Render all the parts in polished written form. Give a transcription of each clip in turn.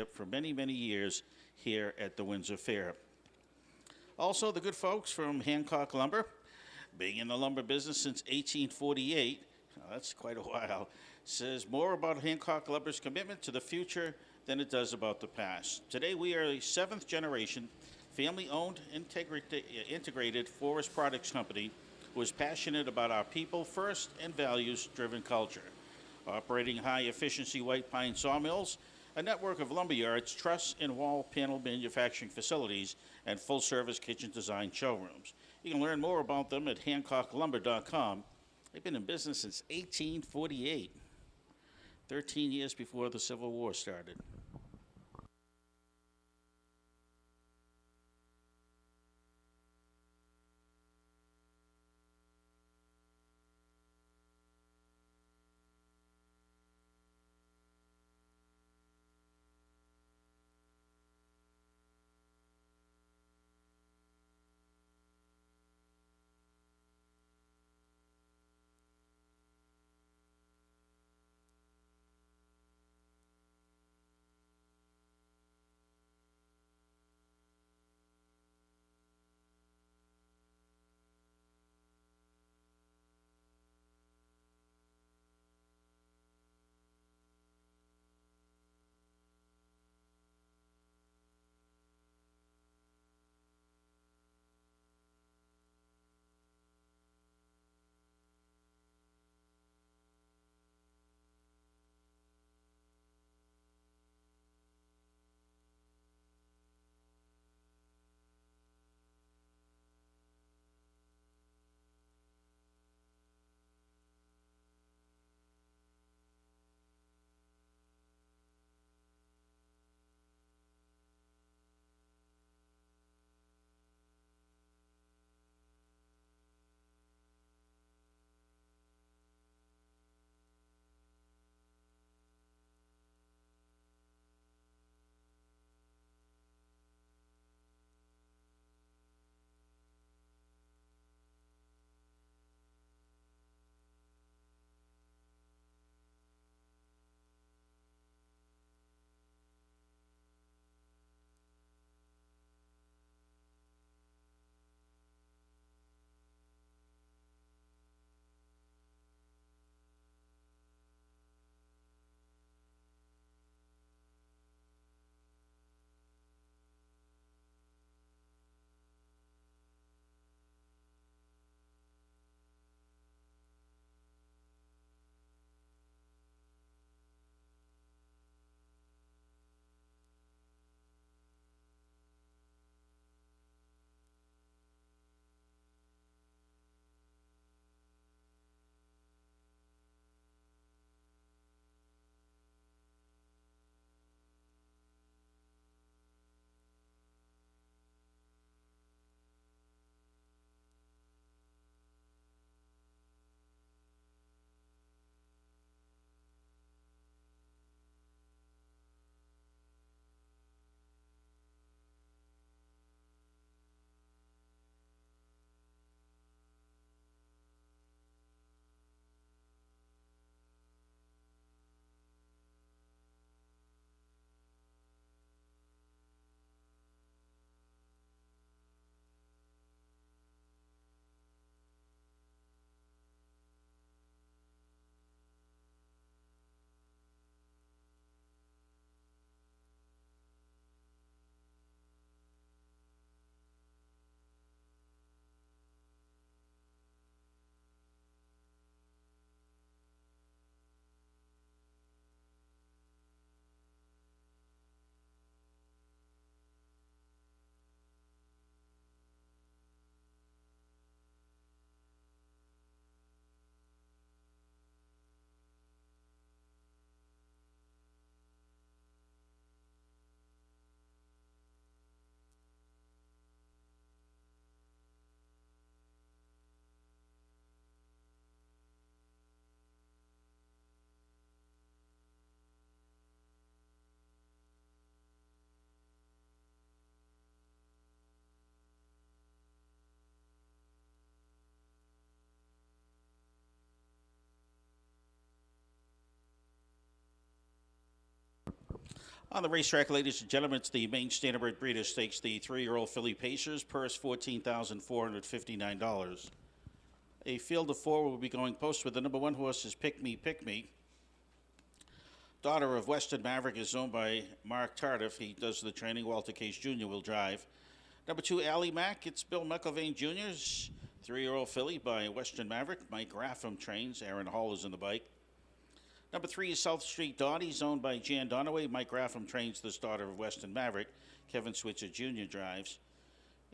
partnership for many, many years here at the Windsor Fair. Also, the good folks from Hancock Lumber, being in the lumber business since 1848, that's quite a while, says more about Hancock Lumber's commitment to the future than it does about the past. Today, we are a seventh generation, family-owned, integrated forest products company who is passionate about our people first and values-driven culture. Operating high-efficiency white pine sawmills, a network of lumber yards, truss and wall panel manufacturing facilities, and full-service kitchen design showrooms. You can learn more about them at HancockLumber.com. They've been in business since 1848, 13 years before the Civil War started. On the racetrack, ladies and gentlemen, it's the main Standardbred Breeder Stakes, the 3-year-old filly Pacers, purse $14,459. A field of 4 will be going post with the number 1 horse is Pick Me, Pick Me. Daughter of Western Maverick is owned by Mark Tardif. He does the training. Walter Case Jr. will drive. Number 2, Alley Mac. It's Bill McIlvaine Jr.'s 3-year-old filly by Western Maverick. Mike Raffle trains. Aaron Hall is in the bike. Number 3 is South Street Dottie's owned by Jan Donaway. Mike Raffle trains this daughter of Western Maverick. Kevin Switzer Jr. drives.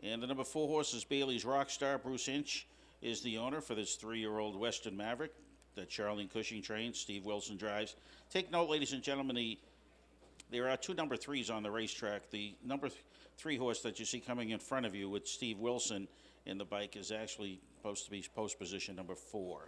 And the number 4 horse is Bailey's Rockstar. Bruce Inch is the owner for this 3-year-old Western Maverick that Charlene Cushing trains. Steve Wilson drives. Take note, ladies and gentlemen, there are 2 number 3s on the racetrack. The number 3 horse that you see coming in front of you with Steve Wilson in the bike is actually supposed to be post position number 4.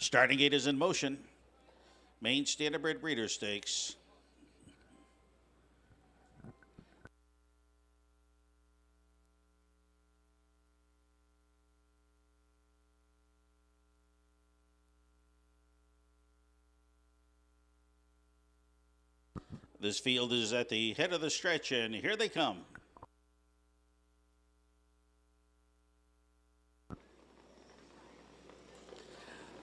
Starting gate is in motion. Main Standardbred Breeder Stakes. This field is at the head of the stretch, and here they come.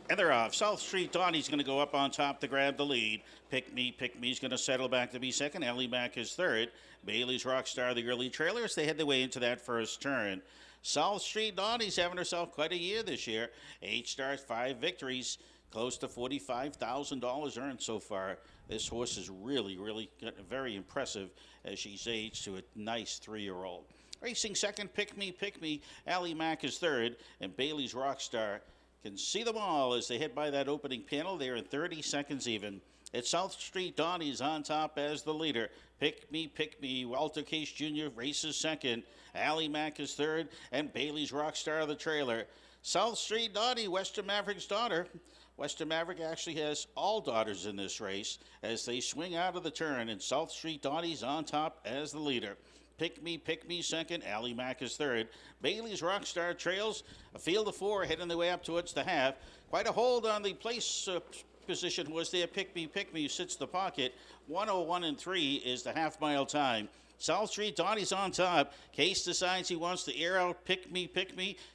And they're off. South Street Donnie's going to go up on top to grab the lead. Pick Me's going to settle back to be second. Alley Mac is third. Bailey's Rockstar, the early trailers. They head their way into that first turn. South Street Donnie's having herself quite a year this year. 8 starts, 5 victories, close to $45,000 earned so far. This horse is really very impressive as she's aged to a nice 3-year-old. Racing second, Pick Me. Alley Mac is third, and Bailey's Rockstar can see them all as they head by that opening panel. They're in 30 seconds even. At South Street, Donnie's on top as the leader. Pick Me. Walter Case Jr. races second. Alley Mac is third, and Bailey's Rockstar the trailer. South Street Donnie, Western Maverick's daughter. Western Maverick actually has all daughters in this race as they swing out of the turn, and South Street Donnie's on top as the leader. Pick Me second. Alley Mac is third. Bailey's Rockstar trails. A field of 4 heading their way up towards the half. Quite a hold on the place position was there. Pick Me sits the pocket. 1:01.3 is the half-mile time. South Street Donnie's on top. Case decides he wants to air out Pick Me.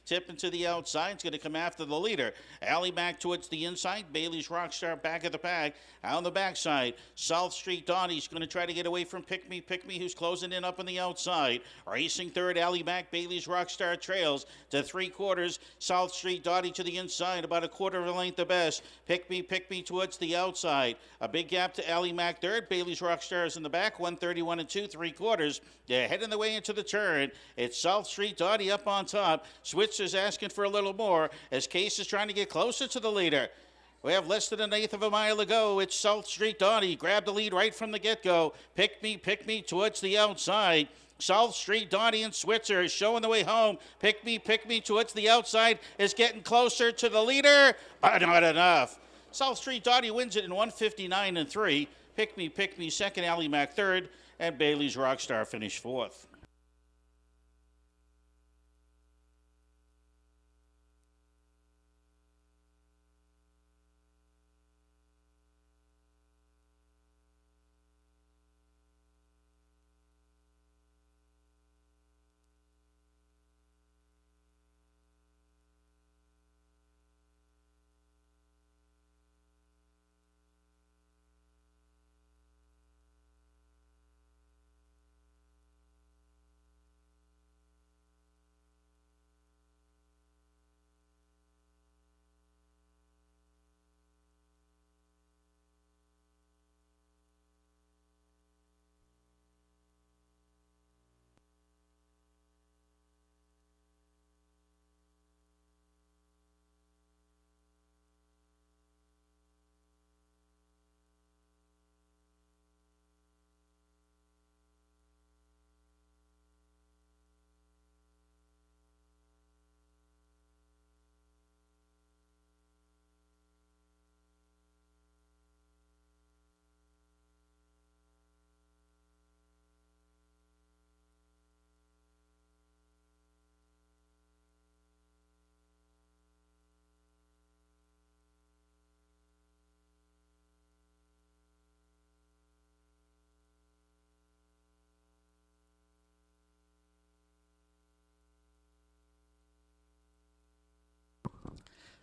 Tip into the outside. It's going to come after the leader. Alley Mac towards the inside. Bailey's Rockstar back of the pack. On the backside, South Street Donnie's going to try to get away from Pick Me, who's closing in up on the outside. Racing third, Alley Mac. Bailey's Rockstar trails to 3/4. South Street Donnie to the inside, about a quarter of a length the best. Pick Me towards the outside. A big gap to Alley Mac third. Bailey's Rockstar is in the back. 1:31 and 2/3. They're heading the way into the turn. It's South Street Donnie up on top. Switzer's asking for a little more as Case is trying to get closer to the leader. We have less than an eighth of a mile to go. It's South Street Donnie. Grabbed the lead right from the get-go. Pick Me towards the outside. South Street, Donnie and Switzer is showing the way home. Pick me towards the outside is getting closer to the leader, but not enough. South Street, Donnie wins it in 1:59 and 3. Pick me second, Ally Mac third, and Bailey's Rockstar finished fourth.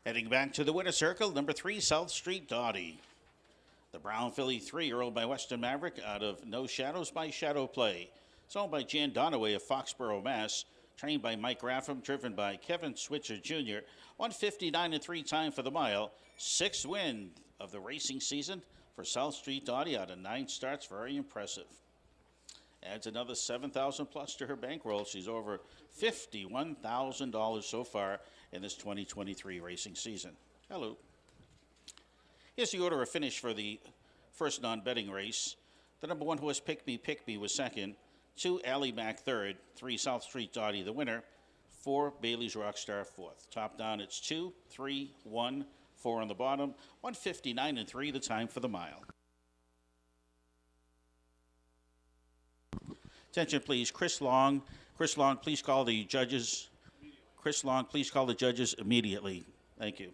Heading back to the winner's circle, number 3, South Street Dottie. The Brown Filly 3-year-old by Western Maverick out of No Shadows by Shadow Play. It's owned by Jan Donaway of Foxborough, Mass. Trained by Mike Raffle, driven by Kevin Switzer Jr. 1:59 and 3 time for the mile. 6th win of the racing season for South Street Dottie out of 9 starts. Very impressive. Adds another $7,000 plus to her bankroll. She's over $51,000 so far in this 2023 racing season. Hello. Here's the order of finish for the first non-betting race. The number 1 horse, Pick Me was second. 2, Ally Mac third. 3, South Street Dottie the winner. 4, Bailey's Rockstar fourth. Top down, it's 2, 3, 1, 4 on the bottom. 1:59 and 3 the time for the mile. Attention, please. Chris Long, please call the judges. Chris Long, please call the judges immediately. Thank you.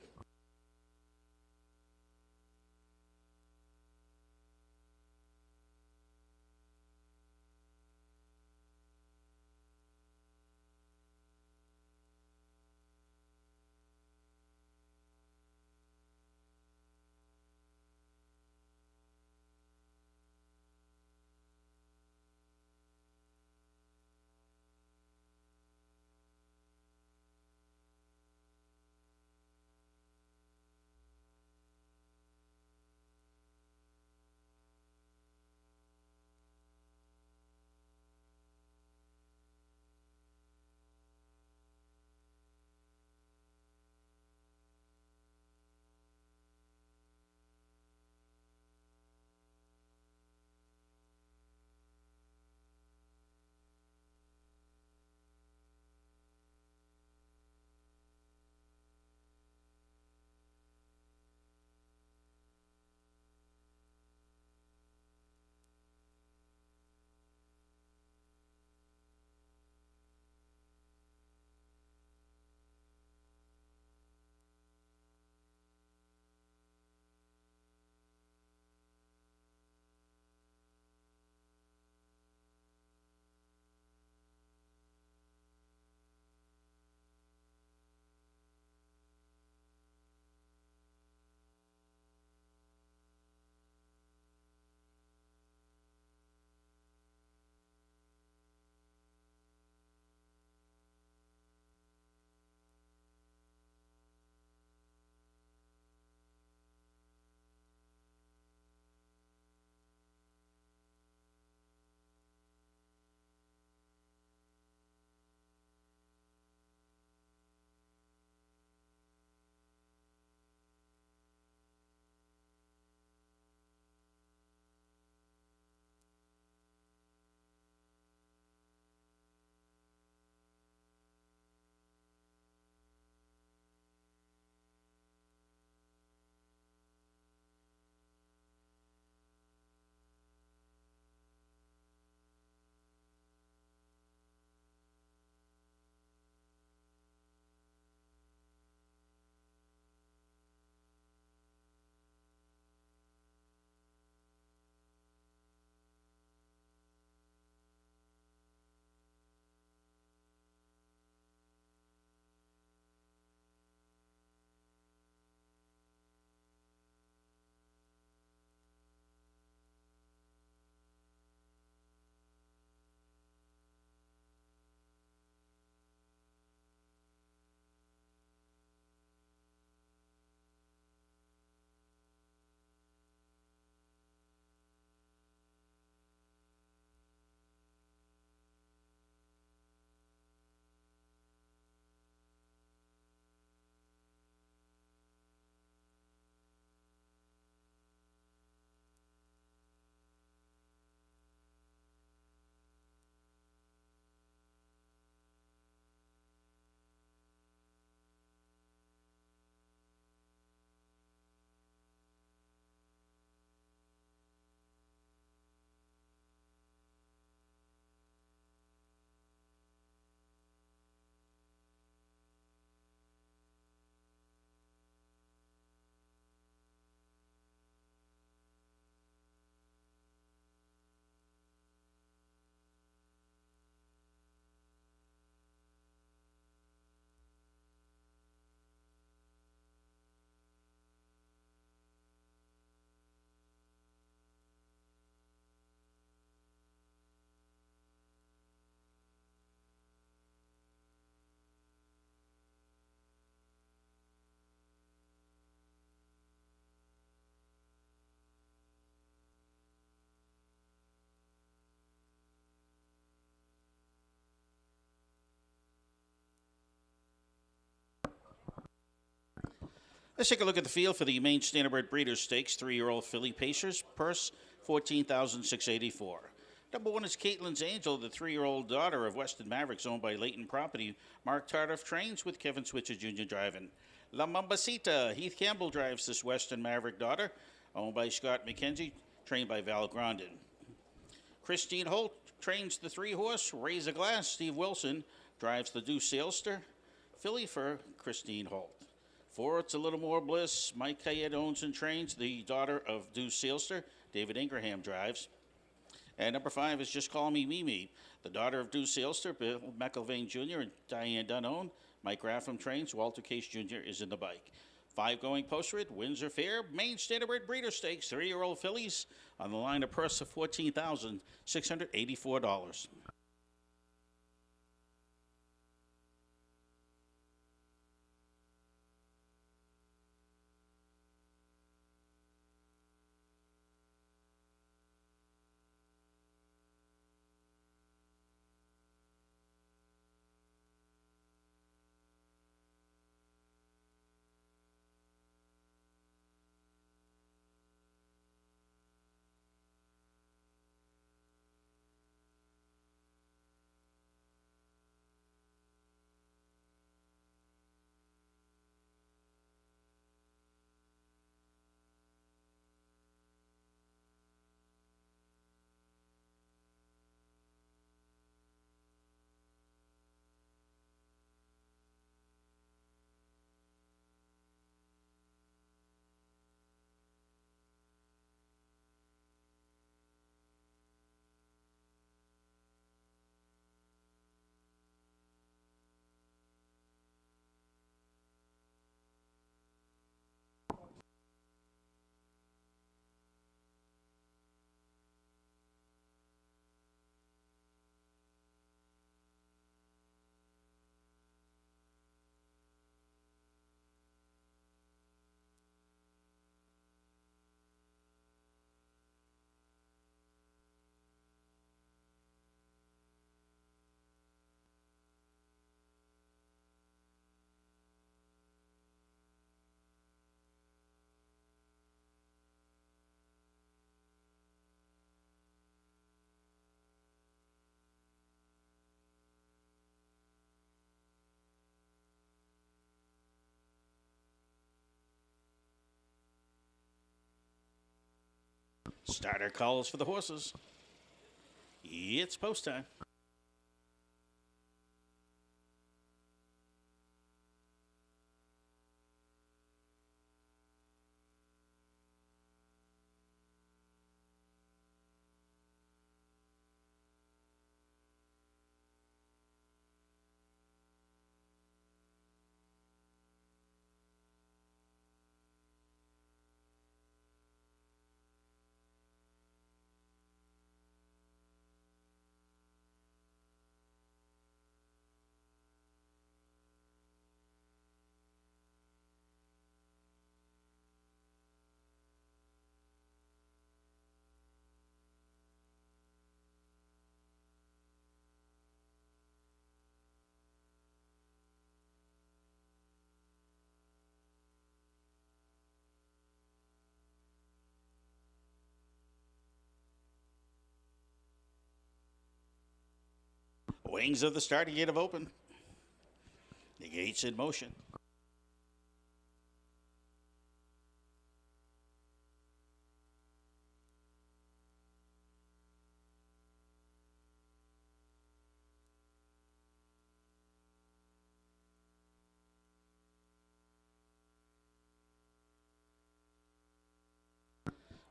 Let's take a look at the field for the main Standardbred Breeders' Stakes. 3-year-old filly Pacers, purse $14,684. Number 1 is Caitlin's Angel, the 3-year-old daughter of Western Mavericks, owned by Leighton Property. Mark Tardif trains with Kevin Switzer Jr. driving. La Mambasita, Heath Campbell drives this Western Maverick daughter, owned by Scott McKenzie, trained by Val Grandin. Christine Holt trains the 3-horse. Razor Glass, Steve Wilson drives the Deuce Sailster. Filly for Christine Holt. 4, It's a Little More Bliss. Mike Kayed owns and trains the daughter of Deuce Sailster. David Ingraham drives. And number 5 is Just Call Me Mimi, the daughter of Deuce Sailster, Bill McIlvain Jr. and Diane Dunn. Mike Raffle trains. Walter Case Jr. is in the bike. 5 going post-rid, Windsor Fair, main Standardbred Breeder Stakes, 3-year-old fillies on the line, a purse of $14,684. Starter calls for the horses. It's post time. Wings of the starting gate have opened. The gate's in motion.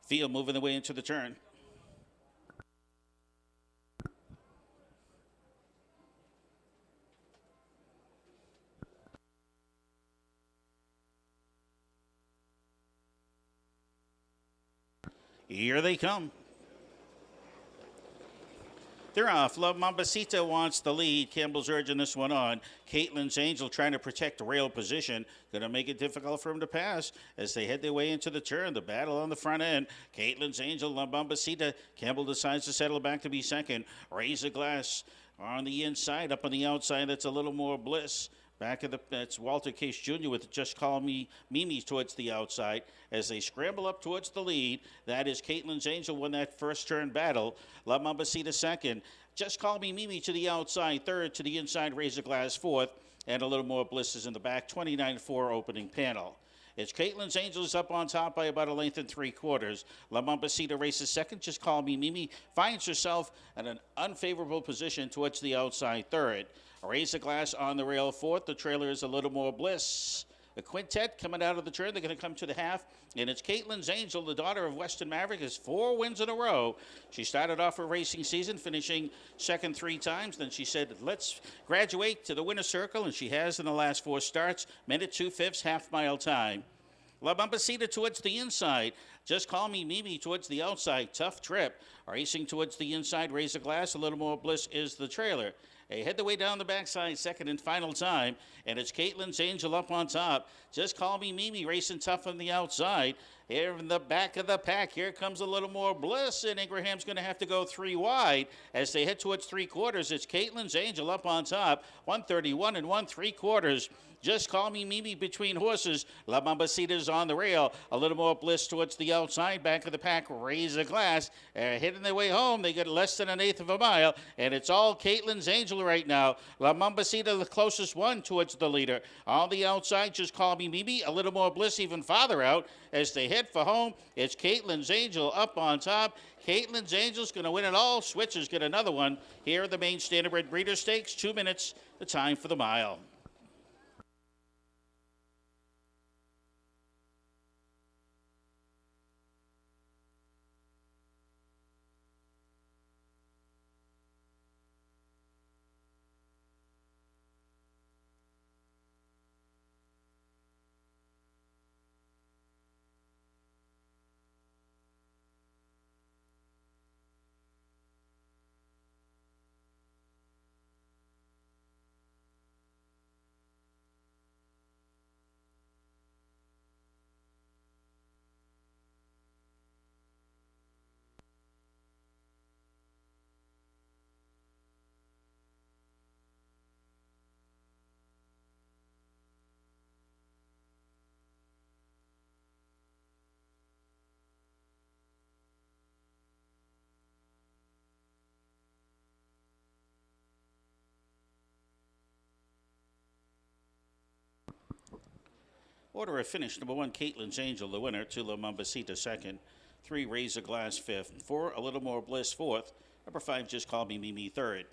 Field moving the way into the turn. Here they come. They're off. La Mambasita wants the lead. Campbell's urging this one on. Caitlin's Angel trying to protect the rail position. Going to make it difficult for him to pass as they head their way into the turn. The battle on the front end. Caitlin's Angel, La Mambasita. Campbell decides to settle back to be second. Razor Glass on the inside. Up on the outside, that's a little more Bliss. Back of the, it's Walter Case Jr. with Just Call Me Mimi towards the outside as they scramble up towards the lead. That is Caitlin's Angel won that first turn battle. La Mambasita second. Just Call Me Mimi to the outside third, to the inside Razor Glass fourth, and a little more Bliss is in the back. 29-4 opening panel. It's Caitlin's Angels up on top by about a length and 3/4. La Mambasita races second. Just Call Me Mimi finds herself in an unfavorable position towards the outside third. Razor Glass on the rail fourth. The trailer is a little more Bliss. The quintet coming out of the turn. They're going to come to the half. And it's Caitlin's Angel, the daughter of Western Maverick, has 4 wins in a row. She started off her racing season finishing second 3 times. Then she said, let's graduate to the winner's circle. And she has in the last 4 starts. Minute 2/5, half-mile time. La Mambasita towards the inside. Just Call Me Mimi towards the outside. Tough trip. Racing towards the inside. Razor Glass. A little more Bliss is the trailer. They head the way down the backside, second and final time, and it's Caitlin's Angel up on top. Just Call Me Mimi racing tough on the outside. Here in the back of the pack, here comes a little more Bliss, and Ingraham's going to have to go 3 wide as they head towards 3/4. It's Caitlin's Angel up on top, 131 and 1/3. Just Call Me Mimi between horses. La Mambasita's on the rail. A little more Bliss towards the outside. Back of the pack, Razor Glass. Hitting their way home. They get less than 1/8 of a mile. And it's all Caitlin's Angel right now. La Mambasita, the closest one towards the leader. On the outside, Just Call Me Mimi. A little more Bliss even farther out. As they head for home, it's Caitlin's Angel up on top. Caitlin's Angel's going to win it all. Switchers get another one. Here at the main Standardbred Breeder Stakes. 2 minutes, the time for the mile. Order of finish, number 1, Caitlin's Angel, the winner. 2, La Mambasita, second. 3, Razor Glass, fifth. 4, A Little More Bliss, fourth. Number 5, Just Call Me Mimi, third.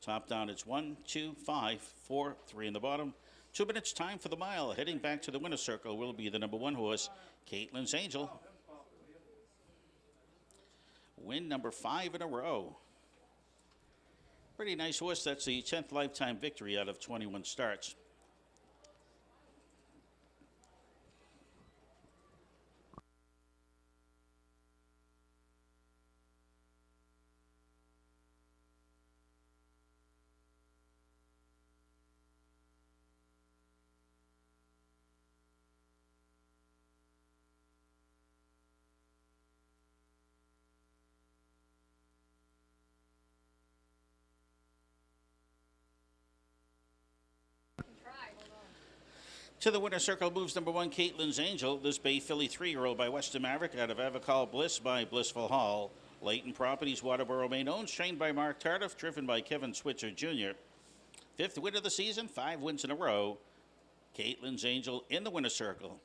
Top down, it's 1, 2, 5, 4, 3 in the bottom. 2 minutes time for the mile. Heading back to the winner's circle will be the number 1 horse, Caitlin's Angel. Win number 5 in a row. Pretty nice horse. That's the 10th lifetime victory out of 21 starts. To the winner's circle moves number 1, Caitlin's Angel. This Bay Filly 3-year-old by Western Maverick out of Avacall Bliss by Blissful Hall. Leighton Properties, Waterboro, Maine owned, trained by Mark Tardif, driven by Kevin Switzer Jr. 5th win of the season, 5 wins in a row. Caitlin's Angel in the winner's circle.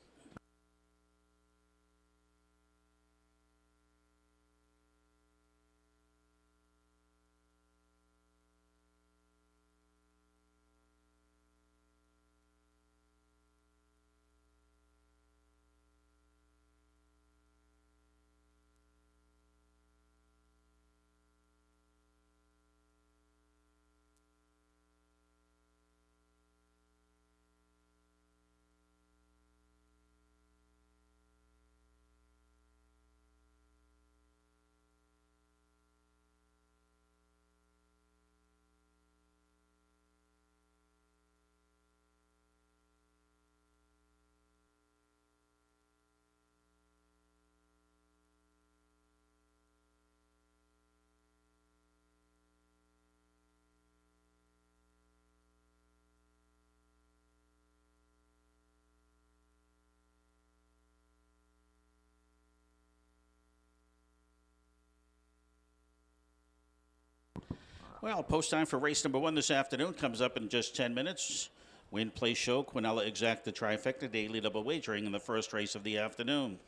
Well, post time for race number 1 this afternoon comes up in just 10 minutes. Win, play, show, Quinella exacta trifecta, daily double wagering in the first race of the afternoon.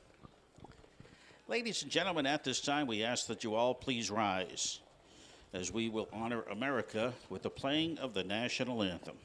Ladies and gentlemen, at this time, we ask that you all please rise as we will honor America with the playing of the national anthem.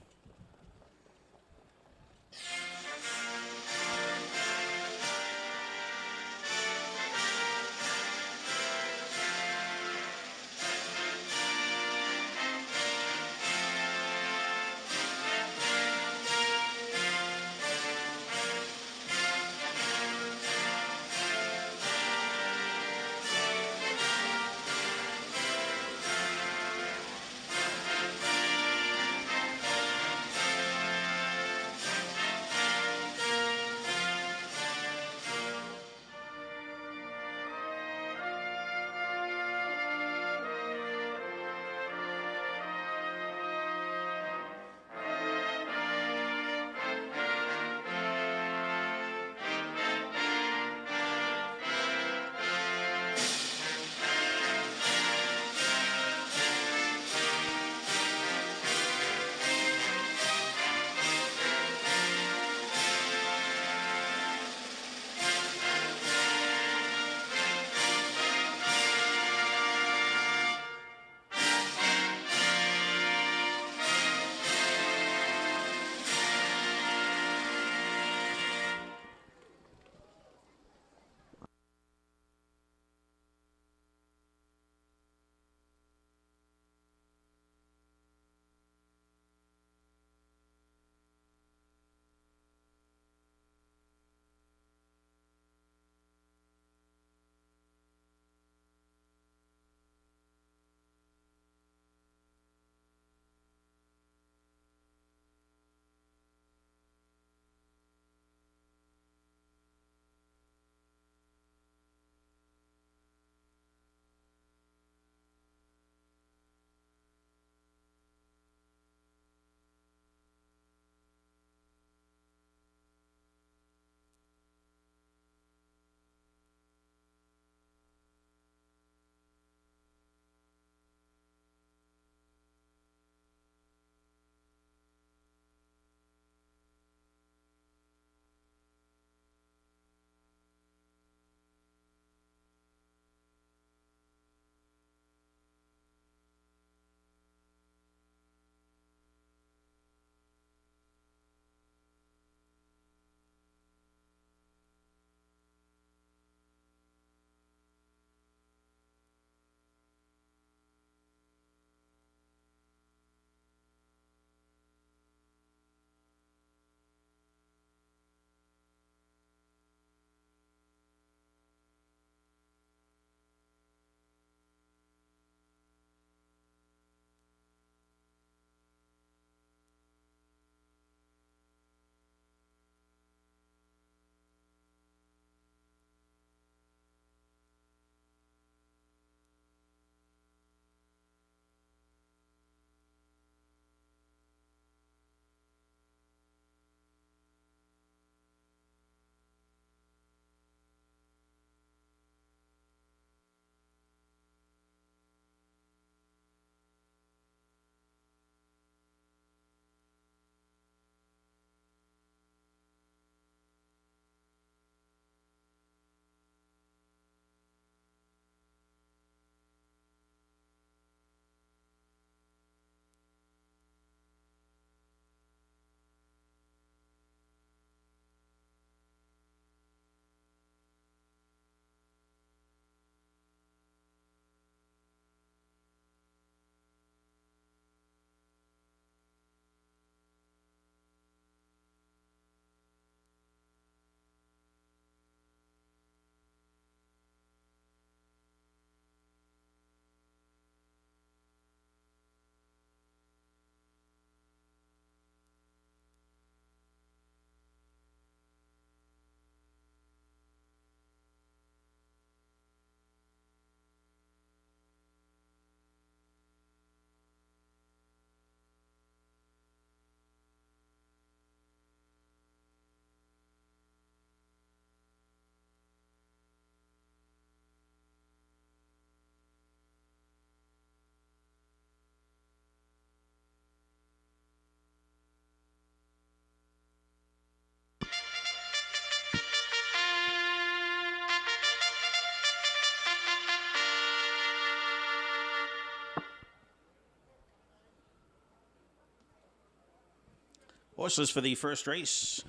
Horses for the first race.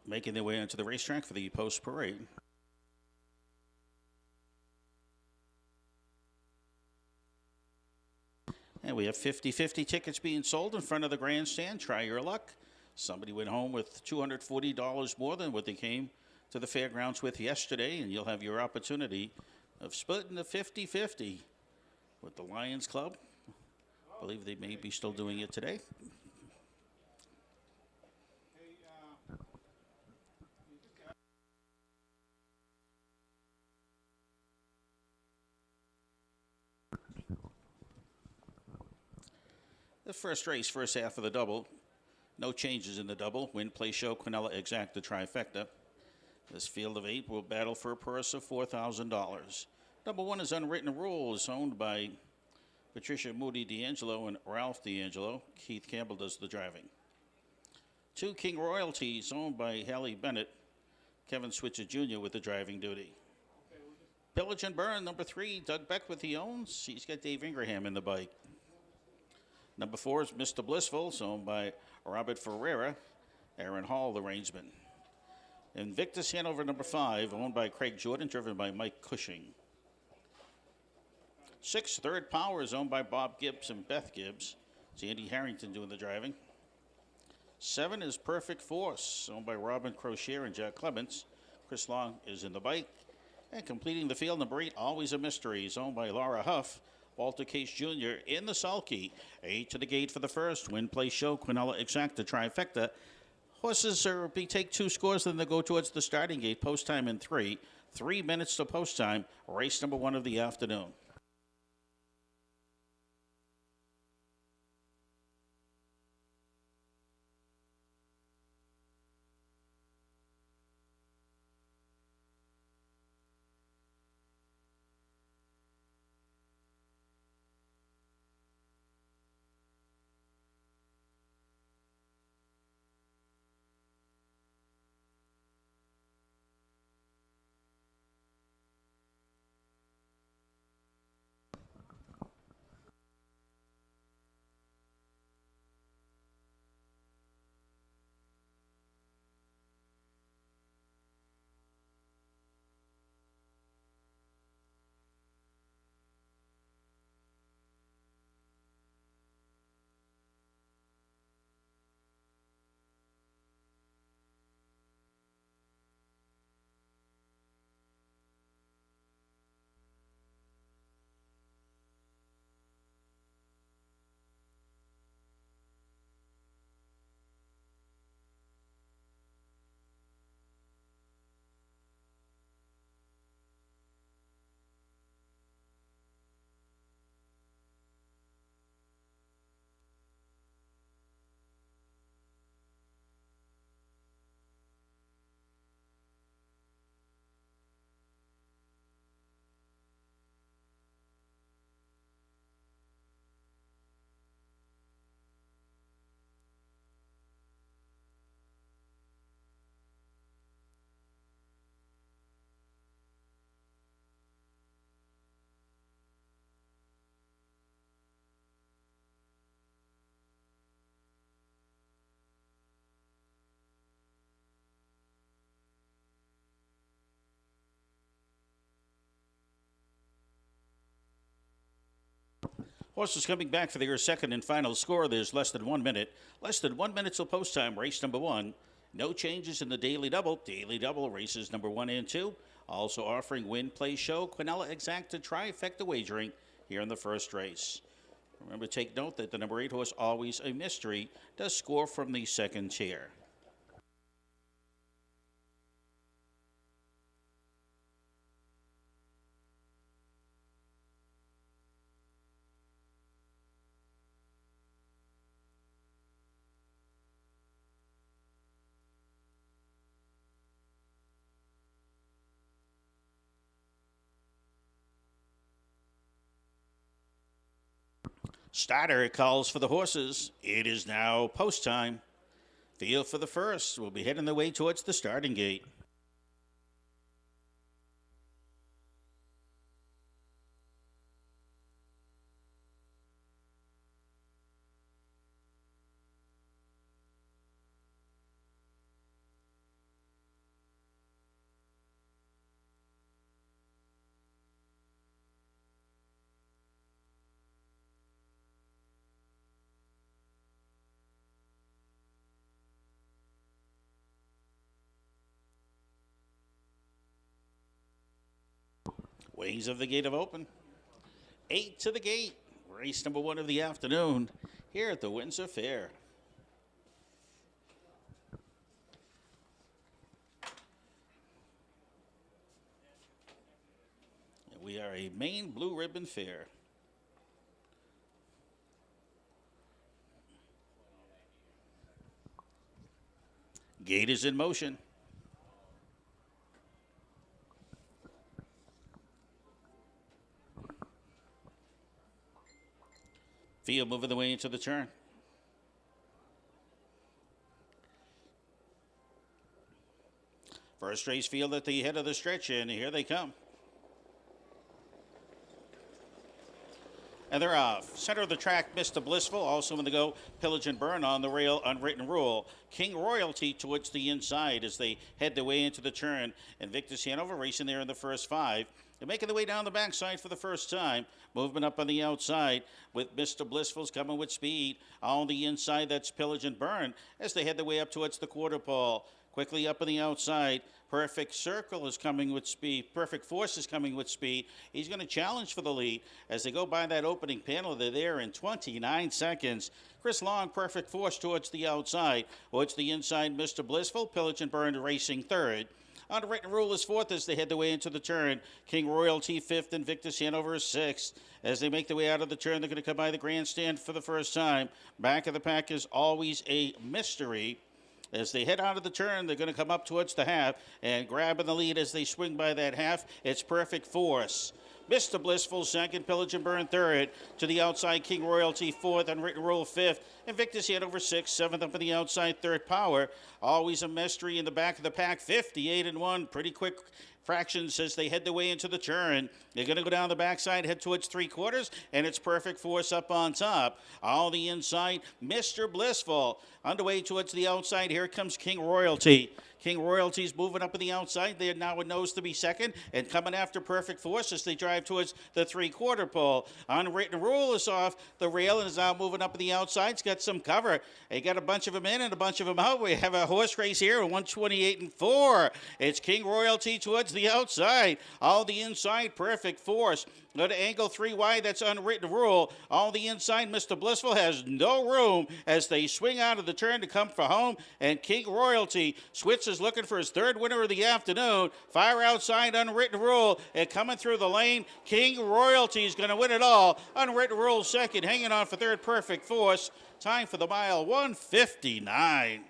Making their way onto the racetrack for the post parade. And we have 50-50 tickets being sold in front of the grandstand. Try your luck. Somebody went home with $240 more than what they came to the fairgrounds with yesterday, and you'll have your opportunity of splitting the 50-50 with the Lions Club. I believe they may be still doing it today. The first race, first half of the double. No changes in the double. Win, play, show, Quinella, exacta, trifecta. This field of 8 will battle for a purse of $4,000. Number 1 is Unwritten Rules, owned by Patricia Moody D'Angelo and Ralph D'Angelo. Keith Campbell does the driving. 2, King Royalties, owned by Hallie Bennett. Kevin Switzer Jr. with the driving duty. Pillage and Burn, number 3, Doug Beckwith, he owns. He's got Dave Ingraham in the bike. Number 4 is Mr. Blissful, owned by Robert Ferreira, Aaron Hall, the rangeman. Invictus Hanover, number 5, owned by Craig Jordan, driven by Mike Cushing. 6, Third Power is owned by Bob Gibbs and Beth Gibbs. It's Andy Harrington doing the driving. 7 is Perfect Force, owned by Robin Crozier and Jack Clements. Chris Long is in the bike. And completing the field, number 8, Always a Mystery, is owned by Laura Huff. Walter Case Jr. in the sulky. 8 to the gate for the first. Win, play, show, Quinella, exacta, trifecta. Horses take 2 scores, then they go towards the starting gate. Post time in 3. 3 minutes to post time. Race number 1 of the afternoon. Horses coming back for their second and final score. There's less than 1 minute. Less than 1 minute till post time. Race number 1. No changes in the daily double. Daily double races number 1 and 2. Also offering win, play, show, Quinella, exacta, trifecta wagering here in the first race. Remember, take note that the number 8 horse, Always a Mystery, does score from the second tier. Starter calls for the horses. It is now post time. Field for the first. We'll be heading the way towards the starting gate. Wings of the gate have opened. 8 to the gate. Race number 1 of the afternoon here at the Windsor Fair. We are a main blue ribbon fair. Gate is in motion. Field moving the way into the turn. First race field at the head of the stretch, and here they come. And they're off. Center of the track, Mr. Blissful. Also in the go, Pillage and Burn on the rail, Unwritten Rule. King Royalty towards the inside as they head their way into the turn. Invictus Hanover racing there in the first 5. They're making their way down the backside for the first time. Movement up on the outside with Mr. Blissful's coming with speed. On the inside, that's Pillage and Burn as they head their way up towards the quarter pole. Quickly up on the outside, Perfect Circle is coming with speed. Perfect Force is coming with speed. He's going to challenge for the lead. As they go by that opening panel, they're there in 29 seconds. Chris Long, Perfect Force towards the outside. Towards the inside, Mr. Blissful, Pillage and Burn racing third. Unwritten Rule is fourth as they head their way into the turn. King Royalty fifth, Invictus Hanover is sixth. As they make their way out of the turn, they're going to come by the grandstand for the first time. Back of the pack is Always a Mystery. As they head out of the turn, they're going to come up towards the half and grabbing the lead as they swing by that half. It's Perfect Force. Mr. Blissful second, Pillage and Burn third. To the outside, King Royalty fourth, Unwritten Rule fifth. Invictus Hanover sixth, seventh up on the outside, third Power. Always a Mystery in the back of the pack, 58-1. Pretty quick fractions as they head their way into the turn. They're going to go down the backside, head towards 3/4, and it's Perfect Force up on top. All the inside, Mr. Blissful. Underway towards the outside, here comes King Royalty. King Royalty's moving up on the outside. They're now a nose to be second and coming after Perfect Force as they drive towards the 3/4 pole. Unwritten Rule is off the rail and is now moving up on the outside. It's got some cover. They got a bunch of them in and a bunch of them out. We have a horse race here, 128-4. It's King Royalty towards the outside. All the inside, Perfect Force. Go to angle 3 wide, that's Unwritten Rule. All the inside, Mr. Blissful has no room as they swing out of the turn to come for home. And King Royalty, Switz is looking for his third winner of the afternoon. Far outside, Unwritten Rule. And coming through the lane, King Royalty is going to win it all. Unwritten Rule second, hanging on for third, Perfect Force. Time for the mile, 1:59.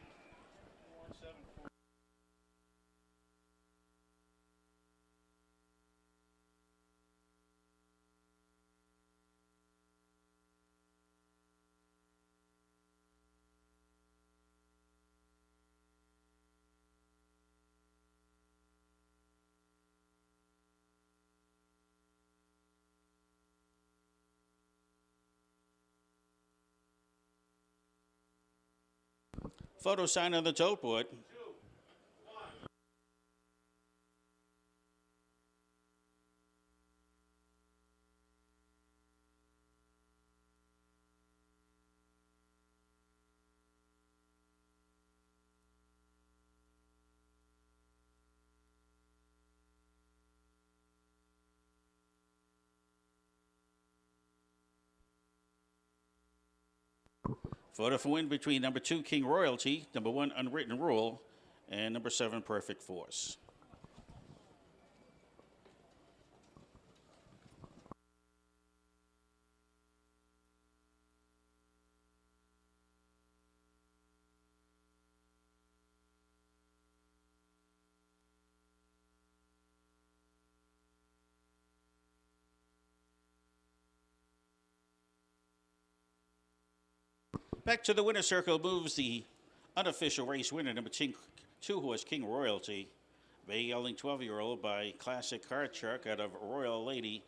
Photo sign on the tote board. Photo for win between number 2, King Royalty, number 1, Unwritten Rule, and number 7, Perfect Force. Back to the winner's circle moves the unofficial race winner, number 2 horse, King Royalty. Bay-yelling 12-year-old by Classic Card Shark out of Royal Lady,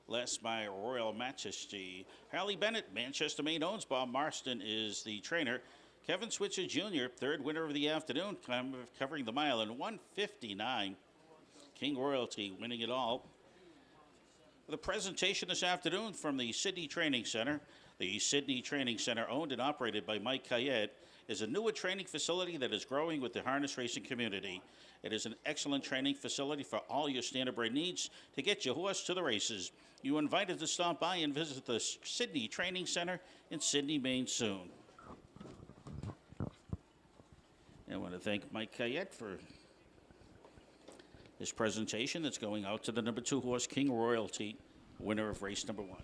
less by Royal Majesty. Hallie Bennett, Manchester Maine owns. Bob Marston is the trainer. Kevin Switzer Jr., third winner of the afternoon, covering the mile in 1:59. King Royalty winning it all. The presentation this afternoon from the Sydney Training Center. The Sydney Training Center, owned and operated by Mike Cayette, is a newer training facility that is growing with the harness racing community. It is an excellent training facility for all your standardbred needs to get your horse to the races. You are invited to stop by and visit the Sydney Training Center in Sydney, Maine soon. I want to thank Mike Cayette for his presentation that's going out to the number 2 horse, King Royalty, winner of race number 1.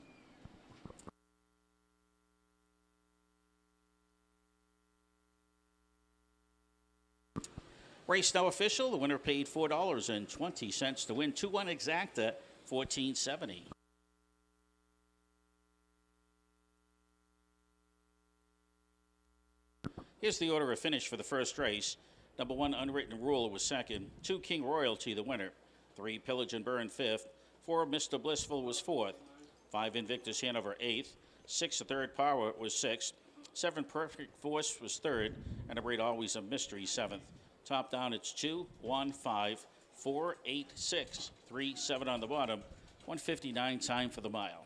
Race now official. The winner paid $4.20 to win 2-1 exacta, 1470. Here's the order of finish for the first race. Number 1, Unwritten Rule, was second. 2, King Royalty, the winner. 3, Pillage and Burn, fifth. 4, Mr. Blissful, was fourth. 5, Invictus Hanover, eighth. 6, Third Power, was sixth. 7, Perfect Force, was third. And number 8, Always a Mystery, seventh. Top down, it's 2, 1, 5, 4, 8, 6, 3, 7 on the bottom. 1:59 time for the mile.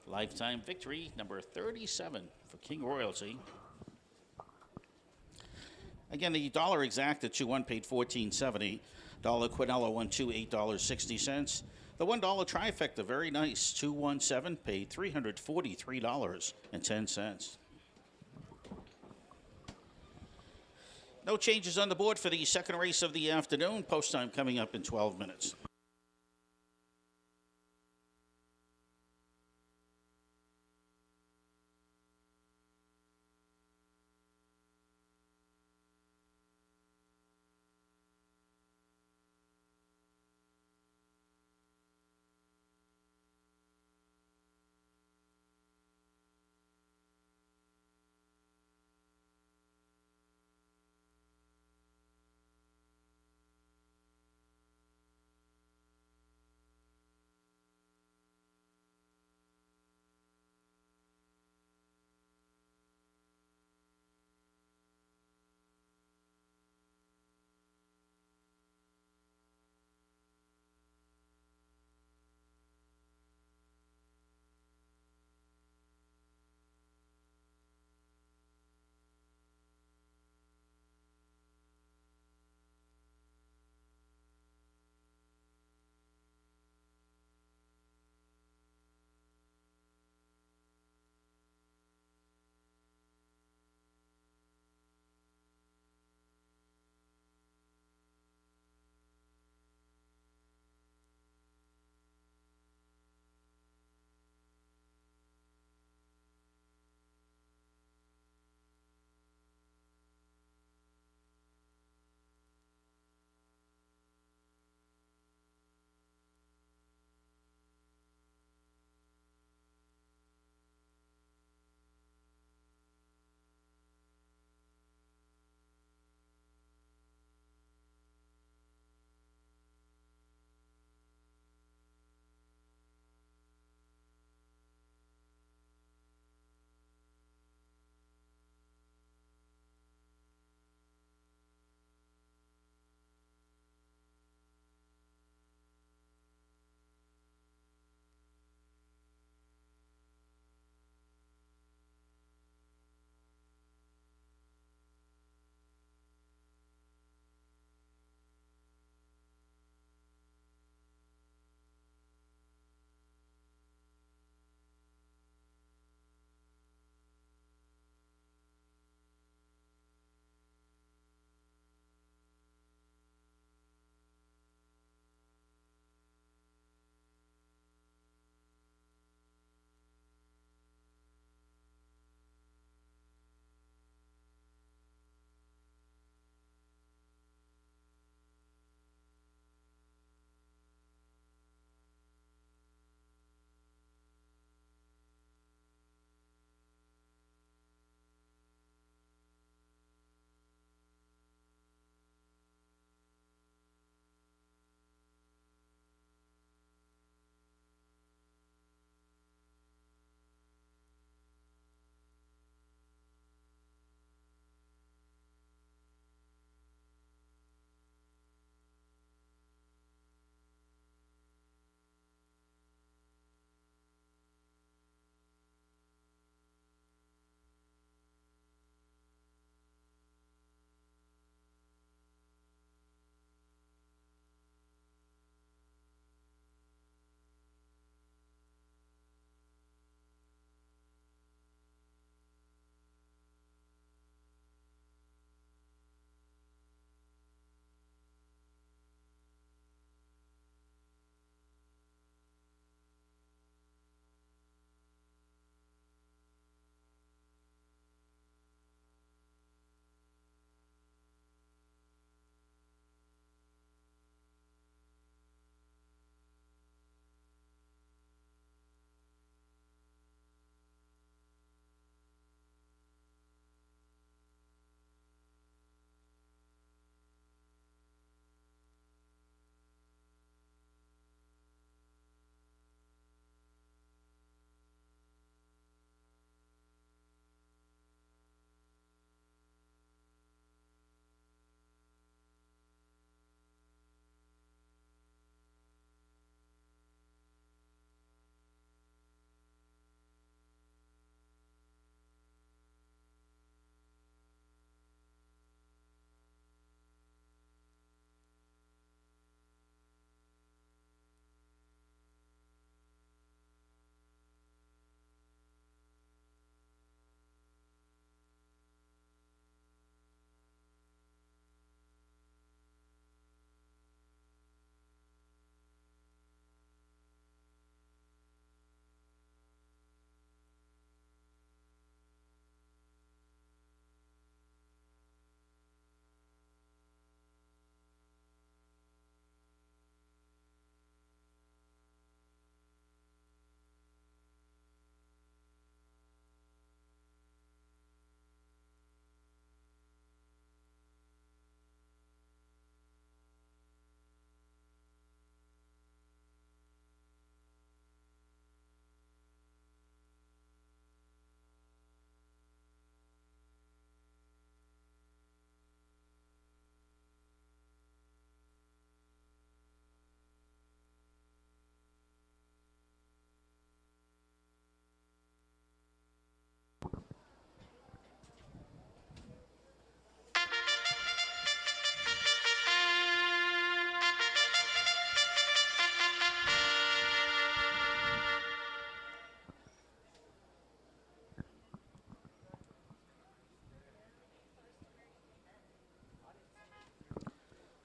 Lifetime victory, number 37 for King Royalty. Again, the dollar exact at 2-1 paid $14.70. Dollar Quinella 1-2, $8.60. The $1 trifecta, very nice, 2-1-7, paid $343.10. No changes on the board for the second race of the afternoon. Post time coming up in 12 minutes.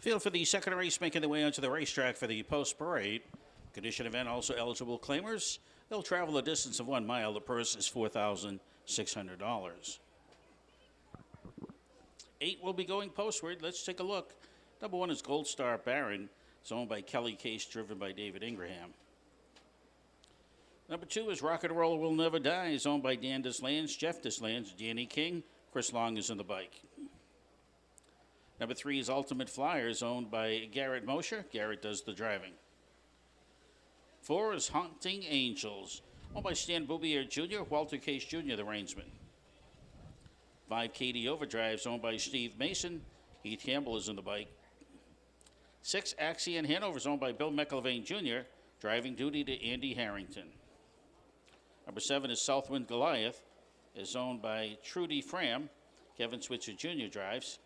Field for the second race making their way onto the racetrack for the post parade. Condition event also eligible claimers. They'll travel a distance of 1 mile. The purse is $4,600. 8 will be going postward. Let's take a look. Number 1 is Gold Star Baron. It's owned by Kelly Case, driven by David Ingraham. Number 2 is Rock and Roll Will Never Die. It's owned by Dan Deslands, Jeff Deslands, Danny King. Chris Long is in the bike. Number 3 is Ultimate Flyers, owned by Garrett Mosher. Garrett does the driving. 4 is Haunting Angels, owned by Stan Boubier Jr., Walter Case Jr., the reinsman. 5 Katie Overdrives, owned by Steve Mason. Heath Campbell is in the bike. 6 Axion Hanover is owned by Bill McIlvain Jr., driving duty to Andy Harrington. Number 7 is Southwind Goliath, is owned by Trudy Fram. Kevin Switzer Jr. drives.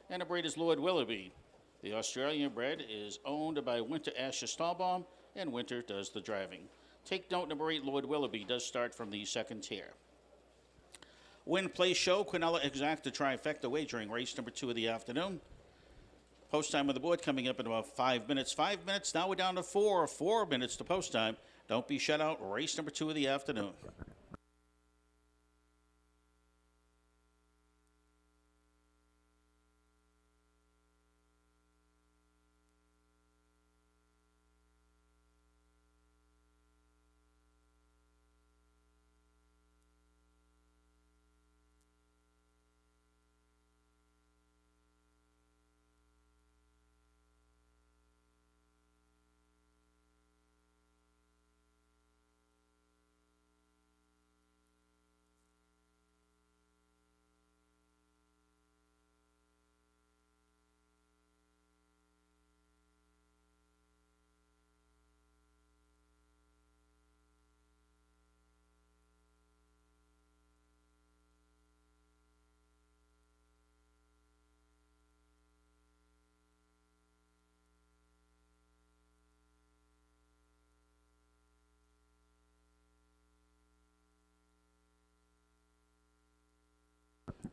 And number 8 is Lord Willoughby. The Australian bred is owned by Winter Asher Stahlbaum, and Winter does the driving. Take note, number 8, Lord Willoughby, does start from the second tier. Win, play, show, Quinella Exacta Trifecta wagering race number 2 of the afternoon. Post time on the board coming up in about 5 minutes. 5 minutes, now we're down to 4. 4 minutes to post time. Don't be shut out. Race number 2 of the afternoon.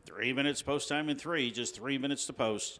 Three minutes post time in 3, just 3 minutes to post.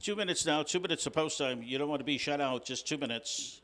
Two minutes now, 2 minutes to post time. You don't want to be shut out, just 2 minutes.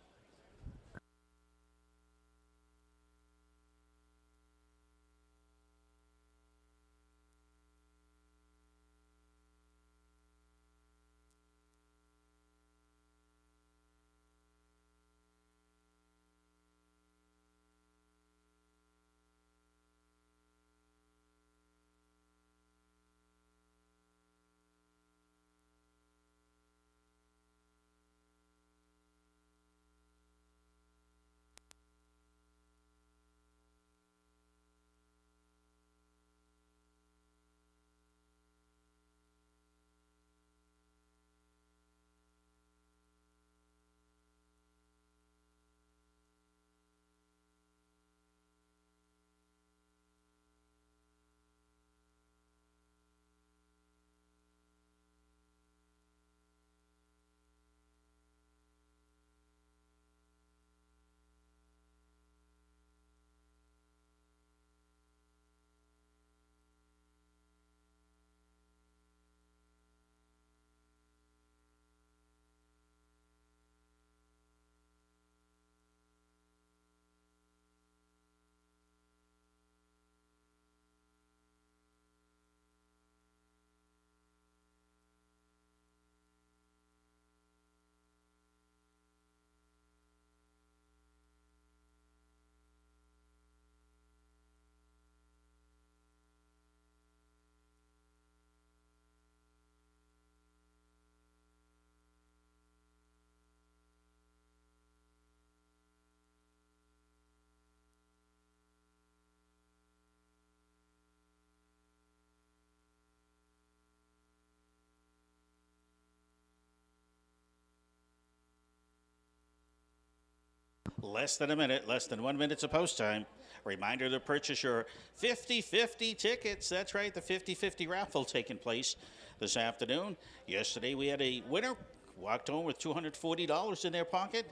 Less than a minute, less than 1 minute to post time. Reminder to purchase your 50-50 tickets. That's right, the 50-50 raffle taking place this afternoon. Yesterday we had a winner, walked home with $240 in their pocket.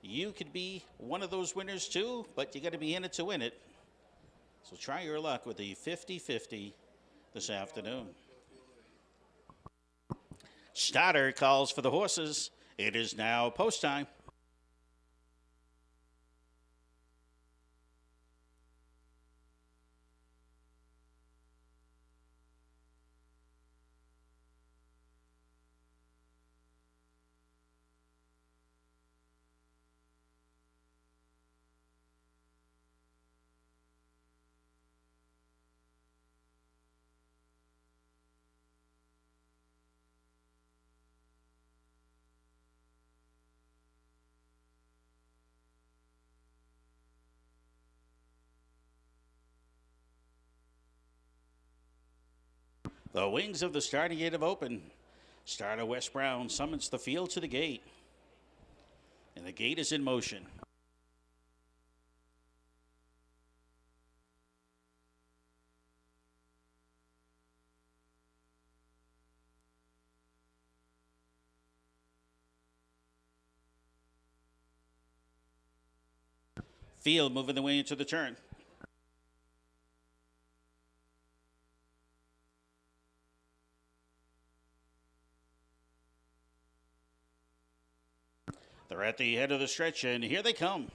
You could be one of those winners too, but you got to be in it to win it. So try your luck with the 50-50 this afternoon. Starter calls for the horses. It is now post time. The wings of the starting gate have opened. Starter Wes Brown summons the field to the gate. And the gate is in motion. Field moving the way into the turn. They're at the head of the stretch, and here they come.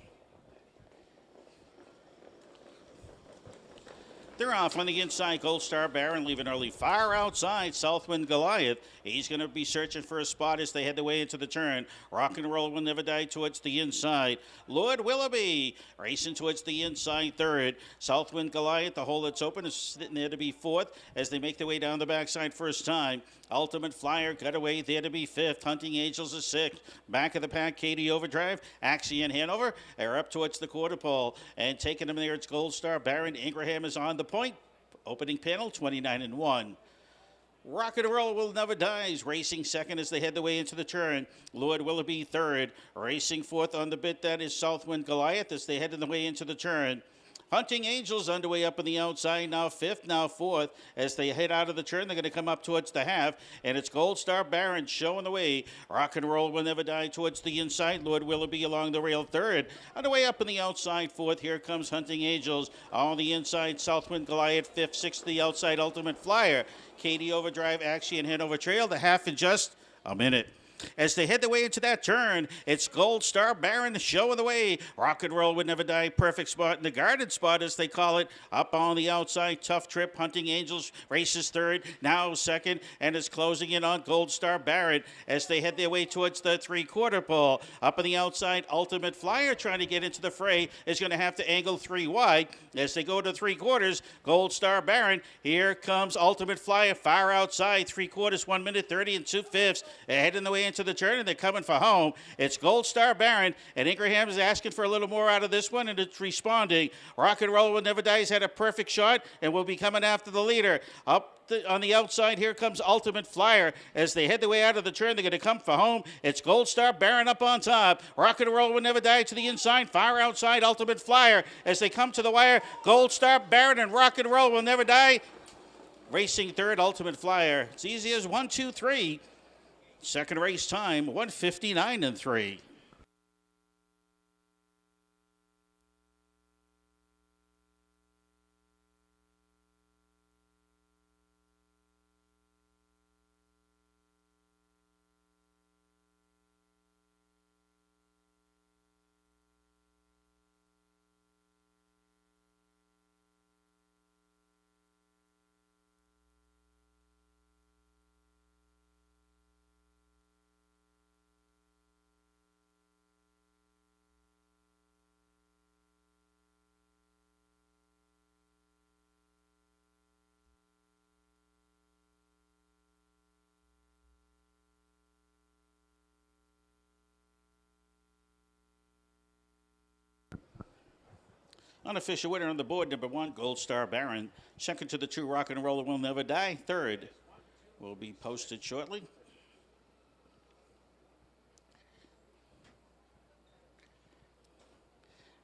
They're off on the inside. Gold Star Baron leaving early. Far outside, Southwind Goliath. He's going to be searching for a spot as they head their way into the turn. Rock and Roll Will Never Die towards the inside. Lord Willoughby racing towards the inside third. Southwind Goliath, the hole that's open, is sitting there to be fourth as they make their way down the backside first time. Ultimate Flyer got away there to be fifth. Hunting Angels is sixth. Back of the pack, Katie Overdrive. Axie and Hanover are up towards the quarter pole. And taking them there, it's Gold Star Baron. Ingraham is on the point. Opening panel, 29-1. Rock and Roll Will Never Dies racing second as they head the way into the turn. Lord Willoughby third. Racing fourth on the bit, that is Southwind Goliath as they head the way into the turn. Hunting Angels underway up on the outside, now fifth, now fourth. As they head out of the turn, they're going to come up towards the half, and it's Gold Star Baron showing the way. Rock and Roll Will Never Die towards the inside. Lord Willoughby along the rail third. Underway up on the outside fourth, here comes Hunting Angels. On the inside, Southwind Goliath fifth, sixth, the outside Ultimate Flyer. Katie Overdrive, Axie, and Hanover Trail. The half in just a minute. As they head the way into that turn, it's Gold Star Baron showing the way. Rock and Roll Would Never Die, perfect spot in the guarded spot, as they call it. Up on the outside, Tough Trip, Hunting Angels races third, now second, and is closing in on Gold Star Baron as they head their way towards the three-quarter pole. Up on the outside, Ultimate Flyer trying to get into the fray is going to have to angle three wide as they go to three quarters. Gold Star Baron, here comes Ultimate Flyer, far outside, three quarters, 1 minute 30 and 2/5, heading the way into the turn, and they're coming for home. It's Gold Star Baron, and Ingraham is asking for a little more out of this one, and it's responding. Rock and Roll Will Never Die has had a perfect shot and will be coming after the leader. On the outside, here comes Ultimate Flyer. As they head the way out of the turn, they're going to come for home. It's Gold Star Baron up on top. Rock and Roll Will Never Die to the inside. Far outside, Ultimate Flyer. As they come to the wire, Gold Star Baron and Rock and Roll Will Never Die racing third, Ultimate Flyer. It's easy as 1, 2, 3. Second race time, 1:59-3. Unofficial winner on the board, number 1, Gold Star Baron. Second to the 2, Rock and Roll Will Never Die. Third will be posted shortly.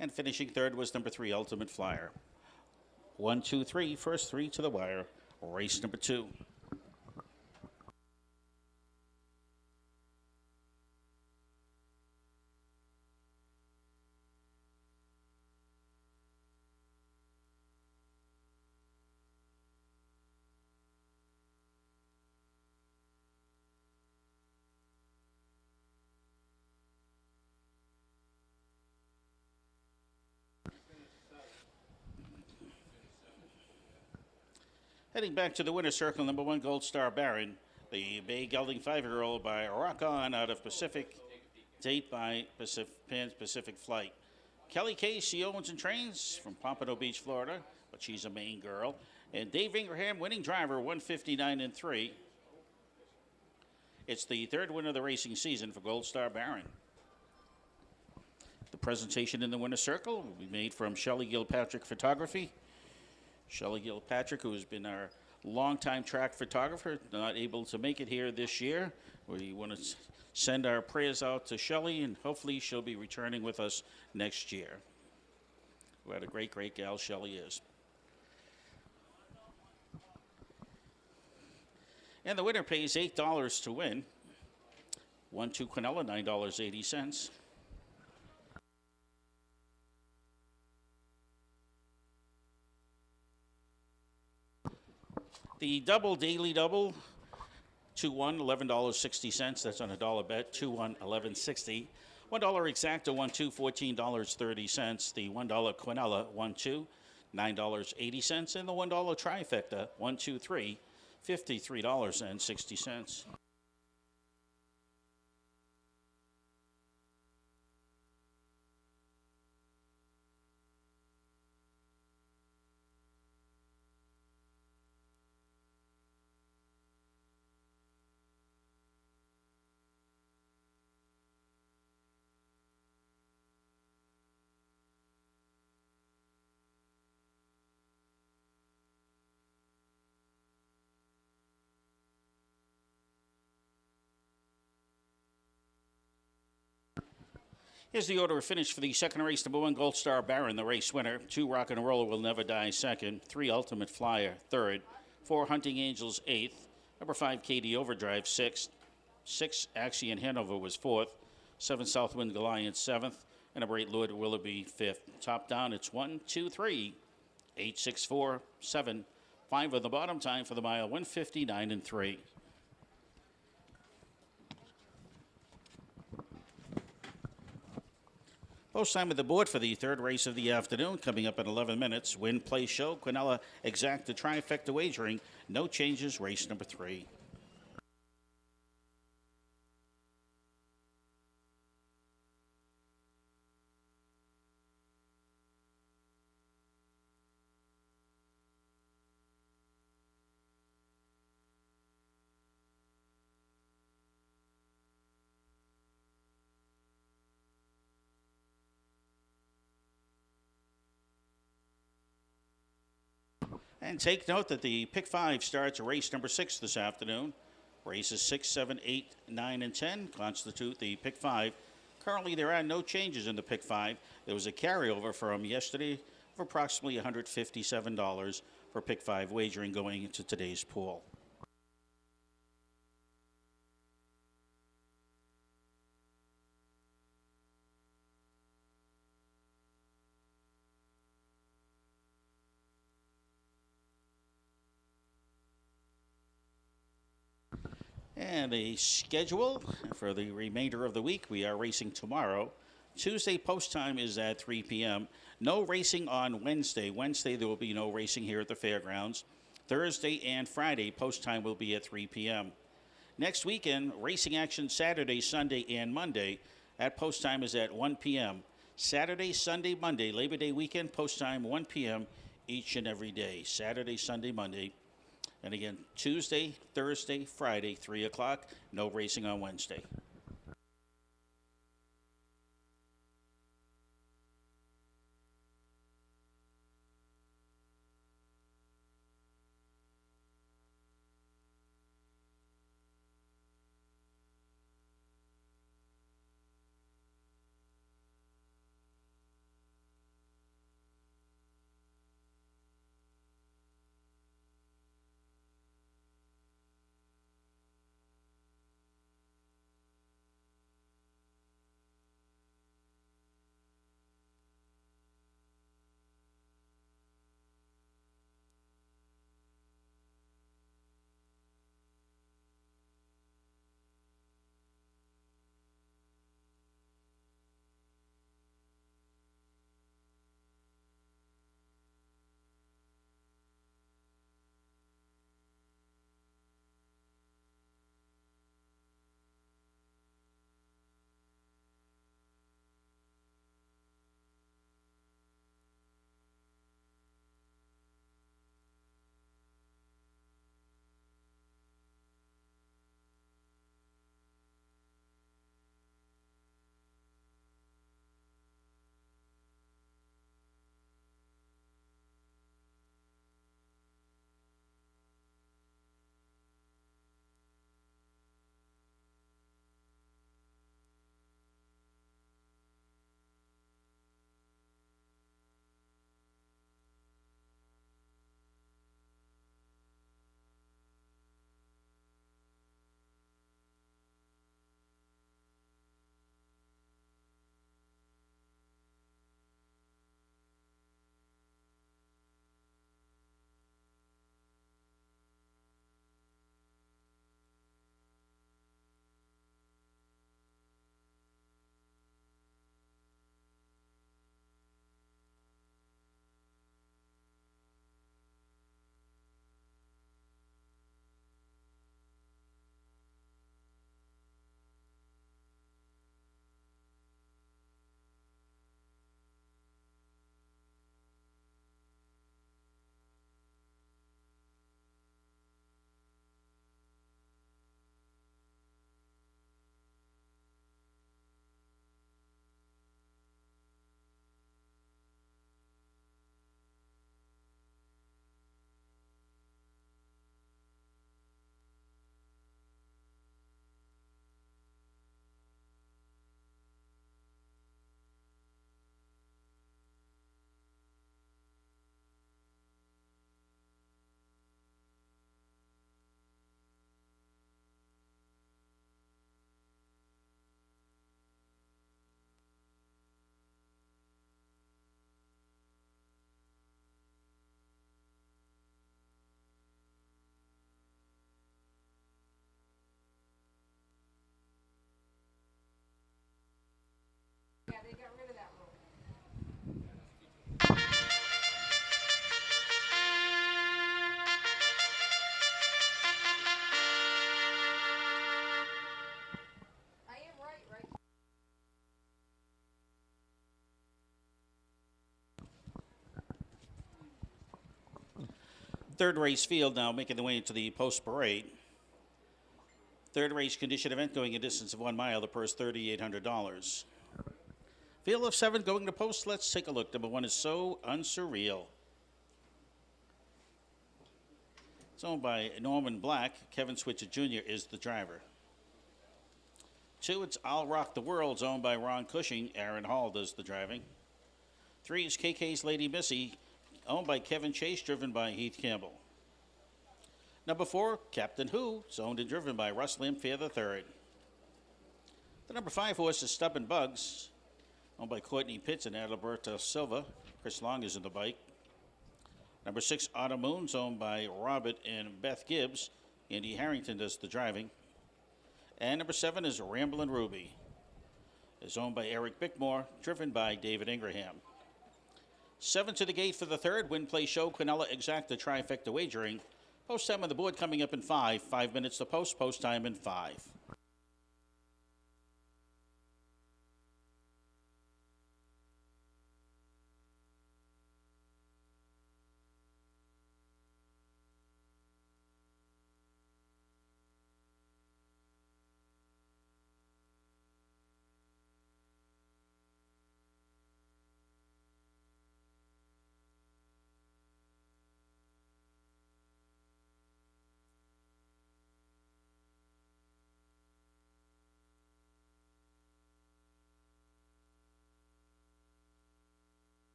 And finishing third was number 3, Ultimate Flyer. 1, 2, 3, first 3 to the wire. Race number 2. Heading back to the winner's circle, number 1, Gold Star Baron. The bay gelding 5-year-old by Rock On out of Pacific. Date by Pan Pacific Flight. Kelly Case, she owns and trains from Pompano Beach, Florida, but she's a Maine girl. And Dave Ingraham, winning driver, 159-3. It's the third win of the racing season for Gold Star Baron. The presentation in the winner's circle will be made from Shelley Gilpatrick Photography. Shelley Gilpatrick, who has been our longtime track photographer, not able to make it here this year. We want to send our prayers out to Shelley, and hopefully she'll be returning with us next year. What a great, great gal Shelley is. And the winner pays $8 to win. 1-2 Quinella, $9.80. The double, daily double, 2-1, $11.60. That's on a dollar bet. 2-1, $11.60. $1 exacta, 1-2, $14.30. The $1 Quinella, 1-2, $9.80. And the $1 trifecta, 1-2-3, $53.60. Here's the order of finish for the second race. Number 1, Gold Star Baron, the race winner. 2, Rock and Roller Will Never Die, second. 3, Ultimate Flyer, third. 4, Hunting Angels, eighth. Number 5, Katie Overdrive, sixth. 6, Axie in Hanover was fourth. 7, Southwind Goliath, seventh. And number 8, Lord Willoughby, fifth. Top down, it's 1, 2, 3, 8, 6, 4, 7. 5 on the bottom. Time for the mile, 159-3. Post time of the board for the third race of the afternoon, coming up in 11 minutes. Win, play, show. Quinella exacta trifecta wagering. No changes. Race number 3. And take note that the Pick 5 starts race number 6 this afternoon. Races 6, 7, 8, 9, and 10 constitute the Pick 5. Currently, there are no changes in the Pick 5. There was a carryover from yesterday of approximately $157 for Pick 5 wagering going into today's pool. And a schedule for the remainder of the week. We are racing tomorrow. Tuesday post time is at 3 p.m. No racing on Wednesday. Wednesday there will be no racing here at the fairgrounds. Thursday and Friday post time will be at 3 p.m. Next weekend, racing action Saturday, Sunday, and Monday. That post time is at 1 p.m. Saturday, Sunday, Monday, Labor Day weekend, post time 1 p.m. each and every day. Saturday, Sunday, Monday. And again, Tuesday, Thursday, Friday, 3 o'clock. No racing on Wednesday. third race field now making their way into the post parade. Third race condition event going a distance of 1 mile. The purse $3,800. Field of 7 going to post. Let's take a look. Number 1 is So Unsurreal. It's owned by Norman Black. Kevin Switzer Jr. is the driver. 2, it's I'll Rock the World. It's owned by Ron Cushing. Aaron Hall does the driving. 3 is KK's Lady Missy, owned by Kevin Chase, driven by Heath Campbell. Number 4, Captain Who. It's owned and driven by Russ Lamphere III. The number 5 horse is Stubborn Bugs, owned by Courtney Pitts and Adalberto Silva. Chris Long is in the bike. Number 6, Autumn Moon's owned by Robert and Beth Gibbs. Andy Harrington does the driving. And number 7 is Ramblin' Ruby. It's owned by Eric Bickmore, driven by David Ingraham. 7 to the gate for the third. Win, Play, Show, Quinella Exacta Trifecta Wagering. Post time on the board coming up in 5. 5 minutes to post. Post time in 5.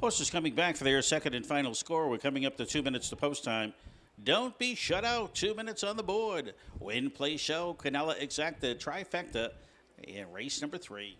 Horses coming back for their second and final score. We're coming up to 2 minutes to post time. Don't be shut out. 2 minutes on the board. Win, Play, Show, Quinella Exacta Trifecta in race number 3.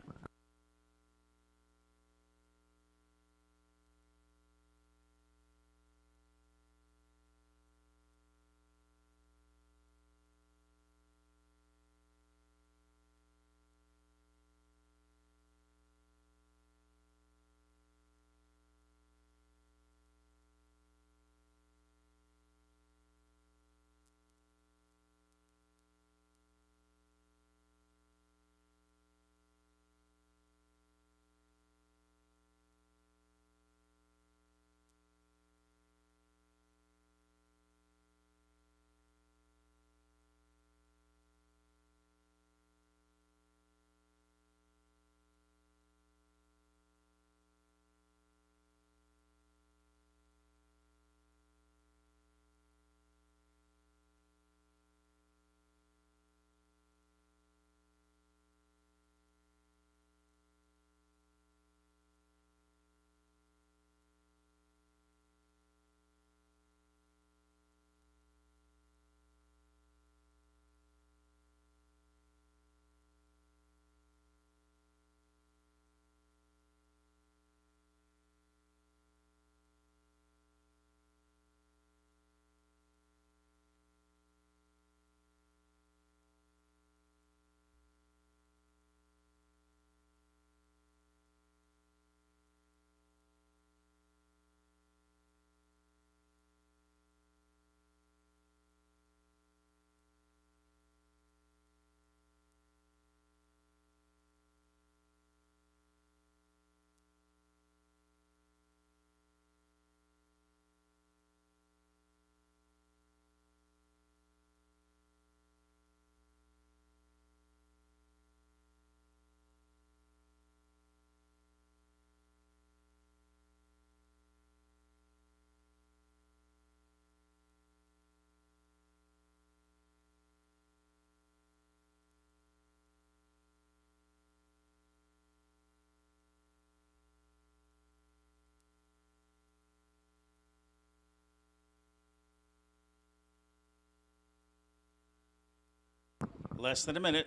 Less than a minute.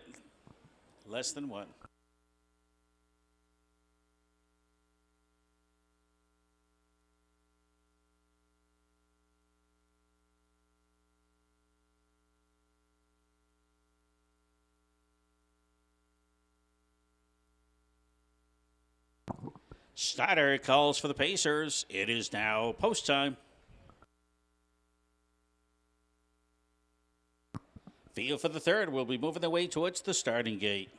Less than one. Snyder calls for the Pacers. It is now post time. Field for the third will be moving their way towards the starting gate.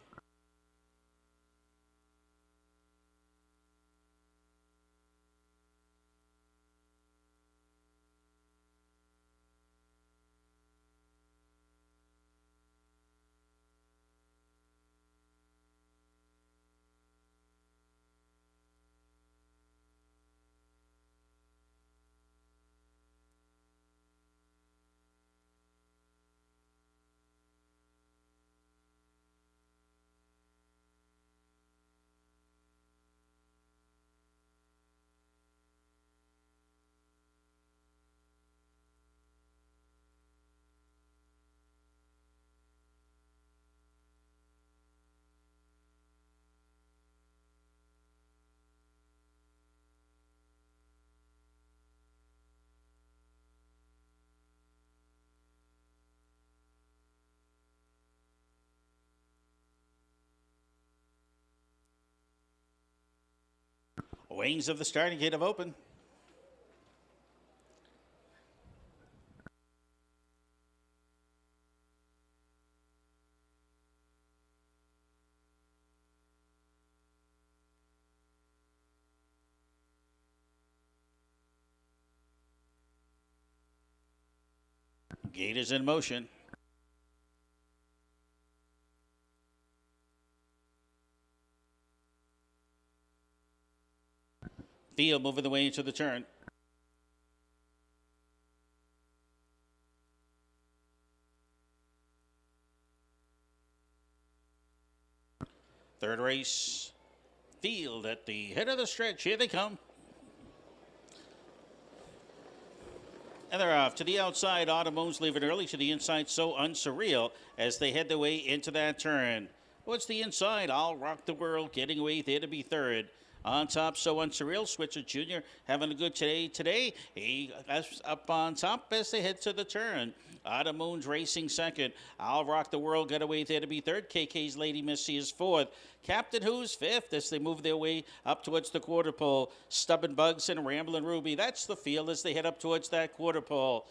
Wings of the starting gate have opened. Gate is in motion. Field moving the way into the turn. Third race. Field at the head of the stretch. Here they come. And they're off to the outside. Automoons leaving early to the inside. So Unsurreal as they head their way into that turn. What's the inside? I'll Rock the World getting away there to be third. On top, So Unsurreal. Switcher Jr. having a good today. He is up on top as they head to the turn. Automoons racing second. I'll Rock the World got away there to be third. KK's Lady Missy is fourth. Captain Who's fifth as they move their way up towards the quarter pole. Stubborn Bugs and Ramblin' Ruby. That's the field as they head up towards that quarter pole.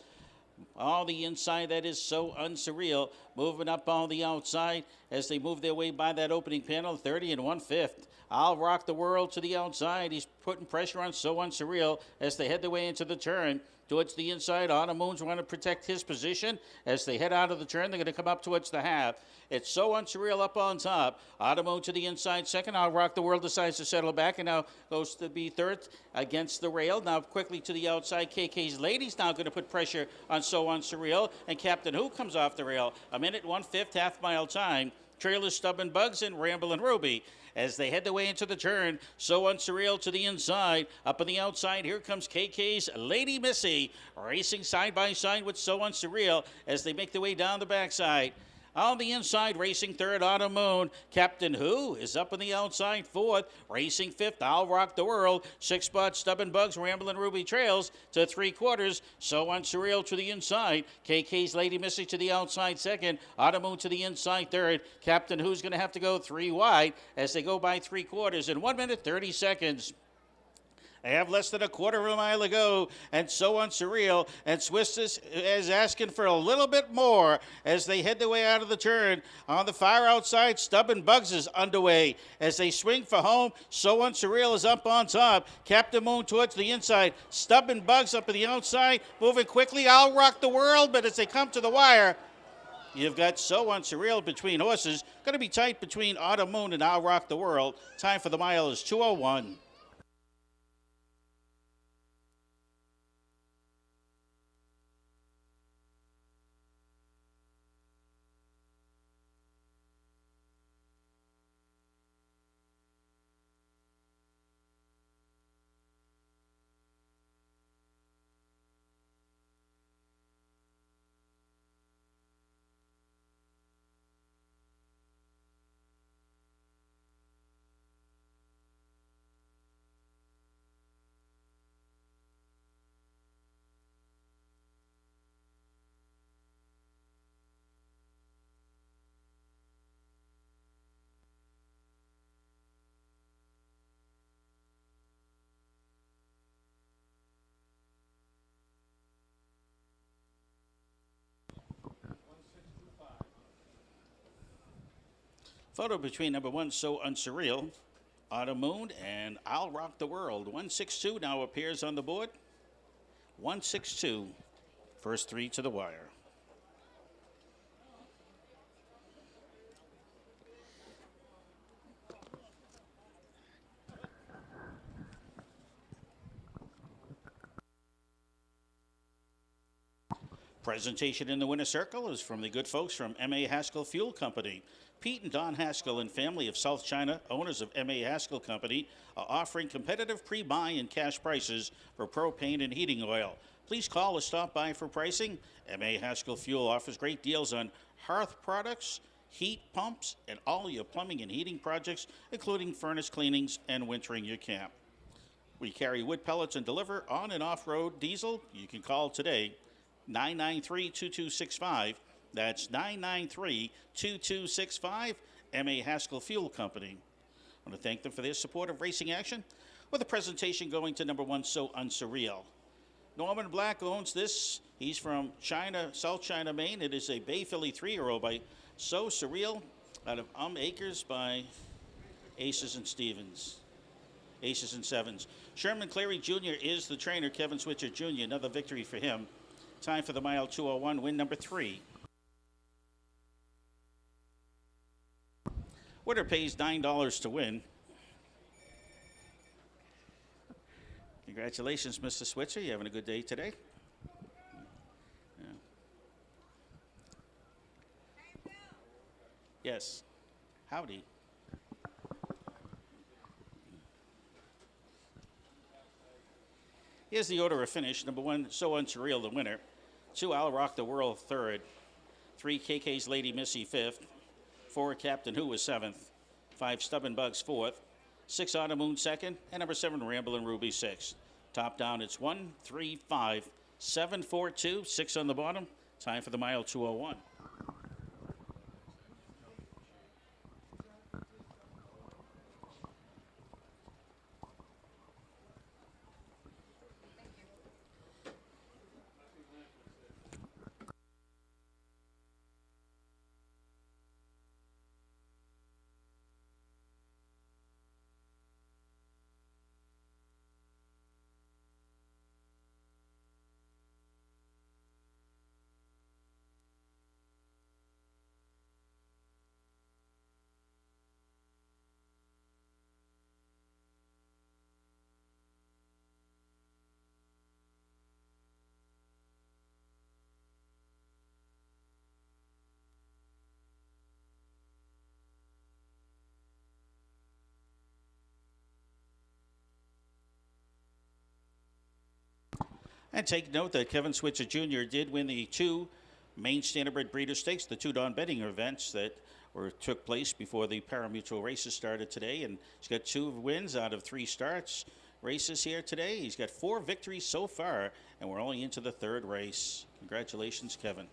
All the inside, that is So Unsurreal. Moving up on the outside as they move their way by that opening panel, 30 and 1/5. I'll Rock the World to the outside. He's putting pressure on So Unsurreal as they head their way into the turn. Towards the inside, Automoons want to protect his position. As they head out of the turn, they're going to come up towards the half. It's So Unsurreal up on top. Automoon to the inside second. I'll Rock the World decides to settle back and now goes to be third against the rail. Now quickly to the outside. KK's Ladies now going to put pressure on So Unsurreal. And Captain Who comes off the rail. A minute, 1/5, half-mile time. Trailer Stubborn Bugs and Ramblin' Ruby. As they head their way into the turn, So Unsurreal to the inside. Up on the outside, here comes KK's Lady Missy. Racing side by side with So Unsurreal as they make their way down the backside. On the inside, racing third, Automoon. Captain Who is up on the outside, fourth. Racing fifth, I'll Rock the World. 6 spot, Stubborn Bugs, Ramblin' Ruby trails to 3/4. So Unsurreal to the inside. KK's Lady Missy to the outside second. Automoon to the inside third. Captain Who's going to have to go 3 wide as they go by 3/4 in 1 minute, 30 seconds. They have less than a quarter of a mile to go, and So Unsurreal. And Swiss is asking for a little bit more as they head their way out of the turn. On the far outside, Stubborn Bugs is underway. As they swing for home, So Unsurreal is up on top. Captain Moon towards the inside. Stubborn Bugs up on the outside, moving quickly. I'll Rock the World, but as they come to the wire, you've got So Unsurreal between horses. Going to be tight between Automoon and I'll Rock the World. Time for the mile is 2:01. Photo between number 1, So Unsurreal, Autumn Moon, and I'll Rock the World. 162 now appears on the board. 162, first 3 to the wire. Presentation in the winner's circle is from the good folks from M.A. Haskell Fuel Company. Pete and Don Haskell and family of South China, owners of M.A. Haskell Company, are offering competitive pre-buy and cash prices for propane and heating oil. Please call or stop by for pricing. M.A. Haskell Fuel offers great deals on hearth products, heat pumps, and all your plumbing and heating projects, including furnace cleanings and wintering your camp. We carry wood pellets and deliver on and off-road diesel. You can call today, 993-2265. That's 993-2265, M.A. Haskell Fuel Company. I want to thank them for their support of racing action, with a presentation going to number 1, So Unsurreal. Norman Black owns this. He's from China, South China, Maine. It is a Bay Philly 3-year-old by So Surreal out of Acres by Aces and Stevens. Aces and Sevens. Sherman Clary Jr. is the trainer. Kevin Switzer Jr., another victory for him. Time for the mile 201, win number 3. Winner pays $9 to win. Congratulations, Mr. Switzer. You having a good day today? Yeah. Yes. Howdy. Here's the order of finish. Number 1, So Unsurreal, the winner. 2, I'll Rock the World, 3rd. 3, KK's Lady Missy, 5th. 4, Captain Who was 7th. 5, Stubborn Bugs, 4th. 6, Autumn Moon, 2nd. And number 7, Ramblin' Ruby, 6th. Top down, it's 1, 3, 5, 7, 4, 2, 6 on the bottom. Time for the mile 201. And take note that Kevin Switzer Jr. did win the 2 main Standardbred Breeder Stakes, the 2 Dawn betting events that took place before the parimutuel races started today. And he's got 2 wins out of 3 starts races here today. He's got 4 victories so far, and we're only into the 3rd race. Congratulations, Kevin.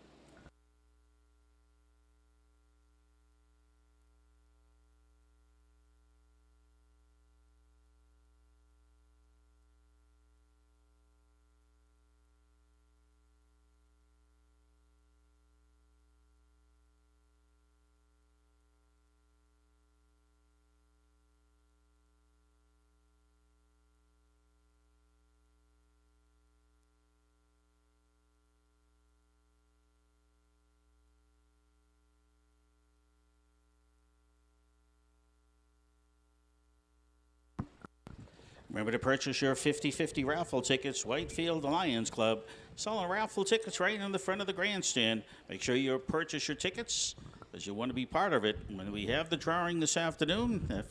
Remember to purchase your 50/50 raffle tickets, Whitefield Lions Club. Selling raffle tickets right in the front of the grandstand. Make sure you purchase your tickets because you want to be part of it. When we have the drawing this afternoon,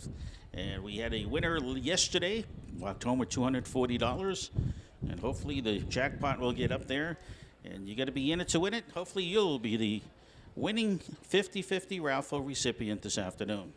and we had a winner yesterday, walked home with $240, and hopefully the jackpot will get up there. And you got to be in it to win it. Hopefully you'll be the winning 50/50 raffle recipient this afternoon.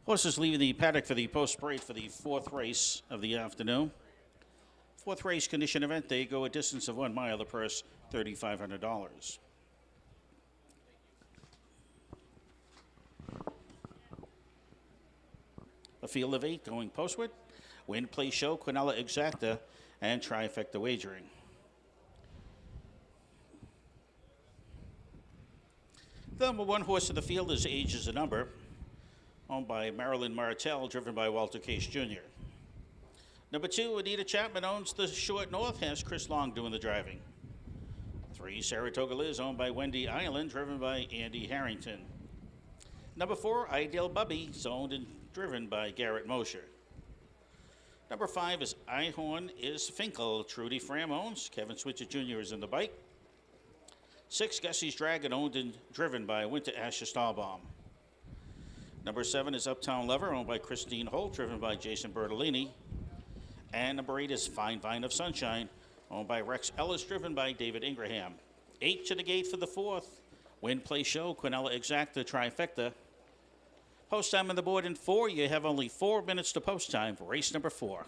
Horses leaving the paddock for the post parade for the fourth race of the afternoon. Fourth race condition event, they go a distance of 1 mile. The purse, $3,500. A field of 8 going postward. Win, Play, Show, Quinella Exacta, and Trifecta Wagering. The number 1 horse of the field is Age is a Number, owned by Marilyn Martell, driven by Walter Case Jr. Number 2, Anita Chapman, owns the Short North, has Chris Long doing the driving. 3, Saratoga Liz, owned by Wendy Island, driven by Andy Harrington. Number 4, Ideal Bubby, is owned and driven by Garrett Mosher. Number 5 is Ihorn is Finkel, Trudy Fram owns. Kevin Switzer Jr. is in the bike. 6, Gussie's Dragon, owned and driven by Winter Asher Stahlbaum. Number 7 is Uptown Lover, owned by Christine Holt, driven by Jason Bertolini. And number 8 is Fine Vine of Sunshine, owned by Rex Ellis, driven by David Ingraham. 8 to the gate for the 4th. Win, Play, Show, Quinella Exacta, Trifecta. Post time on the board in 4. You have only 4 minutes to post time for race number 4.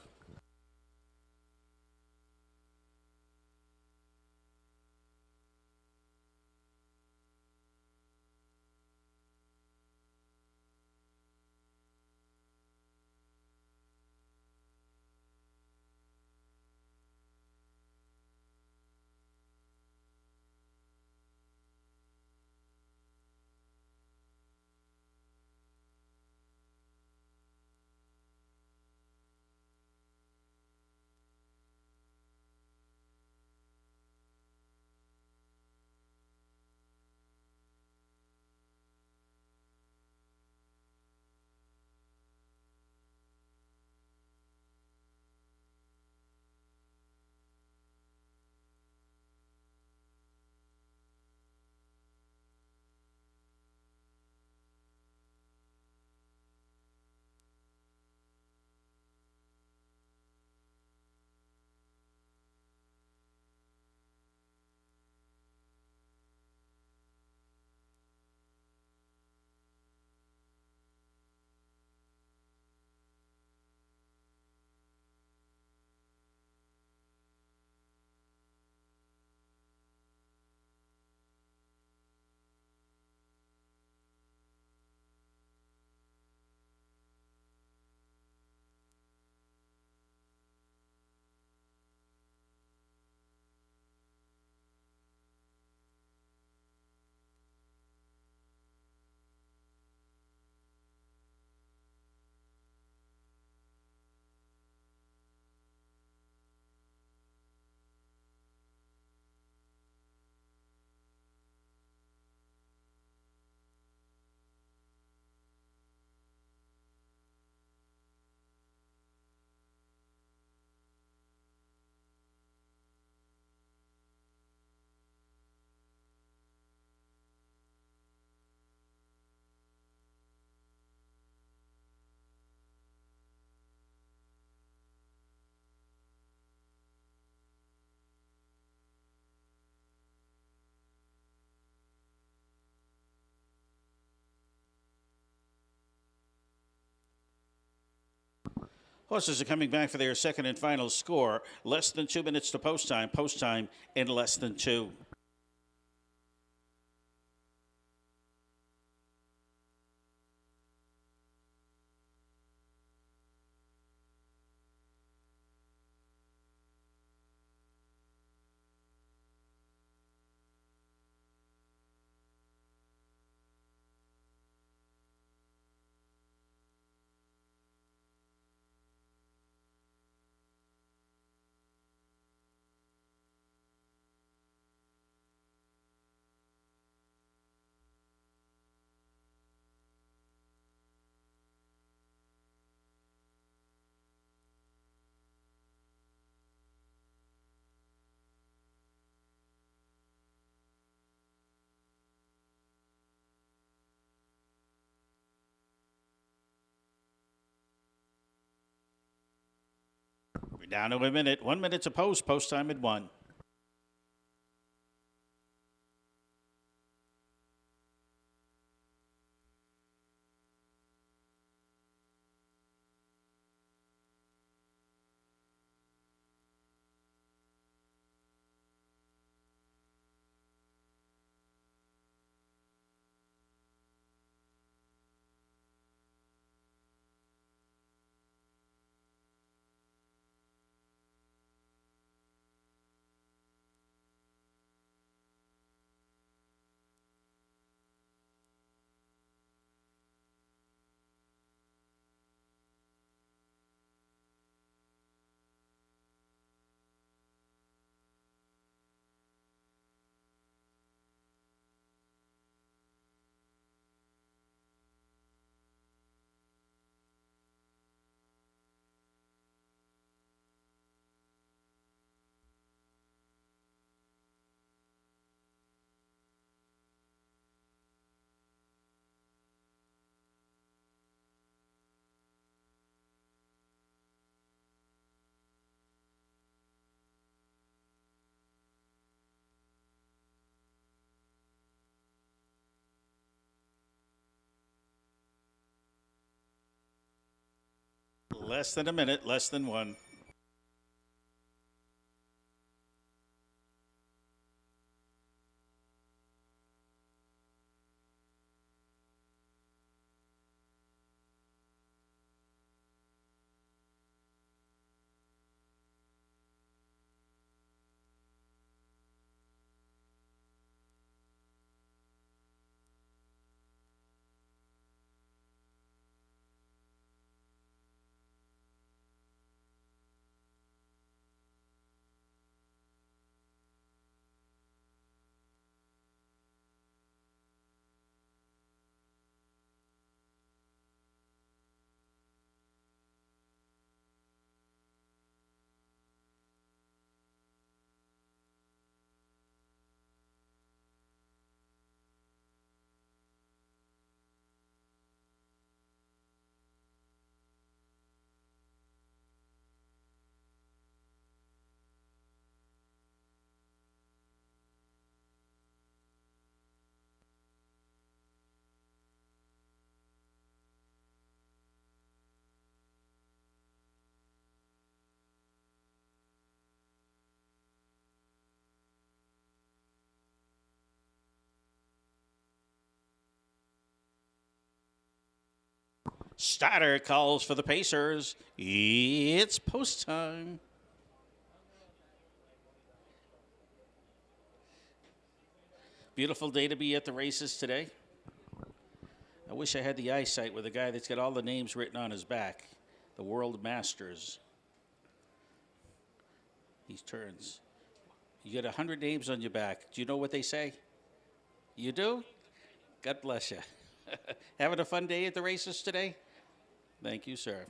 Horses are coming back for their second and final score. Less than 2 minutes to post time. Post time in less than 2. We're down to a minute. 1 minute to post. Post time at 1. Less than a minute, less than one. Starter calls for the Pacers. It's post time. Beautiful day to be at the races today. I wish I had the eyesight with a guy that's got all the names written on his back. The World Masters. He turns. You get 100 names on your back. Do you know what they say? You do? God bless you. Having a fun day at the races today? Thank you, sir.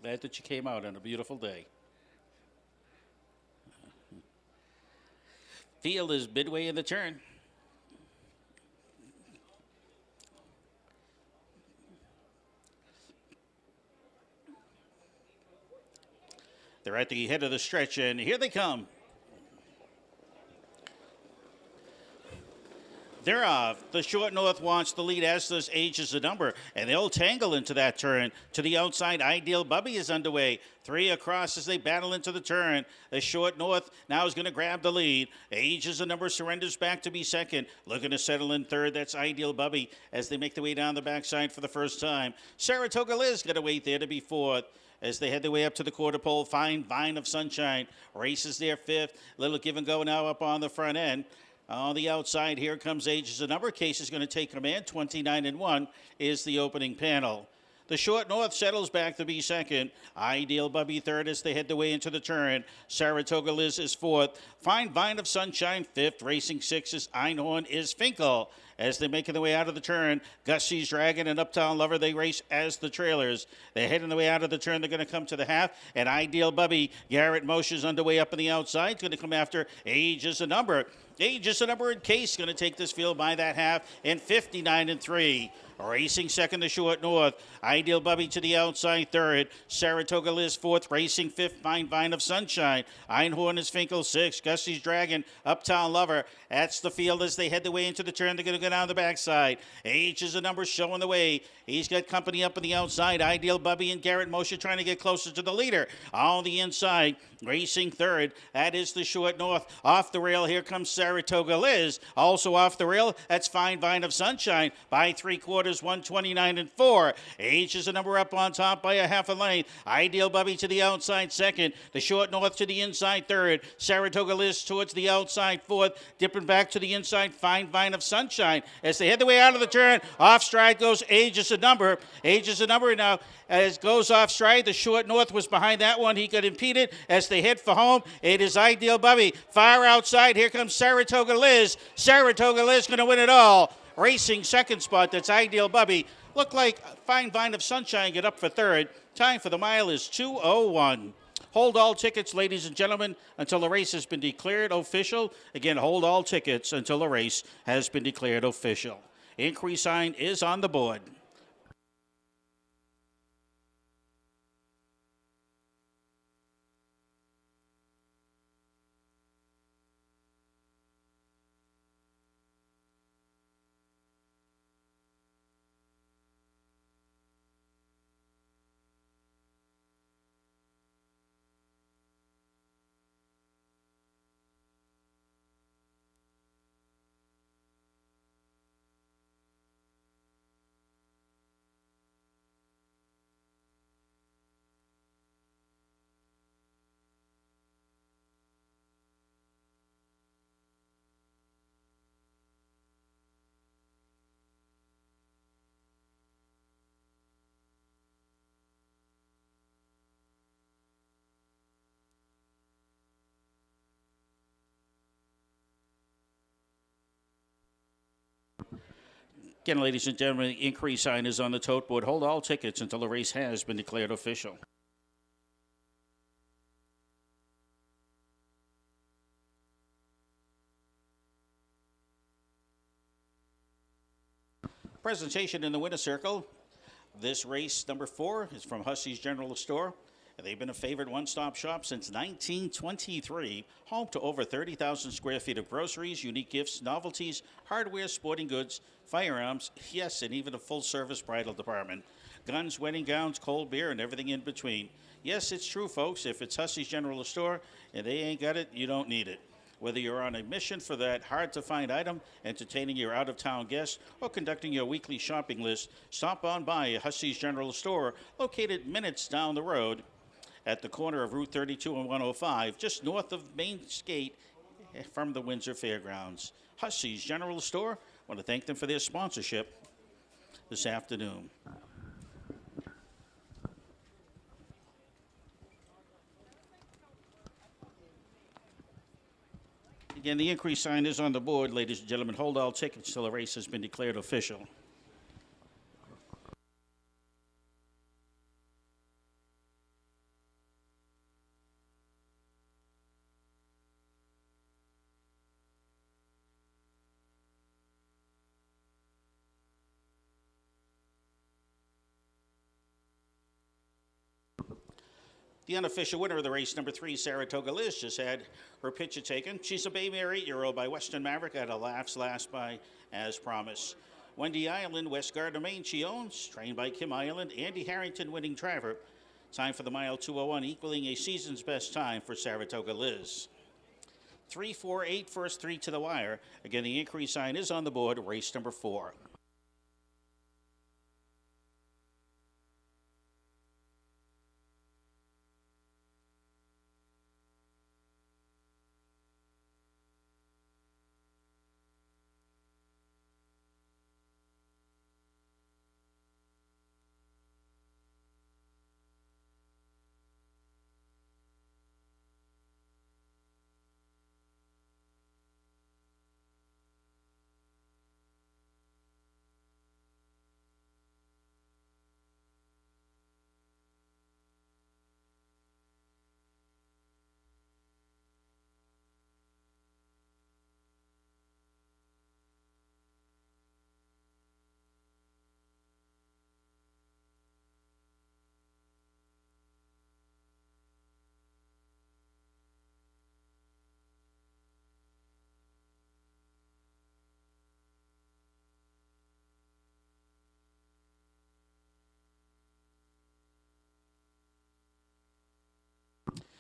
Glad that you came out on a beautiful day. Field is midway in the turn. They're at the head of the stretch, and here they come. They're off. The short north wants the lead, as does Age is a Number, and they'll tangle into that turn. To the outside, Ideal Bubby is underway. 3 across as they battle into the turn. The short north now is going to grab the lead. Age is a Number surrenders back to be second. Looking to settle in third. That's Ideal Bubby as they make their way down the backside for the first time. Saratoga Liz got to wait there to be fourth. As they head their way up to the quarter pole, Fine Vine of Sunshine races their fifth. Little give and go now up on the front end. On the outside, here comes Age is a Number. Case is going to take command. 29-1 is the opening panel. The short north settles back to be second. Ideal Bubby third as they head their way into the turn. Saratoga Liz is fourth. Fine Vine of Sunshine fifth. Racing sixth is Einhorn is Finkel. As they're making their way out of the turn, Gussie's Dragon and Uptown Lover, they race as the trailers. They're heading their way out of the turn. They're going to come to the half. And Ideal Bubby, Garrett Moshe's underway up on the outside. It's going to come after Age is a Number. Age is a Number in Case going to take this field by that half in 59-3. Racing second, the short north. Ideal Bubby to the outside third. Saratoga Liz fourth. Racing fifth, Fine Vine of Sunshine. Einhorn is Finkel sixth. Gussie's Dragon, Uptown Lover. That's the field as they head the way into the turn. They're going to go down the backside. Age is a Number showing the way. He's got company up on the outside. Ideal Bubby and Garrett Moshe trying to get closer to the leader. On the inside, racing third. That is the short north. Off the rail, here comes Saratoga Liz. Also off the rail, that's Fine Vine of Sunshine by 3/4. 129-4. Age is a Number up on top by a half a length. Ideal Bubby to the outside second. The short north to the inside third. Saratoga Liz towards the outside fourth. Dipping back to the inside, Fine Vine of Sunshine. As they head the way out of the turn, off stride goes Age is a Number. Age is a Number now as goes off stride. The short north was behind that one. He got impeded as they head for home. It is Ideal Bubby. Far outside. Here comes Saratoga Liz. Saratoga Liz going to win it all. Racing second spot, that's Ideal Bubby. Looked like Fine Vine of Sunshine get up for third. Time for the mile is 2:01. Hold all tickets, ladies and gentlemen, until the race has been declared official. Again, hold all tickets until the race has been declared official. Inquiry sign is on the board. Again, ladies and gentlemen, the increase sign is on the tote board. Hold all tickets until the race has been declared official. Presentation in the winner's circle. This race, number 4, is from Hussey's General Store. They've been a favorite one-stop shop since 1923, home to over 30,000 square feet of groceries, unique gifts, novelties, hardware, sporting goods, firearms, yes, and even a full-service bridal department. Guns, wedding gowns, cold beer, and everything in between. Yes, it's true, folks. If it's Hussey's General Store and they ain't got it, you don't need it. Whether you're on a mission for that hard-to-find item, entertaining your out-of-town guests, or conducting your weekly shopping list, stop on by Hussey's General Store, located minutes down the road at the corner of Route 32 and 105, just north of Main Gate from the Windsor Fairgrounds. Hussey's General Store, I want to thank them for their sponsorship this afternoon. Again, the increase sign is on the board, ladies and gentlemen. Hold all tickets till the race has been declared official. The unofficial winner of the race, number 3, Saratoga Liz, just had her picture taken. She's a Bay Mare 8-year-old by Western Maverick at a laughs last by as promised. Wendy Ireland, West Gardner, Maine, she owns, trained by Kim Ireland. Andy Harrington winning driver. Time for the mile 2:01, equaling a season's best time for Saratoga Liz. 3-4-8, first 3 to the wire. Again, the increase sign is on the board, race number 4.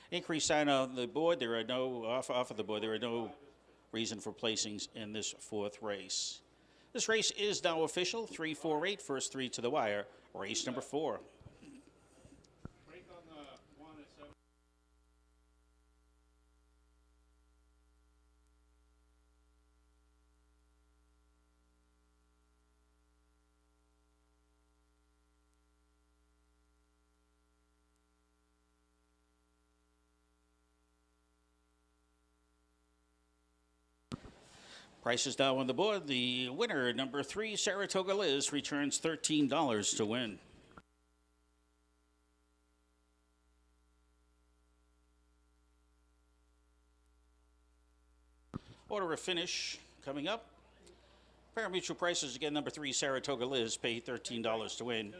Increase sign on the board. There are no off of the board. There are no reason for placings in this 4th race. This race is now official. 3-4-8, first 3 to the wire. Race number 4. Price is now on the board. The winner, number 3, Saratoga Liz, returns $13 to win. Order of finish coming up. Parimutuel prices again, number 3, Saratoga Liz, pay $13 to win.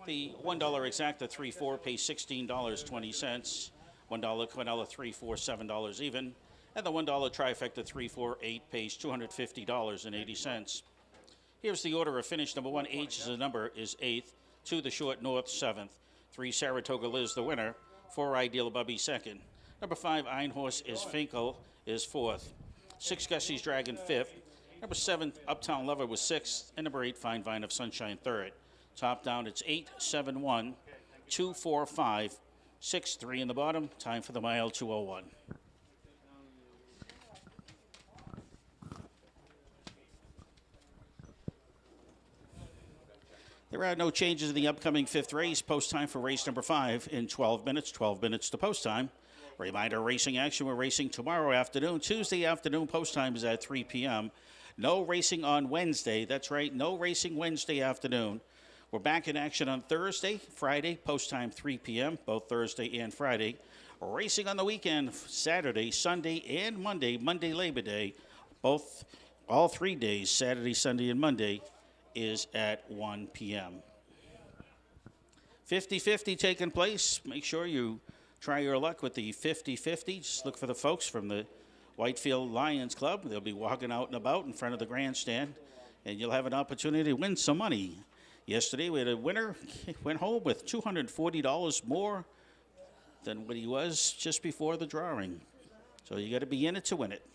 The $1 exacta 3-4 pays $16.20. $1 Quinella 3-4, $7 even. And the $1 trifecta 3-4-8 pays $250.80. Here's the order of finish. Number 1, H is the number, is 8th. 2, the short North, 7th. 3, Saratoga Liz, the winner. 4, Ideal Bubby, 2nd. Number 5, Einhorse is Finkel, is 4th. 6, Gussie's Dragon, 5th. Number 7, Uptown Lover was 6th. And number 8, Fine Vine of Sunshine, 3rd. Top down, it's 8, 7, 1, 2, 4, 5, 6, 3 in the bottom. Time for the mile 2:01. There are no changes in the upcoming 5th race. Post time for race number 5 in 12 minutes. 12 minutes to post time. Reminder, racing action, we're racing tomorrow afternoon. Tuesday afternoon, post time is at 3 p.m. No racing on Wednesday. That's right, no racing Wednesday afternoon. We're back in action on Thursday, Friday, post time 3 p.m., both Thursday and Friday. Racing on the weekend, Saturday, Sunday, and Monday, Monday Labor Day. All 3 days, Saturday, Sunday, and Monday, is at 1 p.m. 50-50 taking place. Make sure you try your luck with the 50-50. Just look for the folks from the Whitefield Lions Club. They'll be walking out and about in front of the grandstand, and you'll have an opportunity to win some money. Yesterday, we had a winner, went home with $240 more than what he was just before the drawing. So you got to be in it to win it.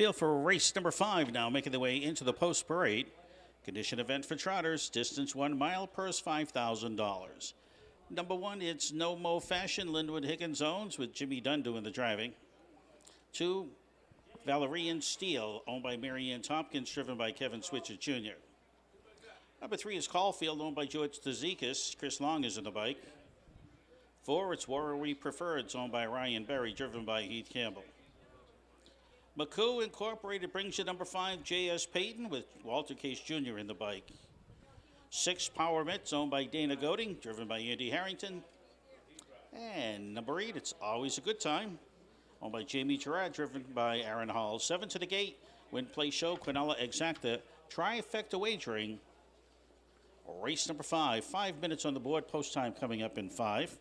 Field for race number 5 now, making their way into the post parade. Condition event for trotters, distance 1 mile, purse $5,000. Number 1, it's No Mo Fashion, Linwood Higgins owns, with Jimmy Dunn doing the driving. 2, Valerian Steel, owned by Marianne Tompkins, driven by Kevin Switzer Jr. Number 3 is Caulfield, owned by George Tzikis. Chris Long is in the bike. 4, it's Warrawee Preferreds, owned by Ryan Berry, driven by Heath Campbell. McCoo Incorporated brings you number 5, J.S. Payton, with Walter Case Jr. in the bike. 6, Power Mitts, owned by Dana Goding, driven by Andy Harrington. And number 8, it's Always a Good Time, owned by Jamie Gerard, driven by Aaron Hall. 7 to the gate, Win Play Show, Quinella Exacta, Trifecta Wagering. Race number 5, 5 minutes on the board, post time coming up in 5.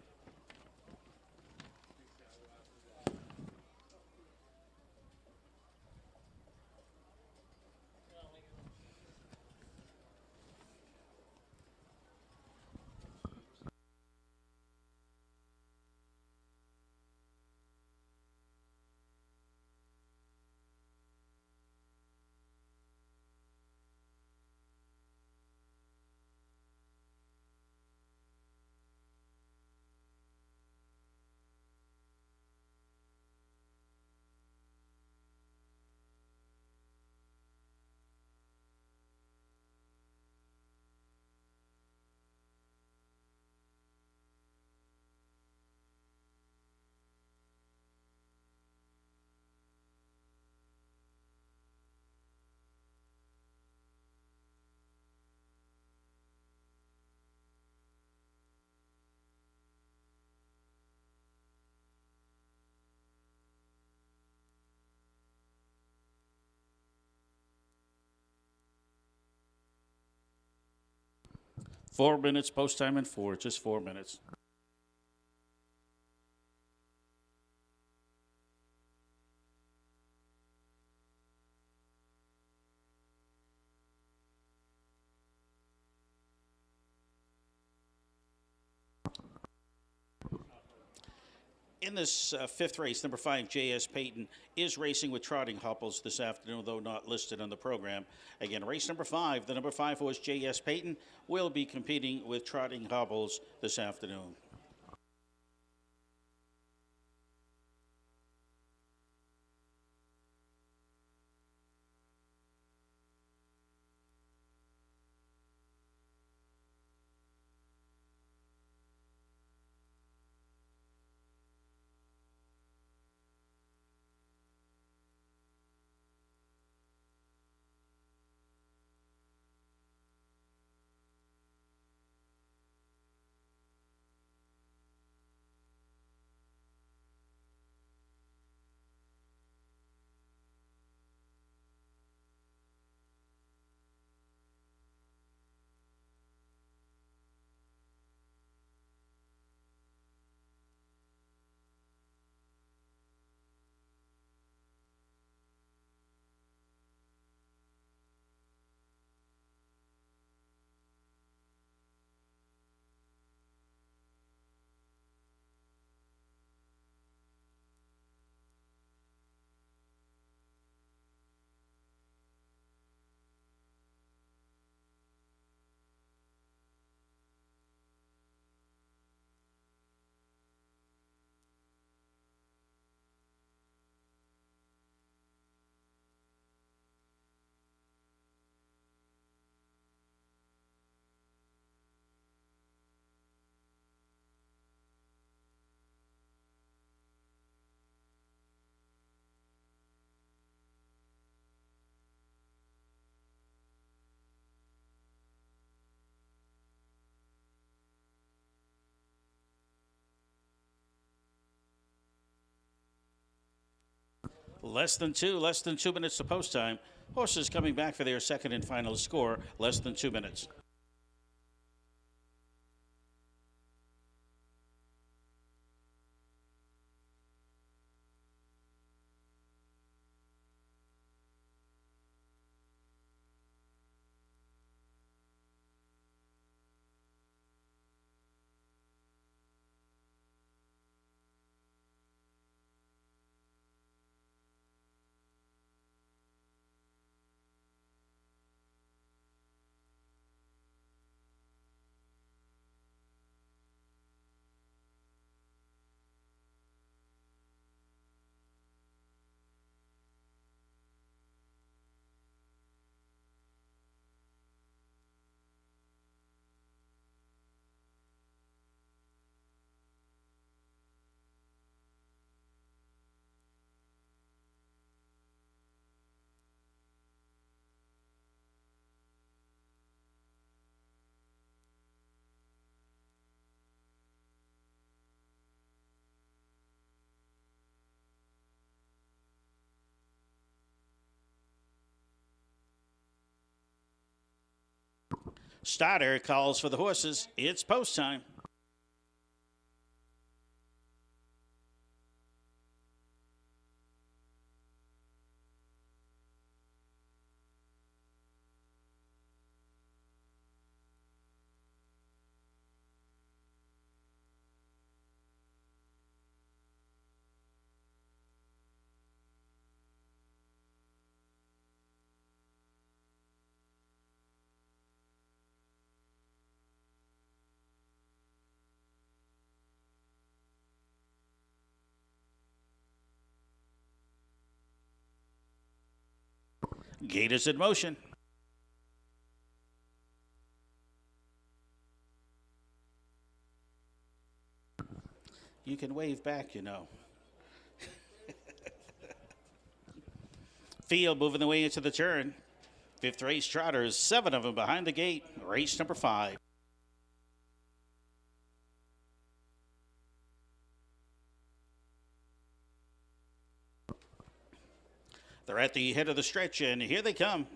4 minutes, post time in 4, just 4 minutes. In this 5th race, number 5, J.S. Payton, is racing with trotting couples this afternoon, though not listed on the program. Again, race number 5, the number 5 horse, J.S. Payton, will be competing with trotting couples this afternoon. Less than 2 minutes to post time. Horses coming back for their second and final score, less than 2 minutes. Starter calls for the horses. It's post time. Gate is in motion. You can wave back, you know. Field moving the way into the turn. Fifth race trotters, 7 of them behind the gate. Race number 5. They're at the head of the stretch, and here they come.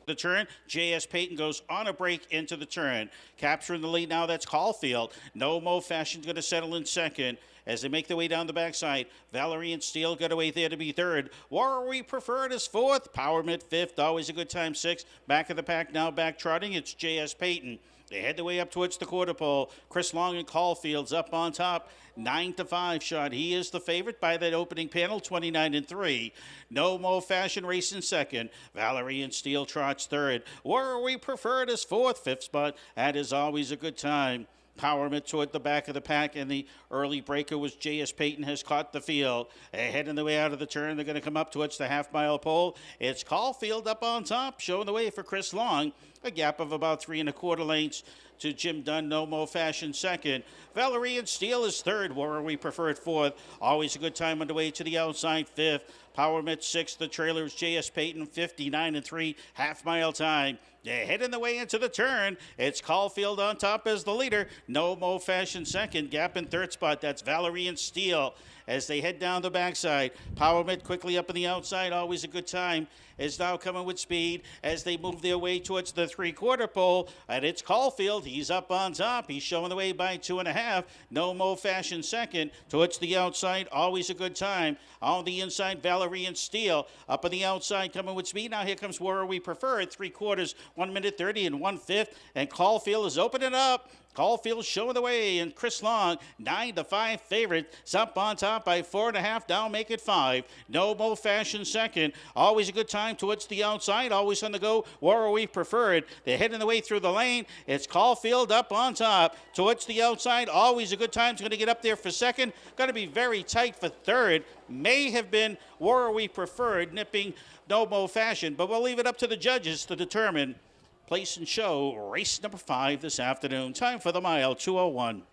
The turn, J.S. Payton goes on a break into the turn. Capturing the lead now, that's Caulfield. No Mo Fashion's going to settle in second. As they make their way down the backside, Valerie and Steele got away there to be third. War We Preferred is fourth. Powermit fifth. Always a good time, sixth. Back of the pack now, back trotting. It's J.S. Payton. They head their way up towards the quarter pole. Chris Long and Caulfield's up on top. 9-5 shot. He is the favorite by that opening panel, 29-3. No Mo Fashion racing second. Valerie and Steele trots third. War We Preferred is fourth. Fifth spot. That is always a good time. Powermit toward the back of the pack, and the early breaker was J.S. Payton has caught the field. Heading the way out of the turn, they're going to come up towards the half-mile pole. It's Caulfield up on top, showing the way for Chris Long. A gap of about 3 1/4 lengths to Jim Dunn, No Mo Fashion second. Valerie and Steele is third. War We Preferred fourth. Always a good time on the way to the outside fifth. Powermit sixth. The trailer is J.S. Payton, 59-3, half-mile time. They're heading the way into the turn. It's Caulfield on top as the leader. No Mo Fashion second. Gap in third spot. That's Valerie and Steele. As they head down the backside, Powermit quickly up on the outside. Always a good time. Is now coming with speed as they move their way towards the three-quarter pole. And it's Caulfield. He's up on top. He's showing the way by 2.5. No Mo Fashion second. Towards the outside. Always a good time. On the inside, Valerie and Steele. Up on the outside, coming with speed. Now here comes War We Preferred. 3/4, 1 minute 30 and 1/5. And Caulfield is opening up. Caulfield showing the way, and Chris Long, 9-5 favorite. Is up on top by 4.5. Down, make it 5. No Mo Fashion second. Always a good time towards the outside. Always on the go. War We Preferred. They're heading the way through the lane. It's Caulfield up on top towards the outside. Always a good time. It's going to get up there for second. Going to be very tight for third. May have been War We Preferred nipping No Mo Fashion, but we'll leave it up to the judges to determine place and show race number 5 this afternoon. Time for the mile, 2:01.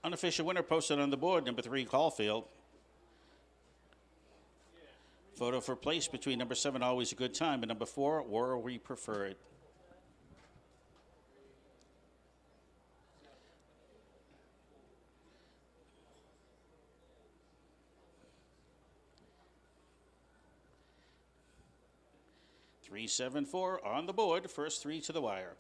Unofficial winner posted on the board, number 3, Caulfield. Photo for place between number 7, Always a Good Time, and number 4, War We Preferred. $374 on the board. First 3 to the wire.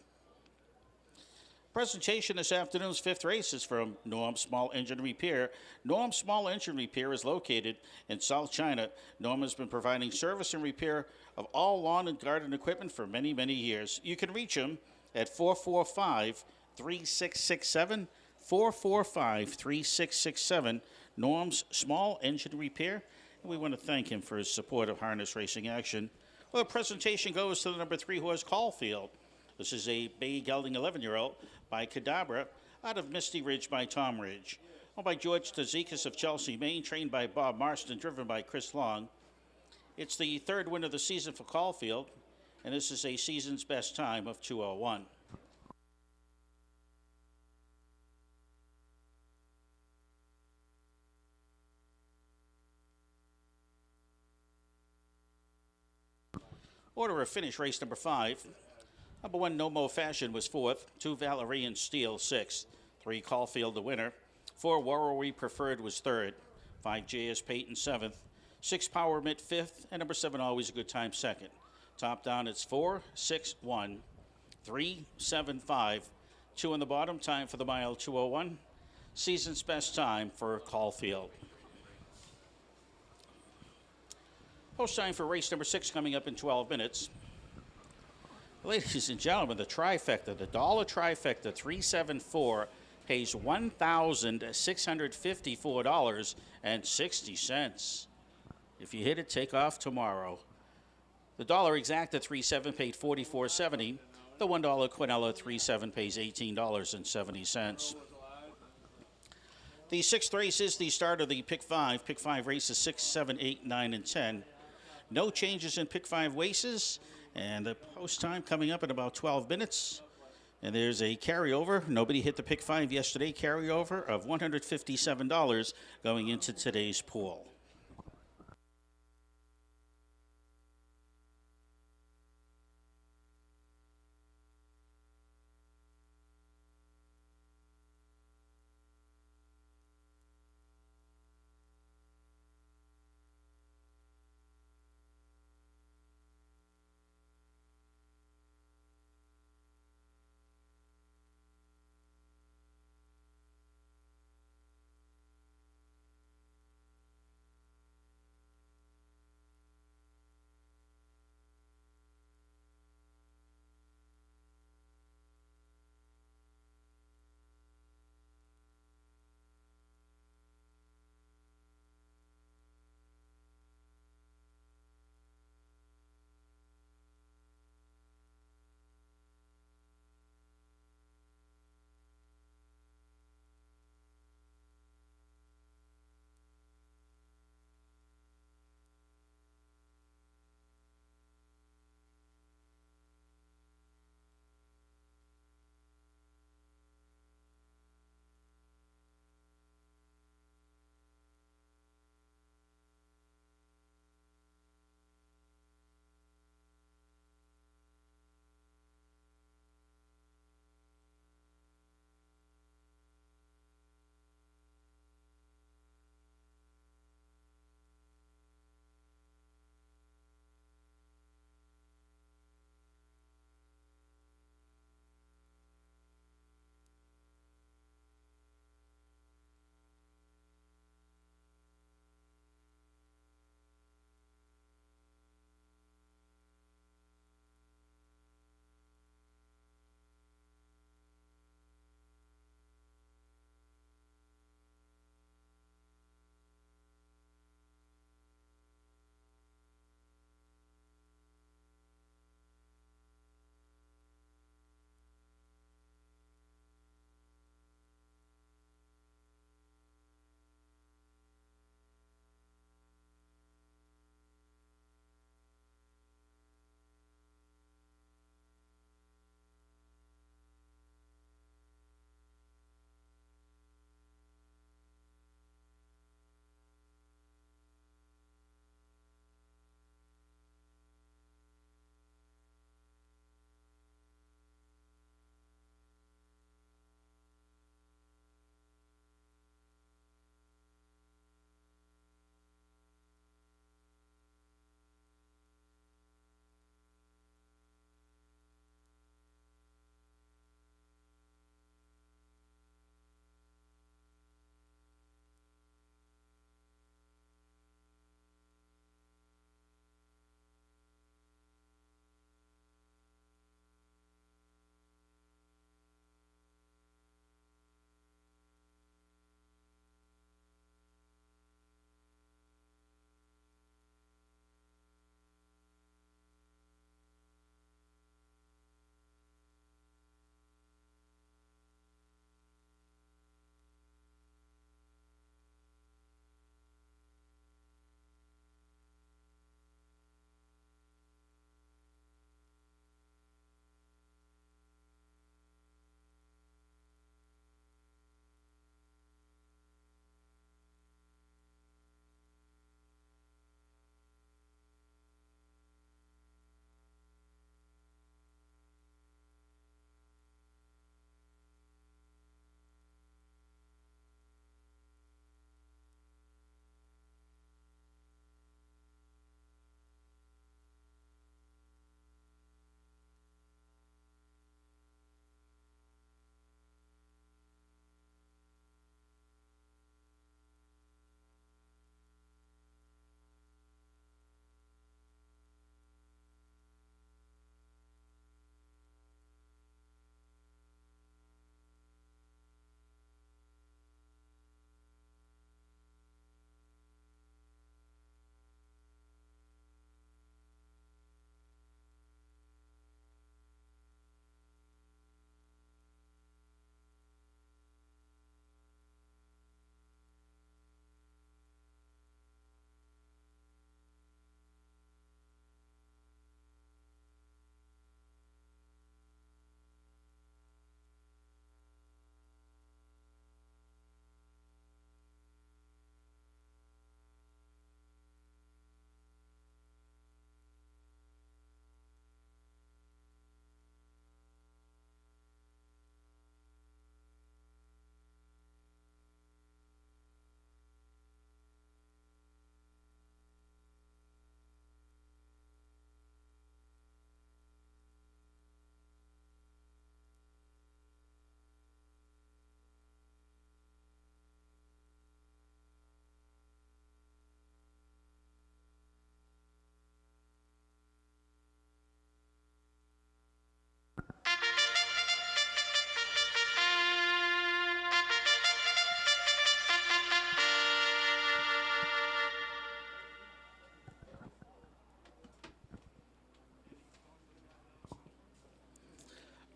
Presentation this afternoon's 5th race is from Norm Small Engine Repair. Norm Small Engine Repair is located in South China. Norm has been providing service and repair of all lawn and garden equipment for many, many years. You can reach him at 445-3667, 445-3667. Norm's Small Engine Repair. We want to thank him for his support of harness racing action. Well, the presentation goes to the number 3 horse Caulfield. This is a bay gelding 11-year-old by Cadabra out of Misty Ridge by Tom Ridge. Owned by George Tazikas of Chelsea, Maine, trained by Bob Marston, driven by Chris Long. It's the third win of the season for Caulfield, and this is a season's best time of 2:01. Order of finish, race number 5. Number 1, No Mo Fashion, was 4th. 2, Valerian Steel, 6th. 3, Caulfield, the winner. 4, Warrowy Preferred, was 3rd. 5, J.S. Payton, 7th. 6, Power Mitt, 5th. And number 7, Always a Good Time, 2nd. Top down, it's 4, 6, 1, 3, 7, 5. 2 on the bottom, time for the mile, 2:01. Season's best time for Caulfield. Post time for race number 6 coming up in 12 minutes. Ladies and gentlemen, the trifecta, the dollar trifecta, 374, pays $1,654.60. If you hit it, take off tomorrow. The dollar exacta 37 paid $44.70. The $1 Quinella 37 pays $18.70. The 6th race is the start of the Pick 5. Pick 5 races 6, 7, 8, 9, and 10. No changes in Pick 5 races, and the post time coming up in about 12 minutes. And there's a carryover. Nobody hit the Pick 5 yesterday. Carryover of $157 going into today's pool.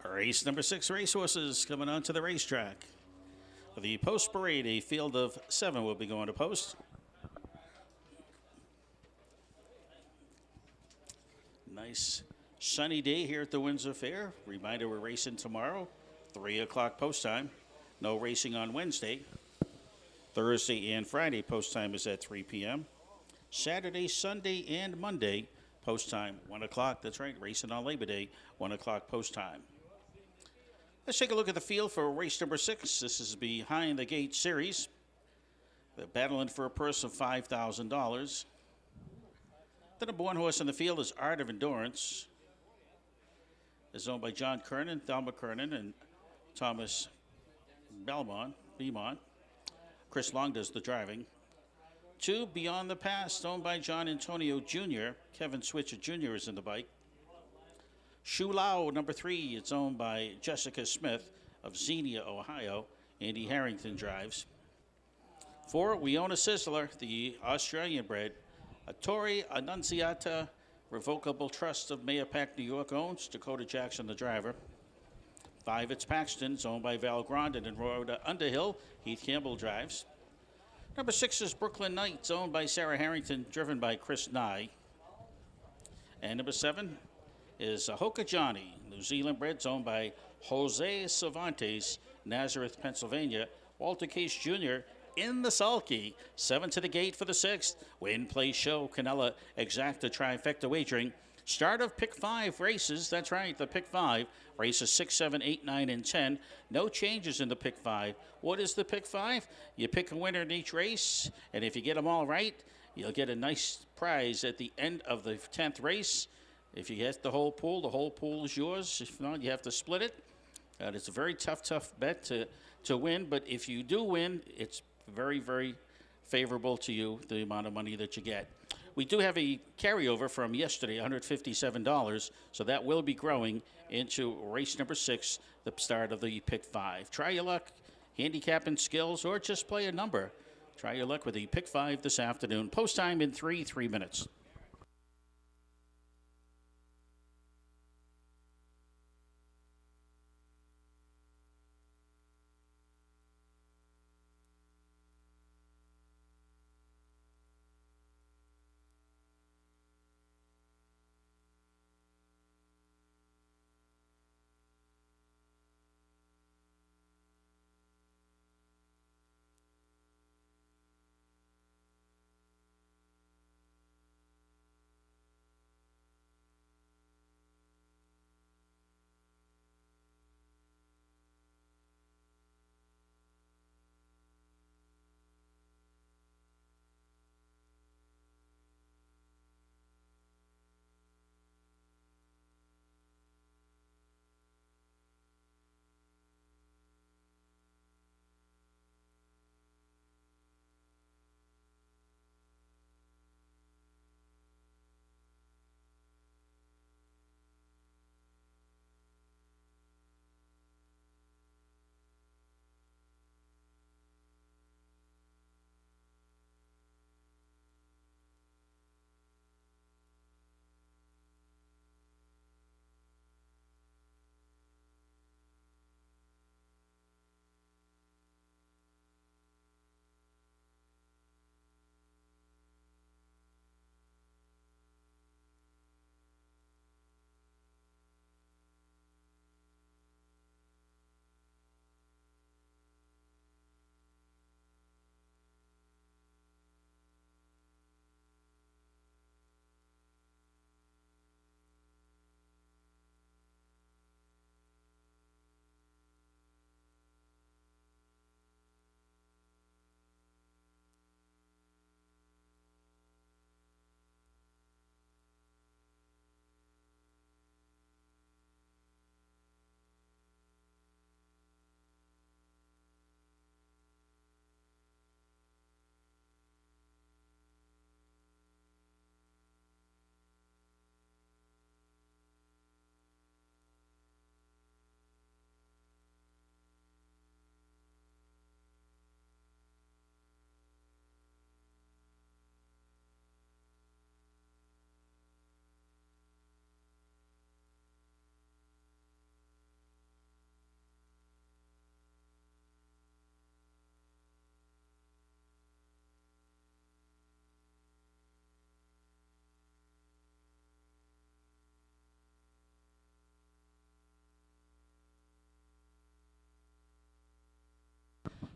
Race number 6 racehorses coming onto the racetrack. For the post parade, a field of 7 will be going to post. Nice sunny day here at the Windsor Fair. Reminder, we're racing tomorrow, 3 o'clock post time. No racing on Wednesday. Thursday and Friday post time is at 3 p.m. Saturday, Sunday, and Monday post time, 1 o'clock. That's right, racing on Labor Day, 1 o'clock post time. Let's take a look at the field for race number 6. This is Behind the Gate Series. They're battling for a purse of $5,000. The number 1 horse in the field is Art of Endurance. It's owned by John Kernan, Thelma Kernan, and Thomas Beaumont. Chris Long does the driving. 2, Beyond the Past, owned by John Antonio Jr. Kevin Switzer Jr. is in the bike. Shu Lao, number 3, it's owned by Jessica Smith of Xenia, Ohio. Andy Harrington drives. 4, We Own a Sizzler, the Australian bred. Torre Annunziata, Revocable Trust of Mayapack, New York owns. Dakota Jackson, the driver. 5, it's Paxton, it's owned by Val Grandin and Rhoda Underhill. Heath Campbell drives. Number 6 is Brooklyn Knights, owned by Sarah Harrington, driven by Chris Nye. And number 7 is Hoka Johnny, New Zealand breds, owned by Jose Cervantes, Nazareth, Pennsylvania. Walter Case Jr. in the sulky. 7 to the gate for the 6th. Win, play, show, Canella, exacta, trifecta wagering. Start of pick 5 races. That's right, the pick 5. Races 6, 7, 8, 9, and 10. No changes in the pick 5. What is the pick 5? You pick a winner in each race, and if you get them all right, you'll get a nice prize at the end of the 10th race. If you get the whole pool is yours. If not, you have to split it. It's a very tough bet to win, but if you do win, it's very, very favorable to you, the amount of money that you get. We do have a carryover from yesterday, $157, so that will be growing into race number 6, the start of the pick 5. Try your luck, handicapping skills, or just play a number. Try your luck with the pick 5 this afternoon. Post time in 3 minutes.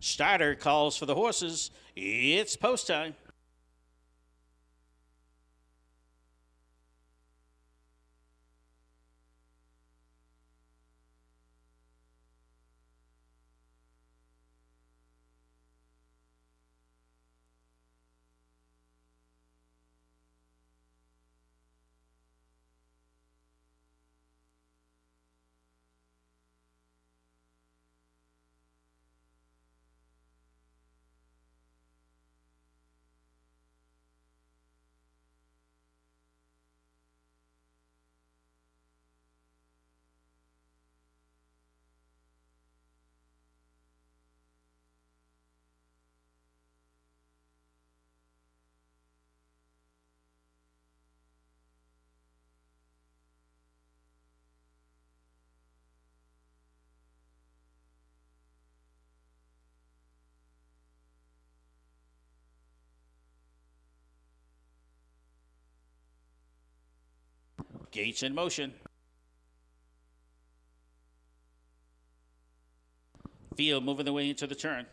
Starter calls for the horses. It's post time. Gates in motion. Field moving the way into the turn.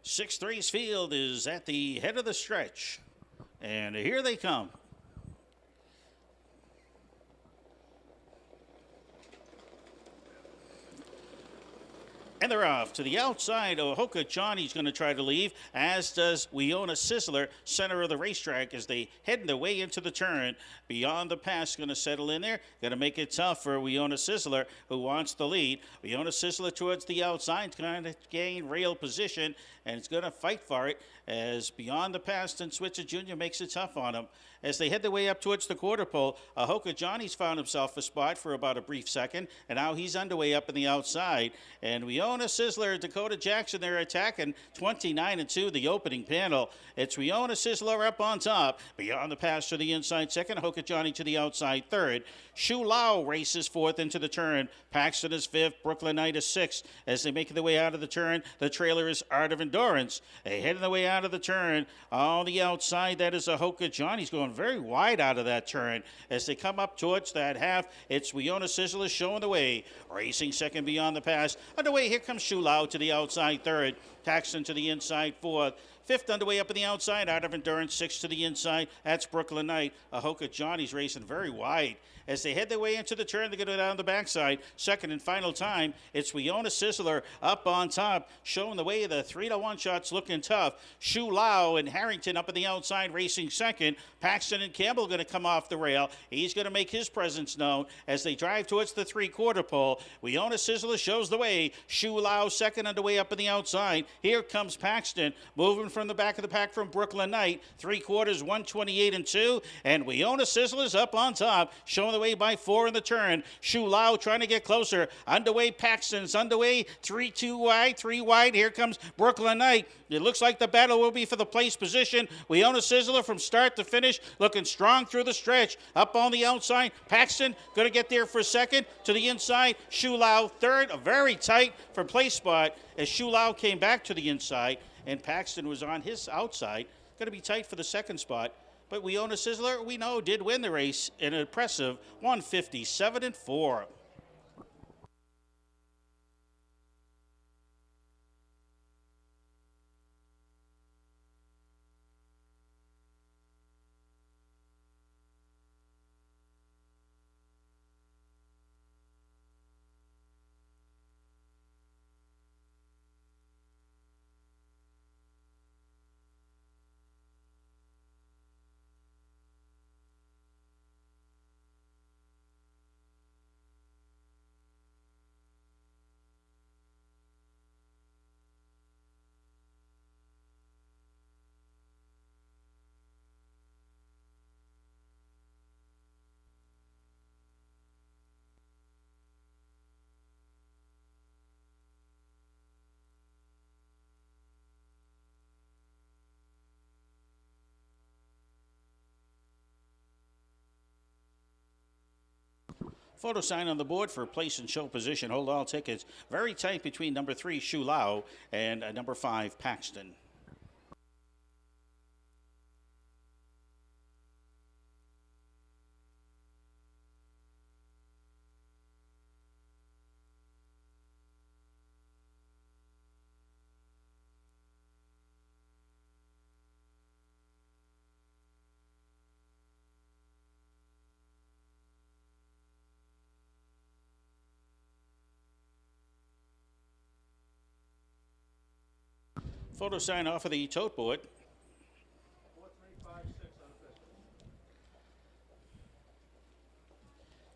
Six three's field is at the head of the stretch. And here they come. And they're off to the outside. Ohoka Johnny's going to try to leave, as does Weona Sizzler, center of the racetrack, as they head their way into the turn. Beyond the Pass going to settle in there. Going to make it tough for Weona Sizzler, who wants the lead. Weona Sizzler towards the outside, trying to gain rail position, and it's going to fight for it as Beyond the Pass and Switzer Jr. makes it tough on him. As they head their way up towards the quarter pole, Ahoka Johnny's found himself a spot for about a brief second, and now he's underway up in the outside. And Weona Sizzler, Dakota Jackson, they're attacking 29-2, the opening panel. It's Weona Sizzler up on top. Beyond the Pass to the inside second, Ahoka Johnny to the outside third. Shu Lao races fourth into the turn. Paxton is fifth, Brooklyn Knight is sixth. As they make their way out of the turn, the trailer is Art of Endurance. They heading their way out of the turn. On the outside, that is Ahoka Johnny's going very wide out of that turn. As they come up towards that half, it's Weona Sizzler showing the way. Racing second Beyond the Pass. Underway, here comes Shu Lao to the outside third. Paxton to the inside fourth. Fifth underway up in the outside, Art of Endurance. Sixth to the inside, that's Brooklyn Knight. Ahoka Johnny's racing very wide. As they head their way into the turn, they go down the backside. Second and final time, it's Weona Sizzler up on top, showing the way. The 3-1 shots looking tough. Shu Lao and Harrington up on the outside, racing second. Paxton and Campbell going to come off the rail. He's going to make his presence known as they drive towards the three-quarter pole. Weona Sizzler shows the way. Shu Lao second underway up on the outside. Here comes Paxton, moving from the back of the pack from Brooklyn Knight. Three quarters, 128-2. And Weona Sizzler's up on top, showing the way by 4 in the turn. Shu Lao trying to get closer. Underway, Paxton's underway. 3-2 wide, 3 wide. Here comes Brooklyn Knight. It looks like the battle will be for the place position. Weona Sizzler from start to finish, looking strong through the stretch. Up on the outside, Paxton going to get there for second. To the inside, Shu Lao third. A very tight for place spot as Shu Lao came back to the inside, and Paxton was on his outside. Going to be tight for the second spot. But Weona Sizzler, we know, did win the race in an impressive 157-4. Photo sign on the board for place and show position. Hold all tickets. Very tight between number 3, Shu Lao, and number 5, Paxton. Photo sign off of the tote board.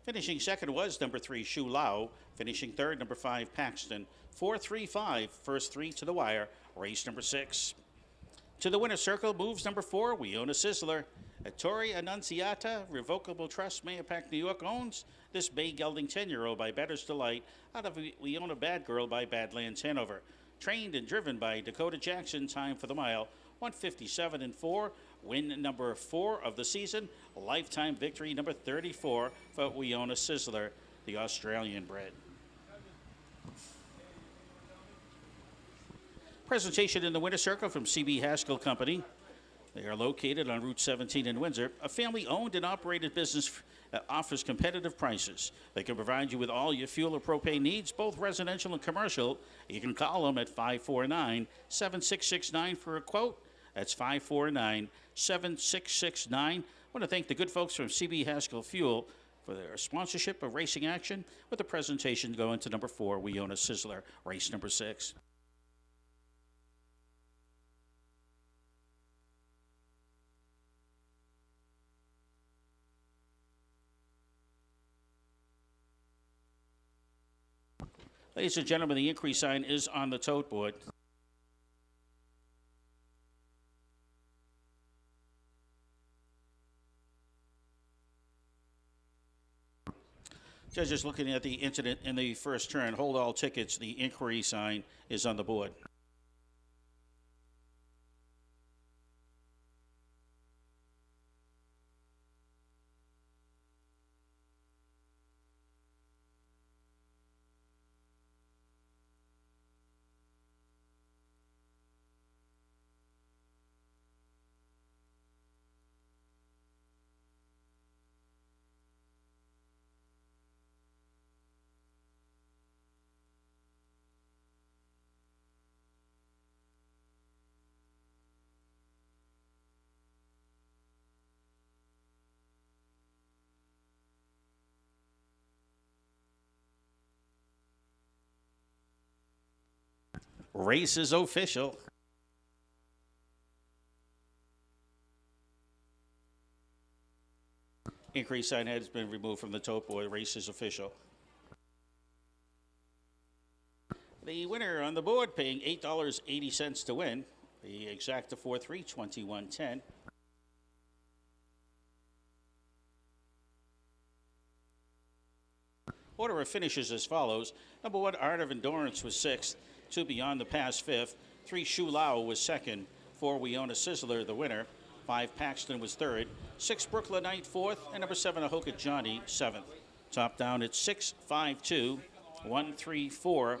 Finishing second was number 3, Shu Lao. Finishing third, number 5, Paxton. 4-3-5, first 3 to the wire. Race number 6. To the winner's circle moves number 4, We Own a Sizzler. Tori Annunziata, Revocable Trust, Mayapack, New York, owns this bay gelding 10-year-old by Better's Delight out of We Own a Bad Girl by Badlands, Hanover. Trained and driven by Dakota Jackson, time for the mile, 157-4. Win number 4 of the season. Lifetime victory number 34 for We Own a Sizzler, the Australian bred. Presentation in the winner's circle from CB Haskell Company. They are located on Route 17 in Windsor. A family-owned and operated business that offers competitive prices. They can provide you with all your fuel or propane needs, both residential and commercial. You can call them at 549-7669 for a quote. That's 549-7669. I want to thank the good folks from CB Haskell Fuel for their sponsorship of racing action, with the presentation going to number 4, We Own a Sizzler, race number 6. Ladies and gentlemen, the increase sign is on the tote board. Judges looking at the incident in the first turn. Hold all tickets. The inquiry sign is on the board. Race is official. Inquiry sign has been removed from the tote board. Race is official. The winner on the board paying $8.80 to win. The exacta 4-3, 21-10. Order of finishes as follows. Number 1, Art of Endurance was 6th. 2, Beyond the Pass 5th. 3, Shu Lao was 2nd. 4, We Own a Sizzler, the winner. 5, Paxton was 3rd. 6, Brooklyn Knight 4th. And number 7, Ahoka Johnny 7th. Top down at 6, 5, 2, 1, 3, 4.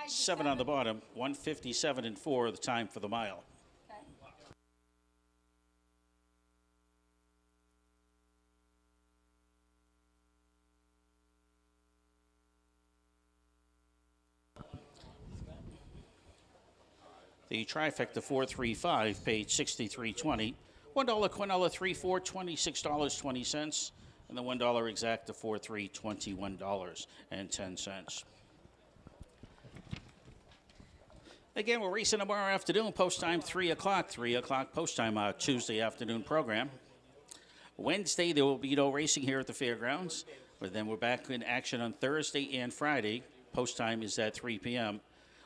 7 on the bottom. 157-4, the time for the mile. The trifecta 435 paid $63.20. $1 Quinella 3-4, $26.20. And the $1 exacta 4-3, $21.10. Again, we're racing tomorrow afternoon, post time 3 o'clock. 3 o'clock post time, our Tuesday afternoon program. Wednesday, there will be no racing here at the fairgrounds. But then we're back in action on Thursday and Friday. Post time is at 3 p.m.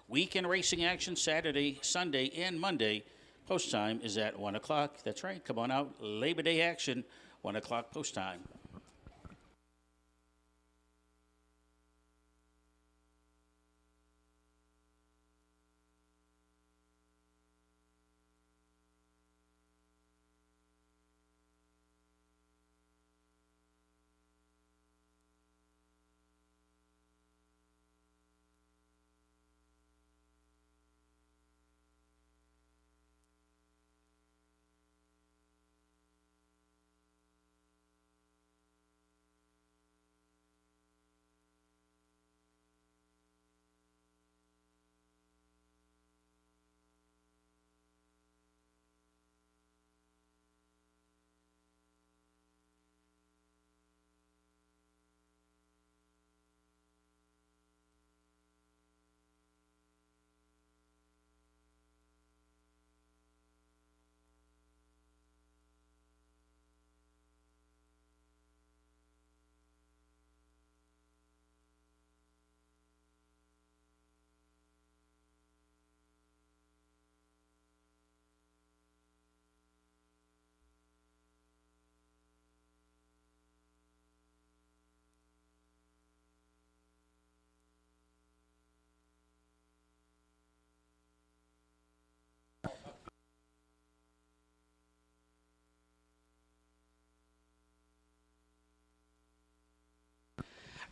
Weekend racing action Saturday, Sunday, and Monday. Post time is at 1 o'clock. That's right. Come on out. Labor Day action, 1 o'clock post time.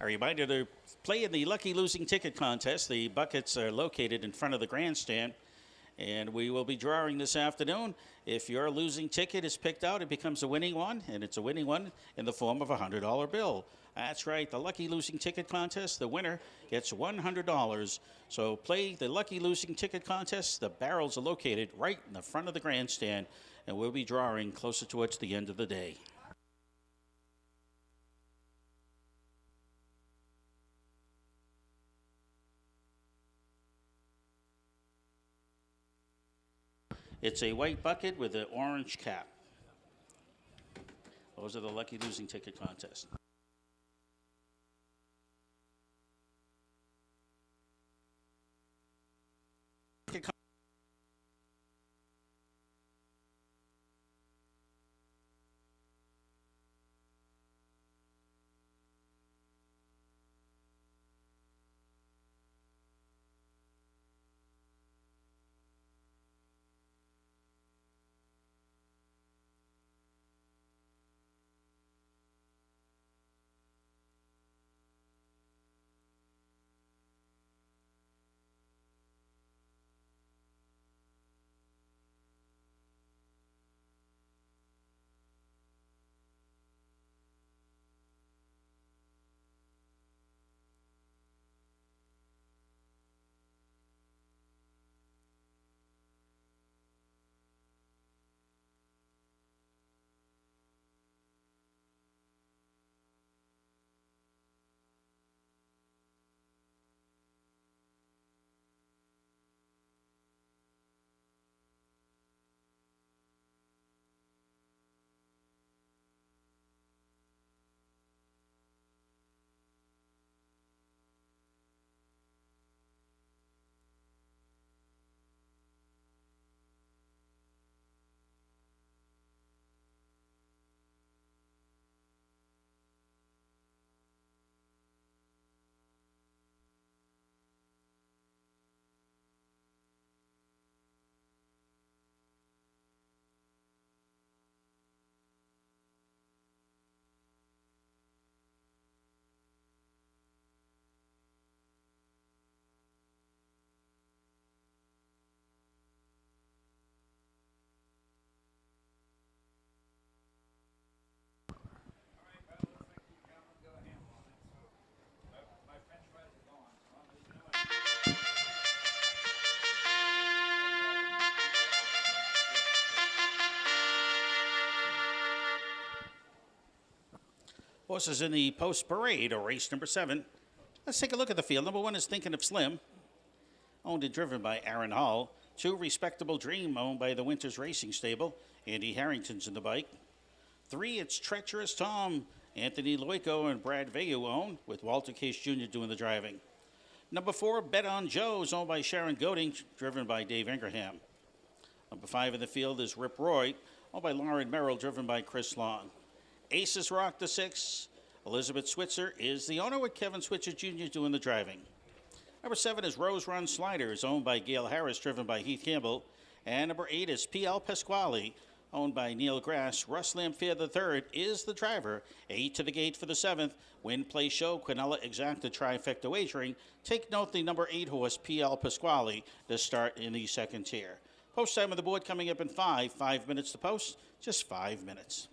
A reminder to play in the Lucky Losing Ticket Contest. The buckets are located in front of the grandstand, and we will be drawing this afternoon. If your losing ticket is picked out, it becomes a winning one, and it's a winning one in the form of a $100 bill. That's right, the Lucky Losing Ticket Contest. The winner gets $100. So play the Lucky Losing Ticket Contest. The barrels are located right in the front of the grandstand, and we'll be drawing closer towards the end of the day. It's a white bucket with an orange cap. Those are the Lucky Losing Ticket Contest. Horses in the post parade, or race number 7. Let's take a look at the field. Number 1 is Thinking of Slim, owned and driven by Aaron Hall. 2, Respectable Dream, owned by the Winters Racing Stable. Andy Harrington's in the bike. 3, it's Treacherous Tom, Anthony Loico and Brad Vayu own, with Walter Case Jr. doing the driving. Number 4, Bet on Joe's, owned by Sharon Goding, driven by Dave Ingraham. Number 5 in the field is Rip Roy, owned by Lauren Merrill, driven by Chris Long. Aces Rock the 6. Elizabeth Switzer is the owner, with Kevin Switzer Jr. doing the driving. Number 7 is Rose Run Sliders, owned by Gail Harris, driven by Heath Campbell. And number 8 is P.L. Pasquale, owned by Neil Grass. Russ Lamphere III is the driver. 8 to the gate for the 7th. Win, play, show, Quinella Exacta trifecta wagering. Take note the number 8 horse, P.L. Pasquale, to start in the second tier. Post time on the board coming up in 5 minutes to post, just 5 minutes.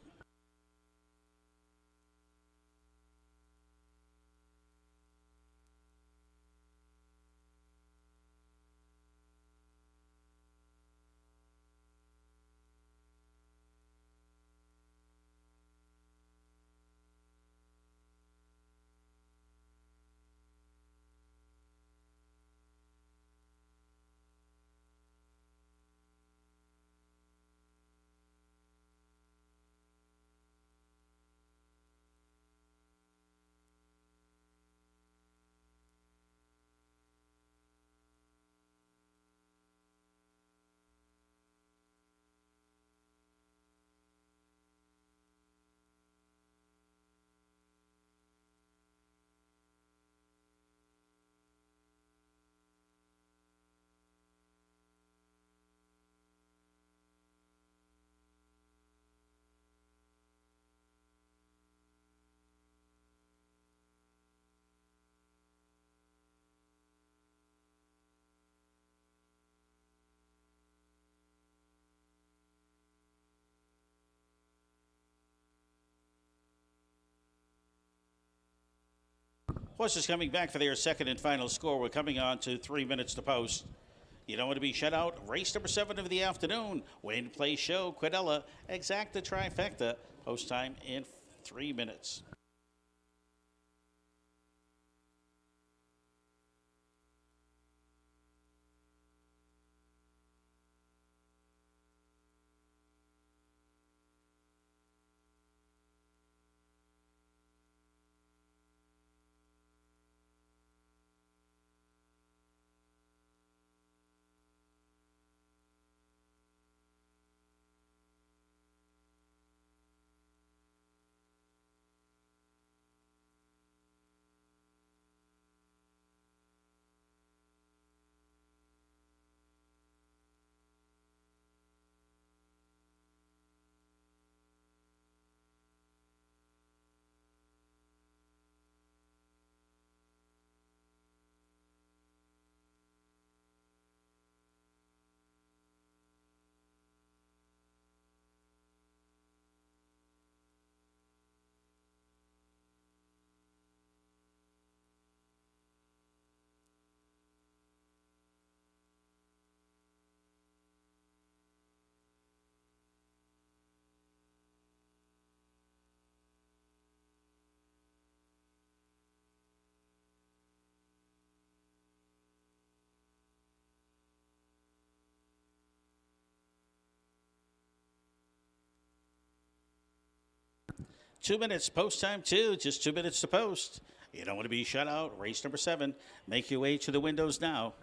Horses coming back for their second and final score. We're coming on to 3 minutes to post. You don't want to be shut out. Race number 7 of the afternoon. Win, play, show, Quadella, exacta trifecta. Post time in 3 minutes. Two minutes, post time two, just 2 minutes to post. You don't want to be shut out. Race number 7. Make your way to the windows now.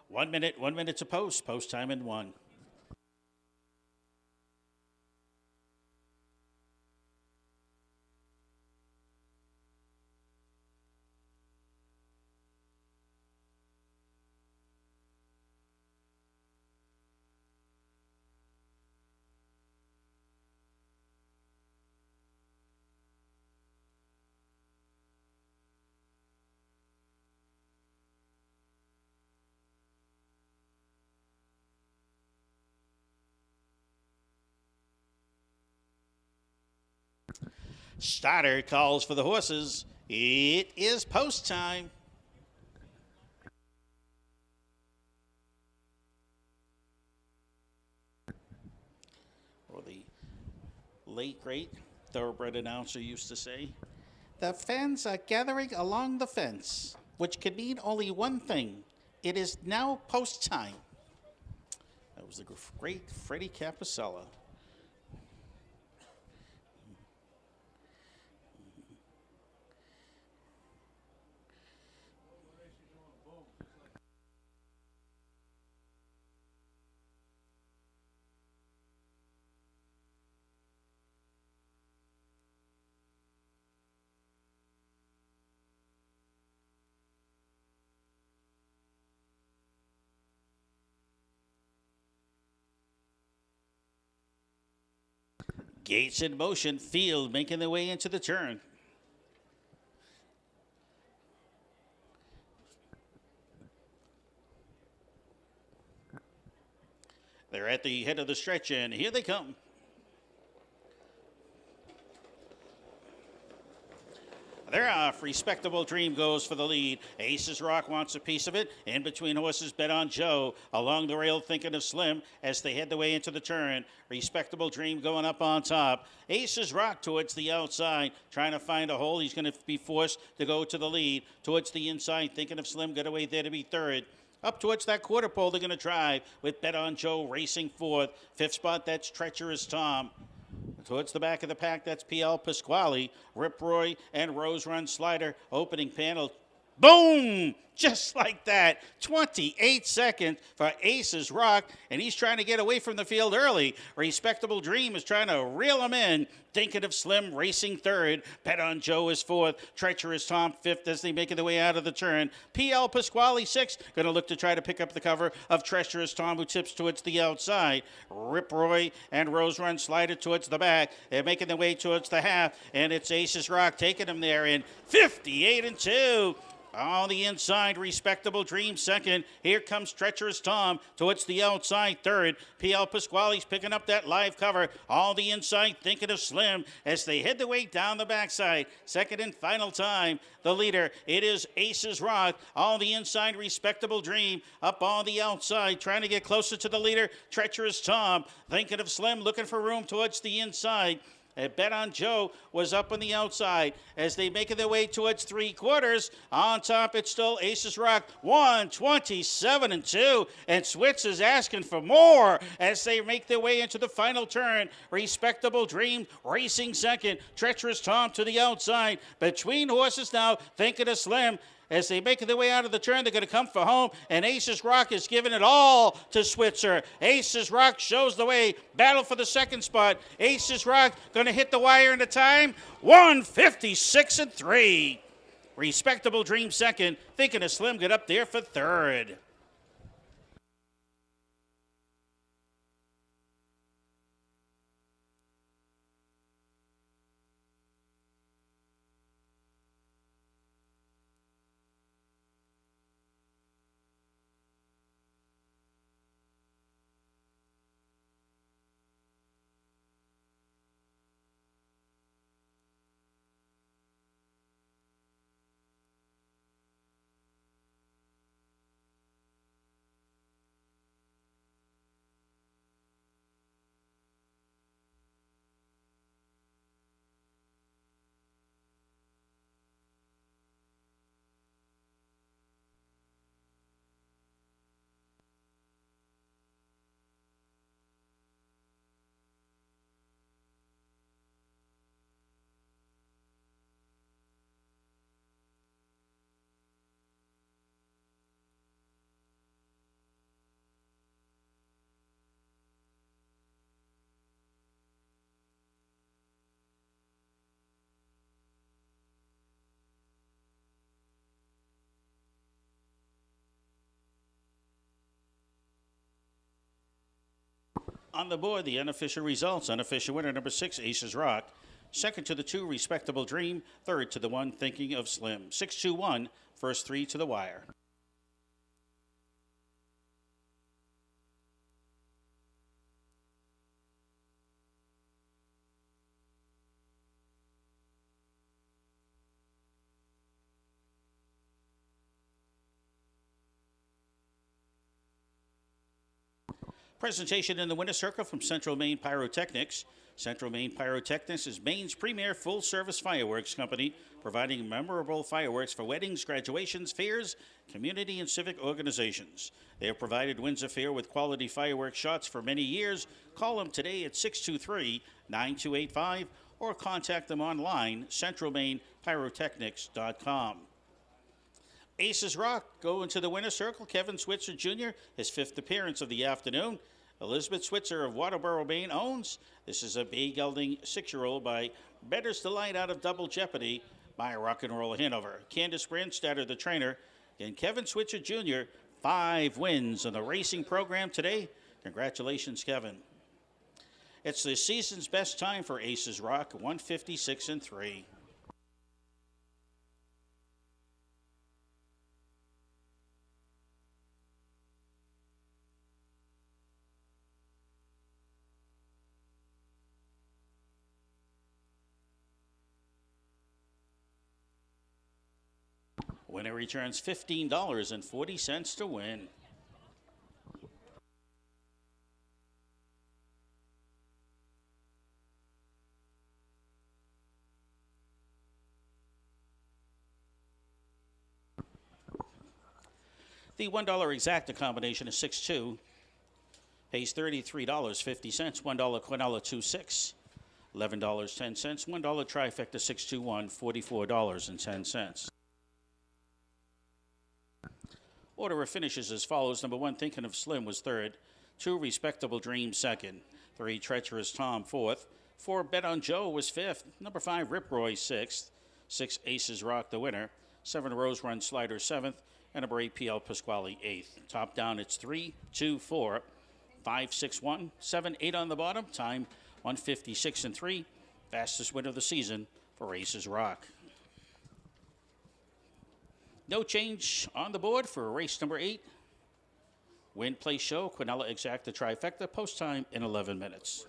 One minute to post. Post time in 1. Starter calls for the horses. It is post time. Or the late, great thoroughbred announcer used to say, the fans are gathering along the fence, which could mean only one thing. It is now post time. That was the great Freddie Capicella. Gates in motion, field making their way into the turn. They're at the head of the stretch, and here they come. They're off. Respectable Dream goes for the lead. Aces Rock wants a piece of it. In between horses, Bet on Joe. Along the rail, thinking of Slim as they head the way into the turn. Respectable Dream going up on top. Aces Rock towards the outside, trying to find a hole. He's going to be forced to go to the lead. Towards the inside, thinking of Slim, got away there to be third. Up towards that quarter pole, they're going to drive with Bet on Joe racing fourth. Fifth spot, that's Treacherous Tom. Towards the back of the pack, that's P.L. Pasquale, Rip Roy, and Rose Run Slider. Opening panel. Boom! Just like that. 28 seconds for Aces Rock, and he's trying to get away from the field early. Respectable Dream is trying to reel him in. Thinking of Slim racing third. Bet on Joe is fourth. Treacherous Tom fifth as they make their way out of the turn. P.L. Pasquale sixth. Going to look to try to pick up the cover of Treacherous Tom, who tips towards the outside. Rip Roy and Rose Run Slider towards the back. They're making their way towards the half, and it's Aces Rock taking them there in 58-2. On the inside, Respectable Dream second. Here comes Treacherous Tom towards the outside third. P.L. Pasquale's picking up that live cover. All the inside, thinking of Slim as they head the way down the backside. Second and final time. The leader, it is Aces Rock. All the inside, Respectable Dream. Up on the outside, trying to get closer to the leader. Treacherous Tom, thinking of Slim, looking for room towards the inside. Bet on Joe was up on the outside as they make their way towards three quarters. On top, it's still Aces Rock, 127-2, and Switz is asking for more as they make their way into the final turn. Respectable Dream racing second. Treacherous Tom to the outside. Between horses now, thinking of Slim. As they make their way out of the turn, they're going to come for home, and Aces Rock is giving it all to Switzer. Aces Rock shows the way. Battle for the second spot. Aces Rock going to hit the wire in the time. 156-3. Respectable Dream second. Thinking of Slim get up there for third. On the board, the unofficial results. Unofficial winner, number 6, Aces Rock. Second to the 2, Respectable Dream. Third to the 1, Thinking of Slim. 6-2-1, first 3 to the wire. Presentation in the winner's circle from Central Maine Pyrotechnics. Central Maine Pyrotechnics is Maine's premier full-service fireworks company, providing memorable fireworks for weddings, graduations, fairs, community and civic organizations. They have provided Windsor Fair with quality fireworks shots for many years. Call them today at 623-9285 or contact them online, centralmainepyrotechnics.com. Aces Rock go into the winner's circle. Kevin Switzer Jr., his 5th appearance of the afternoon. Elizabeth Switzer of Waterboro, Maine owns. This is a bay gelding 6-year-old by Better's Delight out of Double Jeopardy by Rock and Roll Hanover. Candace Brandstatter, the trainer. And Kevin Switzer Jr., 5 wins on the racing program today. Congratulations, Kevin. It's the season's best time for Aces Rock, 156-3. Winner returns $15.40 to win. The $1 exacta combination is 6-2. Pays $33.50. $1 quinella 2-6. $11.10. $1 trifecta 621. $44.10. Order of finishes as follows. Number 1, Thinking of Slim was third. 2, Respectable Dream second. 3, Treacherous Tom fourth. 4, Bet on Joe was fifth. Number 5, Rip Roy sixth. 6, Aces Rock the winner. 7, Rose Run Slider seventh. And number 8, PL Pasquale eighth. Top down, it's 3, 2, 4, 5, 6, 1, 7, 8 on the bottom. Time 1:56 and 3. Fastest win of the season for Aces Rock. No change on the board for race number 8. Win, place, show, quinella exacta trifecta. Post time in 11 minutes.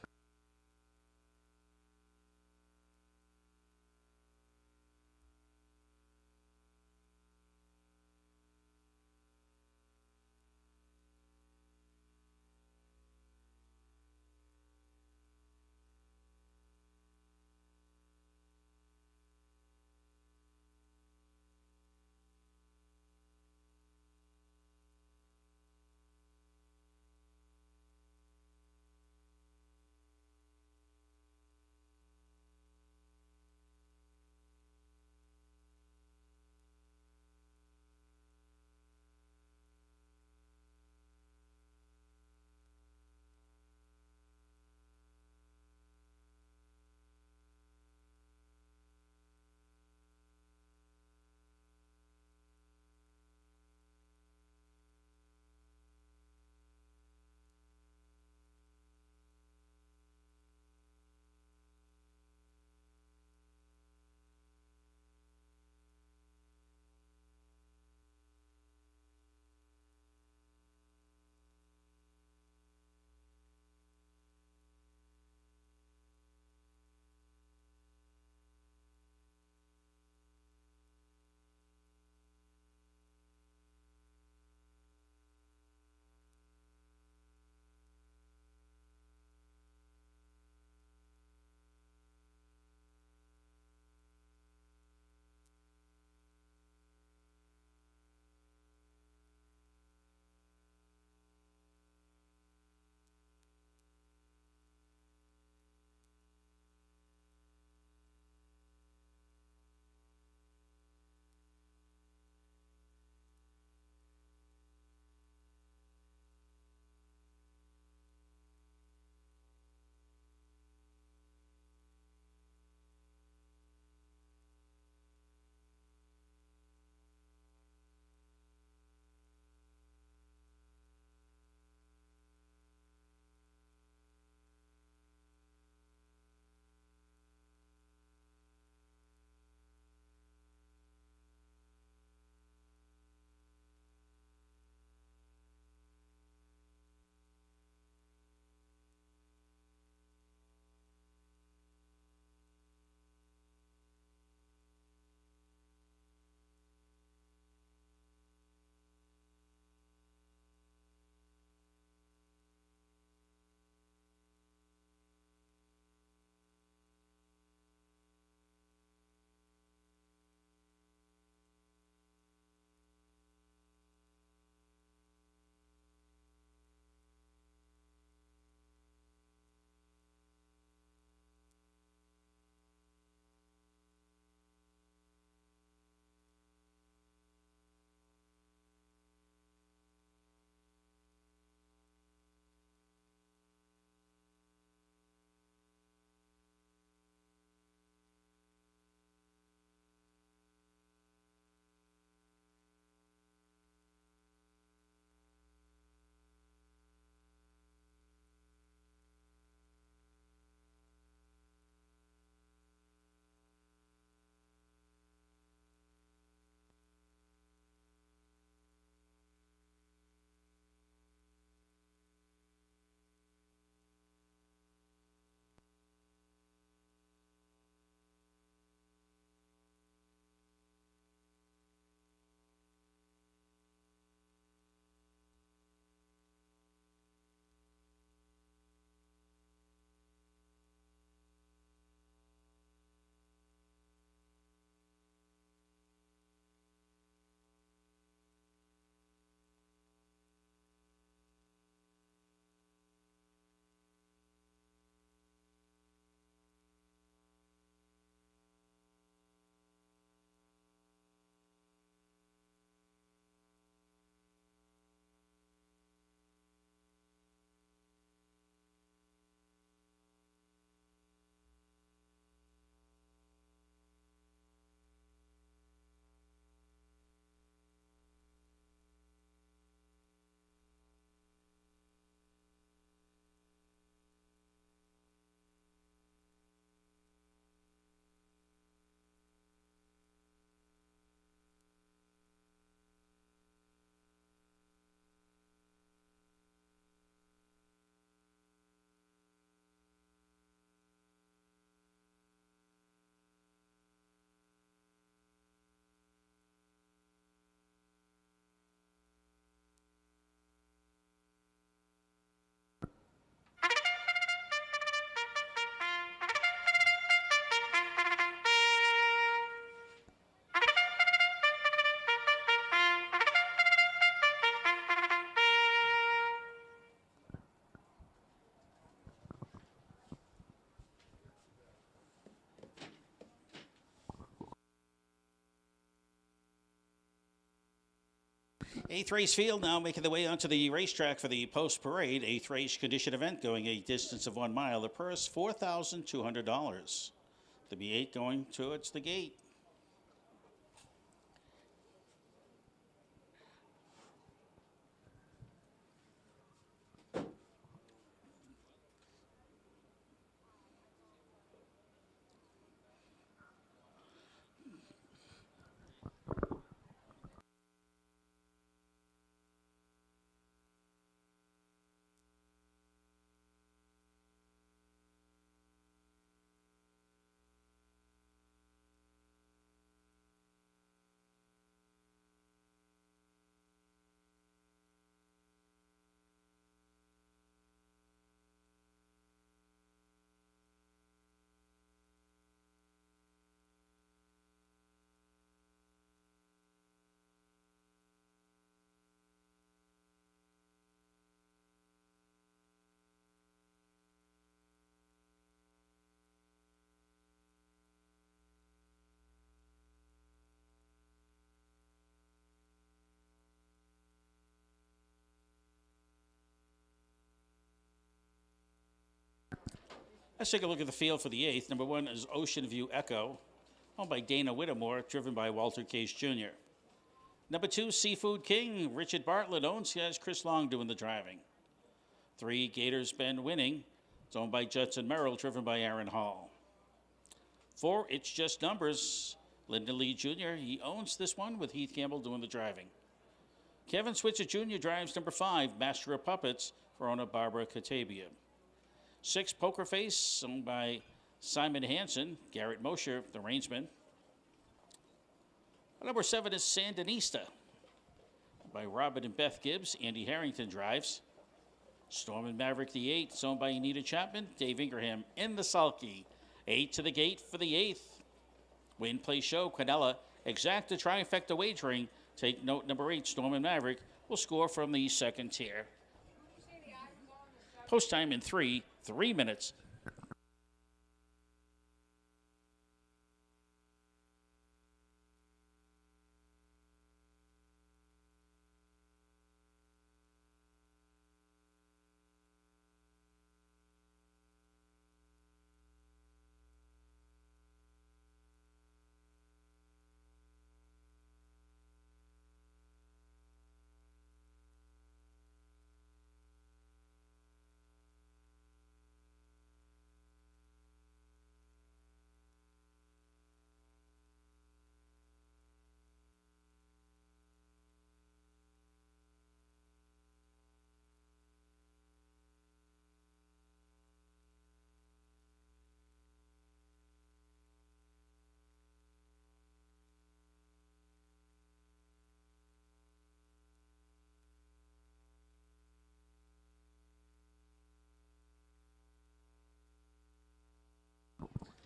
Eighth race field now making their way onto the racetrack for the post parade. Eighth race condition event going a distance of 1 mile. The purse $4,200. The B8 going towards the gate. Let's take a look at the field for the eighth. Number 1 is Ocean View Echo, owned by Dana Whittemore, driven by Walter Case Jr. Number 2, Seafood King, Richard Bartlett owns. He has Chris Long doing the driving. 3, Gators Bend Winning. It's owned by Judson Merrill, driven by Aaron Hall. 4, It's Just Numbers. Lyndon Lee Jr., he owns this one with Heath Campbell doing the driving. Kevin Switzer Jr. drives number 5, Master of Puppets, for owner Barbara Katabia. 6, Poker Face, owned by Simon Hansen, Garrett Mosher, the rangeman. Number 7 is Sandinista, by Robert and Beth Gibbs. Andy Harrington drives. Storm and Maverick the 8, owned by Anita Chapman, Dave Ingraham in the sulky. 8 to the gate for the 8th. Win, play, show, Quinella, exacta trifecta wagering. Take note, number 8, Storm and Maverick, will score from the second tier. Post time in 3 minutes.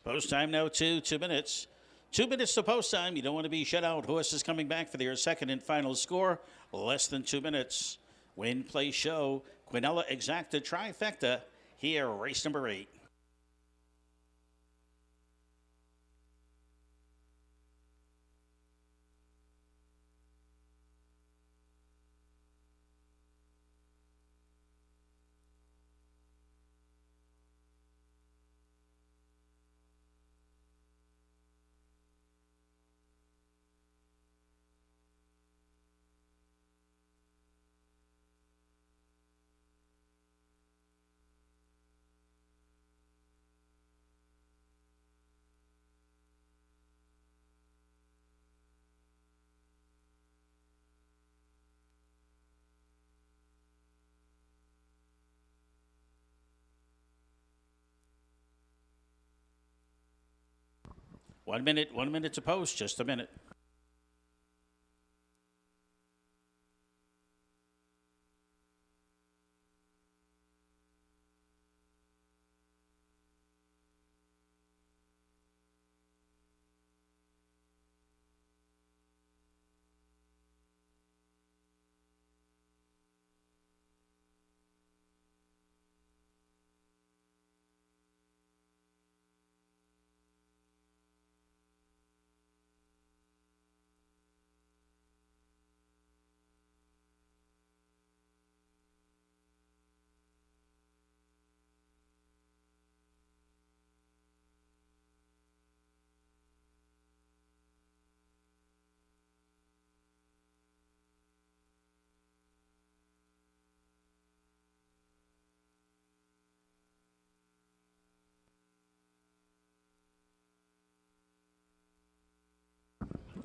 Post time now, 2 minutes. 2 minutes to post time. You don't want to be shut out. Horses coming back for their second and final score. Less than 2 minutes. Win, play, show. Quinella exacta trifecta. Here, race number 8. One minute to post, just a minute.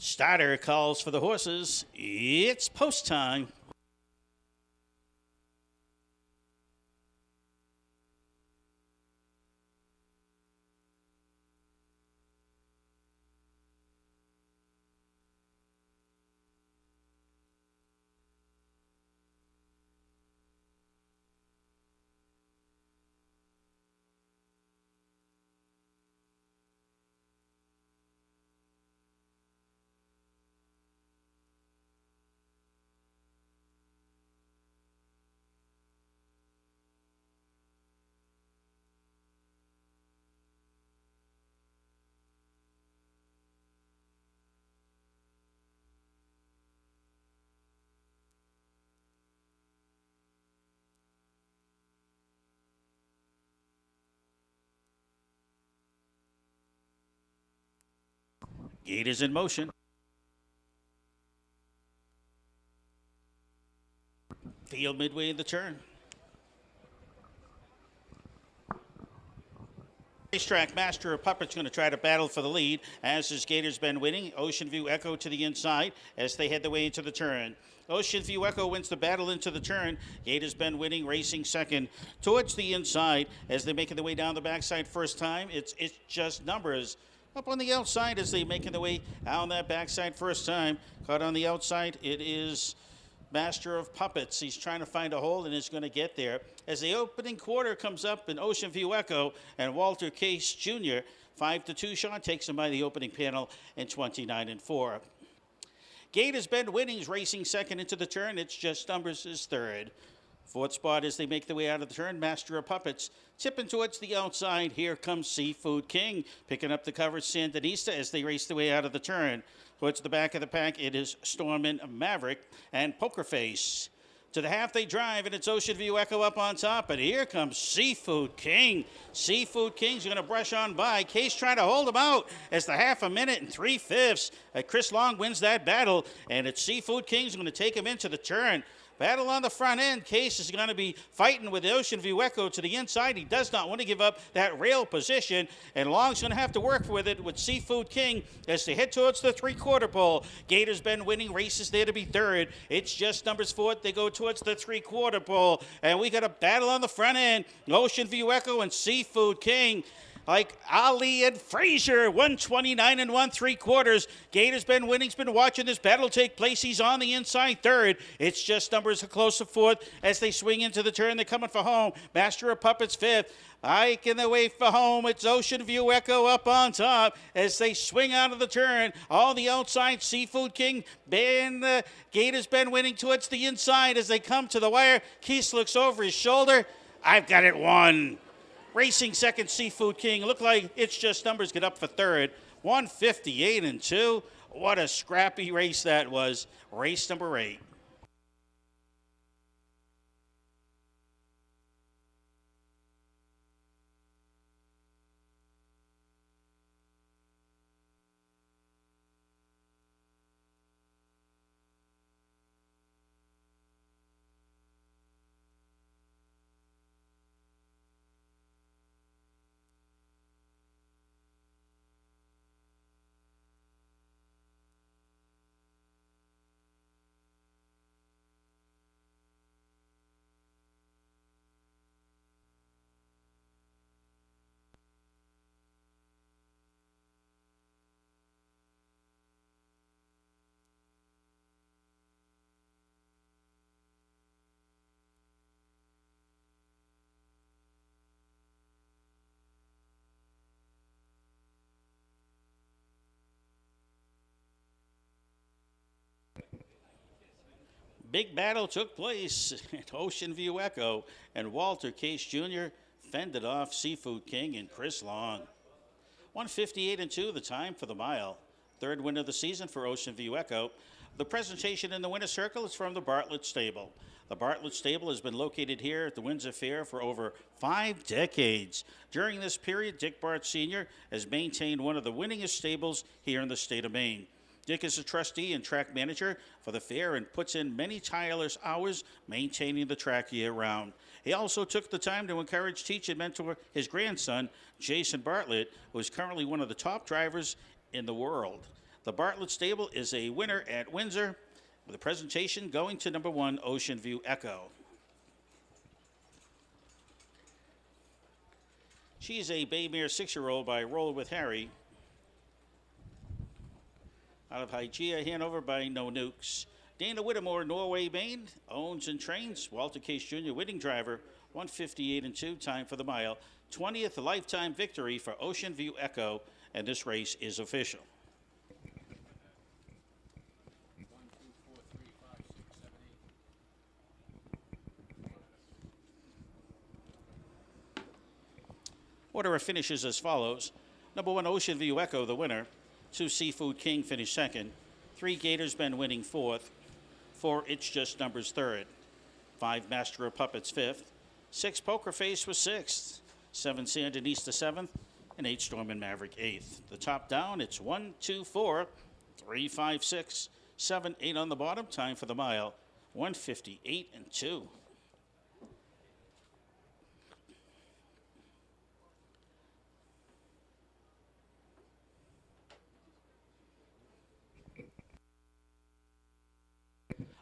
Starter calls for the horses. It's post time. Gate is in motion. Field midway in the turn. Racetrack Master of Puppets going to try to battle for the lead, as his Gator's been winning. Ocean View Echo to the inside as they head the way into the turn. Ocean View Echo wins the battle into the turn. Gator's been winning, racing second towards the inside as they make their way down the backside first time. It's just numbers. Up on the outside as they making their way down that backside first time. Caught on the outside, it is Master of Puppets. He's trying to find a hole and is going to get there. As the opening quarter comes up in Ocean View Echo and Walter Case Jr., 5-2 shot takes him by the opening panel in 29-4. Gate has been winning, he's racing second into the turn. It's just numbers is third. Fourth spot as they make their way out of the turn, Master of Puppets. Tipping towards the outside, here comes Seafood King. Picking up the coverage, Sandinista, as they race their way out of the turn. Towards the back of the pack, it is Stormin' Maverick and Poker Face. To the half they drive, and it's Ocean View Echo up on top, and here comes Seafood King. Seafood King's going to brush on by. Case trying to hold him out as the half a minute and 3/5. Chris Long wins that battle, and it's Seafood King's going to take him into the turn. Battle on the front end. Case is going to be fighting with the Ocean View Echo to the inside. He does not want to give up that rail position, and Long's going to have to work with it with Seafood King as they head towards the three-quarter pole. Gator's been winning races there to be third. It's just numbers fourth. They go towards the three-quarter pole, and we got a battle on the front end. Ocean View Echo and Seafood King. Like Ali and Frazier, 129 and 1/3. Gator's been winning. He's been watching this battle take place. He's on the inside third. It's just numbers close to fourth as they swing into the turn. They're coming for home. Master of Puppets fifth. Making their way for home. It's Ocean View Echo up on top as they swing out of the turn. On the outside, Seafood King. Gator's been winning towards the inside as they come to the wire. Keith looks over his shoulder. I've got it won. Racing second, Seafood King. Look like it's just numbers get up for third. 158-2. What a scrappy race that was. Race number 8. Big battle took place at Ocean View Echo, and Walter Case Jr. fended off Seafood King and Chris Long. 158-2, the time for the mile. Third win of the season for Ocean View Echo. The presentation in the winner's circle is from the Bartlett Stable. The Bartlett Stable has been located here at the Windsor Fair for over 5 decades. During this period, Dick Bart Sr. has maintained one of the winningest stables here in the state of Maine. Dick is a trustee and track manager for the fair and puts in many tireless hours maintaining the track year-round. He also took the time to encourage, teach, and mentor his grandson, Jason Bartlett, who is currently one of the top drivers in the world. The Bartlett Stable is a winner at Windsor, with a presentation going to number 1, Ocean View Echo. She's a bay mare 6-year-old by Roll With Harry. Out of Hygeia, Hanover by No Nukes. Dana Whittemore, Norway, Maine, owns and trains. Walter Case Jr., winning driver, 158 and 2, time for the mile. 20th lifetime victory for Ocean View Echo, and this race is official. Order of finishes as follows. Number 1, Ocean View Echo, the winner. 2, Seafood King, finished second. 3, Gators Bend, winning fourth. 4, It's Just Numbers, third. 5, Master of Puppets, fifth. 6, Poker Face was sixth. 7, Sandinista, seventh. And 8, Storm and Maverick, eighth. The top down, it's 1, 2, 4, 3, 5, 6, 7, 8 on the bottom. Time for the mile, 158 and 2.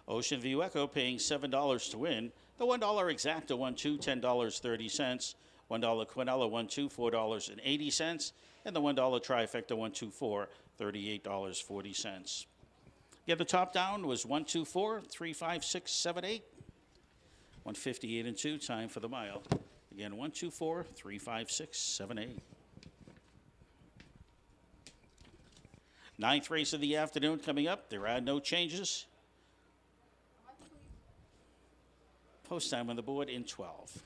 Ocean View Echo paying $7 to win. The $1 Exacta, 1-2, $10.30. $1 Quinella, 1-2, $4.80. And the $1 Trifecta, 1-2-4, $38.40. Again, the top down was 1-2-4, 3, 5, 6, 7, 8. 158 and 2, time for the mile. Again, 1-2-4, 3, 5, 6, 7, 8. Ninth race of the afternoon coming up. There are no changes. Post time on the board in 12.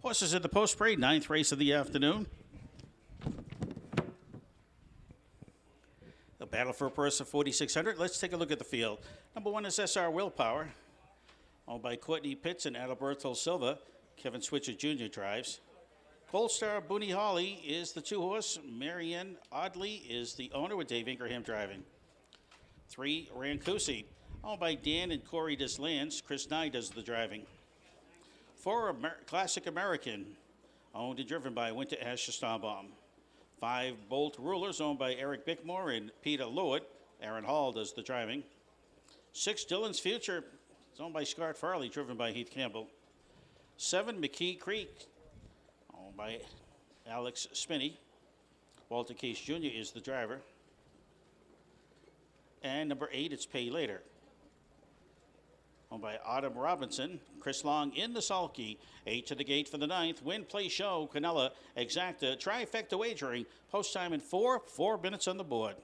Horses in the post parade, ninth race of the afternoon. The battle for a purse of 4,600. Let's take a look at the field. Number one is SR Willpower, owned by Courtney Pitts and Alberto Silva. Kevin Switcher Jr. drives. Gold Star Booney Holly is the two-horse. Marianne Audley is the owner with Dave Ingraham driving. 3, Rancusi, owned by Dan and Corey Deslands. Chris Nye does the driving. 4, Classic American, owned and driven by Winter Asher Starbaum. 5, Bolt Rulers, owned by Eric Bickmore and Peter Lord. Aaron Hall does the driving. 6, Dylan's Future, it's owned by Scott Farley, driven by Heath Campbell. 7, McKee Creek, owned by Alex Spinney. Walter Case Jr. is the driver. And number 8, it's Pay Later, owned by Autumn Robinson. Chris Long in the sulky. 8 to the gate for the 9th. Win, play, show, Canella, Exacta, Trifecta Wagering. Post time in 4 minutes on the board.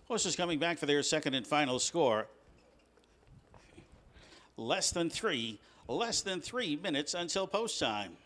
Horses coming back for their second and final score. Less than three minutes until post time.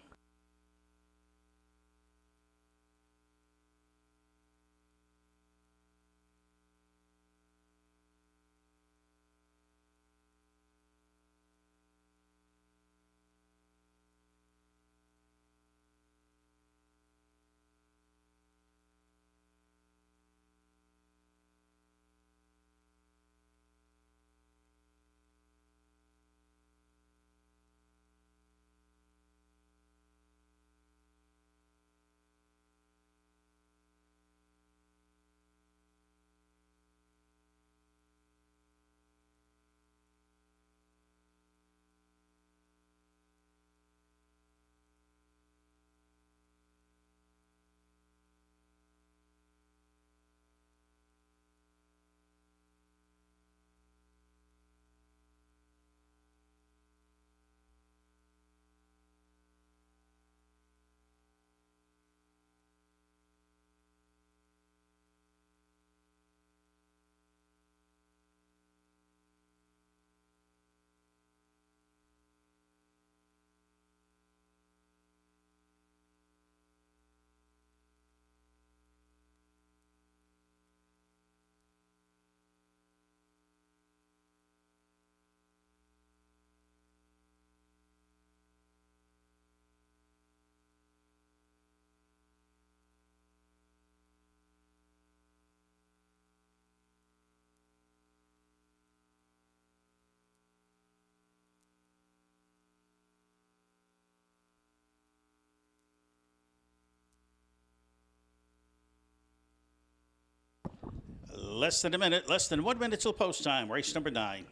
Less than 1 minute till post time. Race number 9.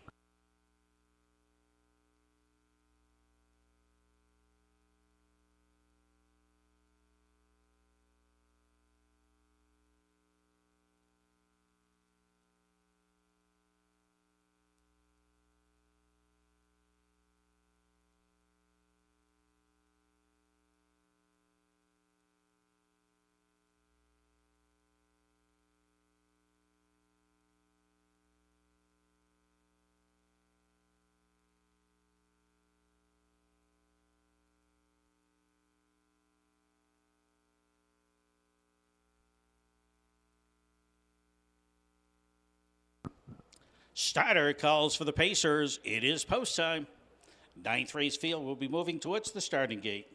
Starter calls for the Pacers. It is post time. Ninth race field will be moving towards the starting gate.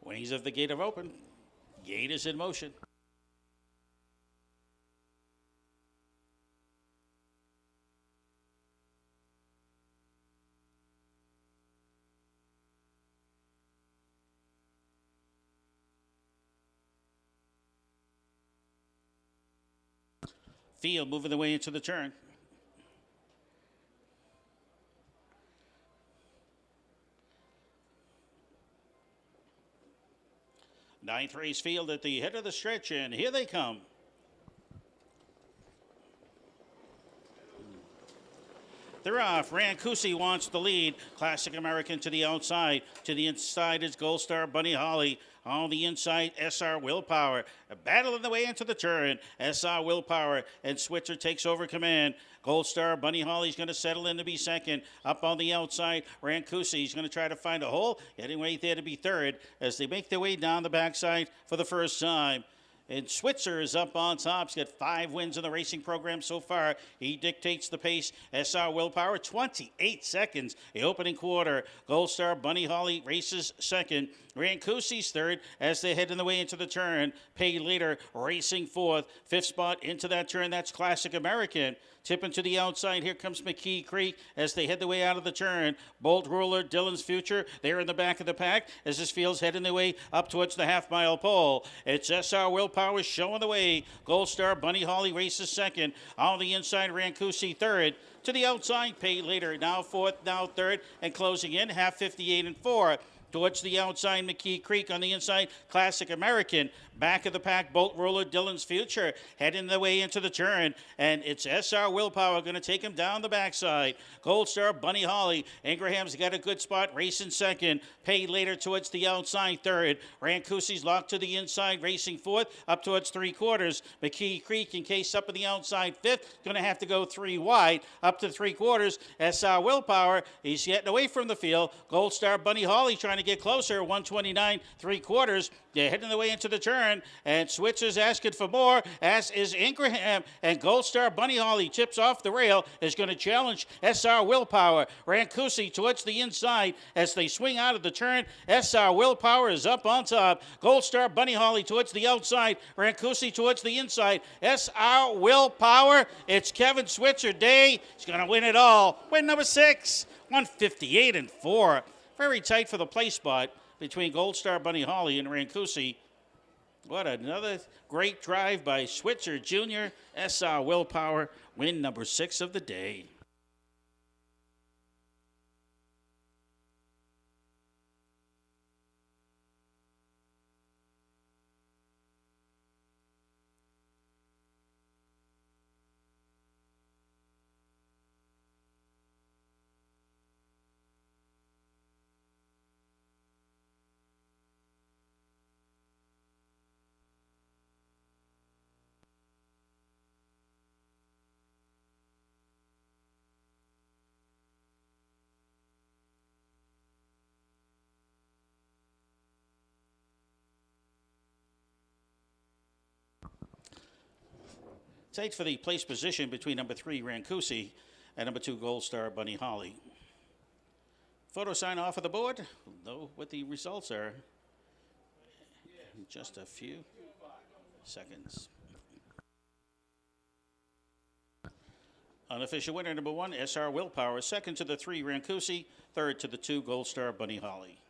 Wings of the gate are open. Gate is in motion. Field moving the way into the turn. Ninth race field at the head of the stretch, and here they come. They're off. Rancusi wants the lead. Classic American to the outside. To the inside is Gold Star Bunny Holly. On the inside, SR Willpower. A battle in the way into the turn. SR Willpower and Switzer takes over command. Gold Star Bunny Holly's going to settle in to be second. Up on the outside, Rancusi's going to try to find a hole. Getting right there to be third as they make their way down the backside for the first time. And Switzer is up on top. He's got 5 wins in the racing program so far. He dictates the pace. SR Willpower, 28 seconds. The opening quarter. Gold Star Bunny Holly races second. Rancusi's third as they head in the way into the turn. Pay Later racing fourth. Fifth spot into that turn. That's Classic American. Tipping to the outside. Here comes McKee Creek as they head the way out of the turn. Bolt Ruler, Dylan's Future. They're in the back of the pack as this field's heading their way up towards the half-mile pole. It's SR Willpower showing the way. Gold Star Bunny Holly races second. On the inside, Rancusi third. To the outside, Pay Later now fourth, now third, and closing in, half 58 and 4. Towards the outside, McKee Creek. On the inside, Classic American. Back of the pack, Bolt Roller, Dylan's Future. Heading the way into the turn. And it's SR Willpower going to take him down the backside. Gold Star, Bunny Holly. Ingraham's got a good spot, racing second. Pay Later towards the outside, third. Rancusi's locked to the inside, racing fourth, up towards 3/4. McKee Creek, in case up on the outside, fifth. Going to have to go 3 wide, up to 3/4. SR Willpower, he's getting away from the field. Gold Star, Bunny Holly trying to get closer, 129 3/4. They're heading the way into the turn, and Switzer's asking for more, as is Ingraham, and Gold Star Bunny Holly tips off the rail, is going to challenge SR Willpower. Rancusi towards the inside as they swing out of the turn. SR Willpower is up on top. Gold Star Bunny Holly towards the outside. Rancusi towards the inside. SR Willpower. It's Kevin Switzer Day. He's going to win it all. Win number 6, 158 and 4. Very tight for the play spot between Gold Star Bunny Holly and Rancusi. What another great drive by Switzer Jr. SR Willpower, win number 6 of the day. Tight for the place position between number 3, Rancusi, and number 2, Gold Star Bunny Holly. Photo sign off of the board. We'll know what the results are in just a few seconds. Unofficial winner number 1, SR Willpower. Second to the 3, Rancusi. Third to the 2, Gold Star Bunny Holly.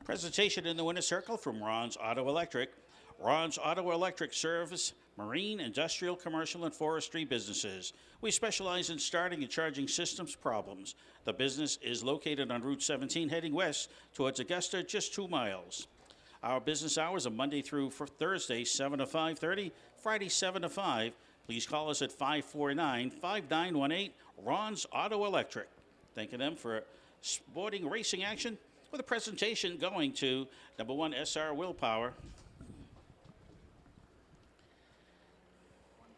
Presentation in the winner's circle from Ron's Auto Electric. Ron's Auto Electric serves marine, industrial, commercial, and forestry businesses. We specialize in starting and charging systems problems. The business is located on Route 17 heading west towards Augusta, just 2 miles. Our business hours are Monday through Thursday, 7 to 5:30, Friday, 7 to 5. Please call us at 549-5918, Ron's Auto Electric. Thanking them for sporting racing action with a presentation going to number 1 SR Willpower.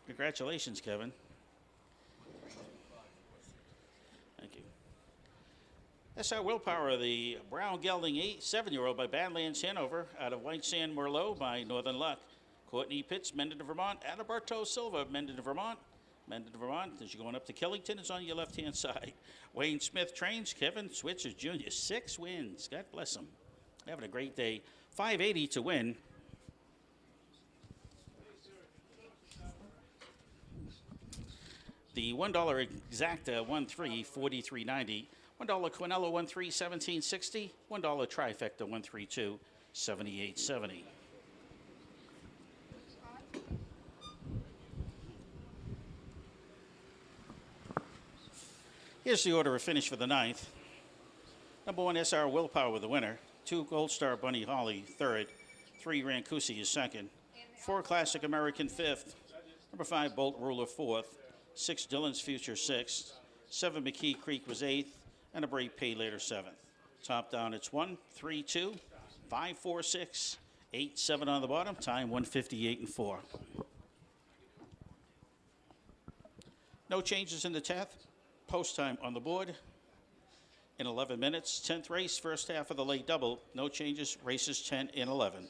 Congratulations, Kevin. Thank you. SR Willpower, the Brown Gelding 7-year-old by Badlands Hanover, out of White Sand Merlot by Northern Luck. Courtney Pitts, Mendon, Vermont. Adalberto Silva, Mendon, Vermont. Mendon, Vermont, as you're going up to Killington, is on your left-hand side. Wayne Smith trains. Kevin Switzer Jr., 6 wins. God bless him. Having a great day. $580 to win. The $1 exacta 1-3, $43.90. $1 Quinello 1-3, $17.60. $1 trifecta 1-3-2, $78.70. Here's the order of finish for the 9th. Number 1 SR Willpower with the winner. 2 Gold Star Bunny Holly 3rd. 3 Rancusi is 2nd. 4 Classic American 5th. Number 5 Bolt Ruler 4th. 6 Dillon's Future 6th. 7 McKee Creek was 8th. And a Brave Pay Later 7th. Top down it's 1, 3, 2, 5, 4, 6, 8, 7 on the bottom. Time 1:58 and 4. No changes in the 10th. Post time on the board in 11 minutes. 10th race, first half of the late double. No changes, races 10 and 11.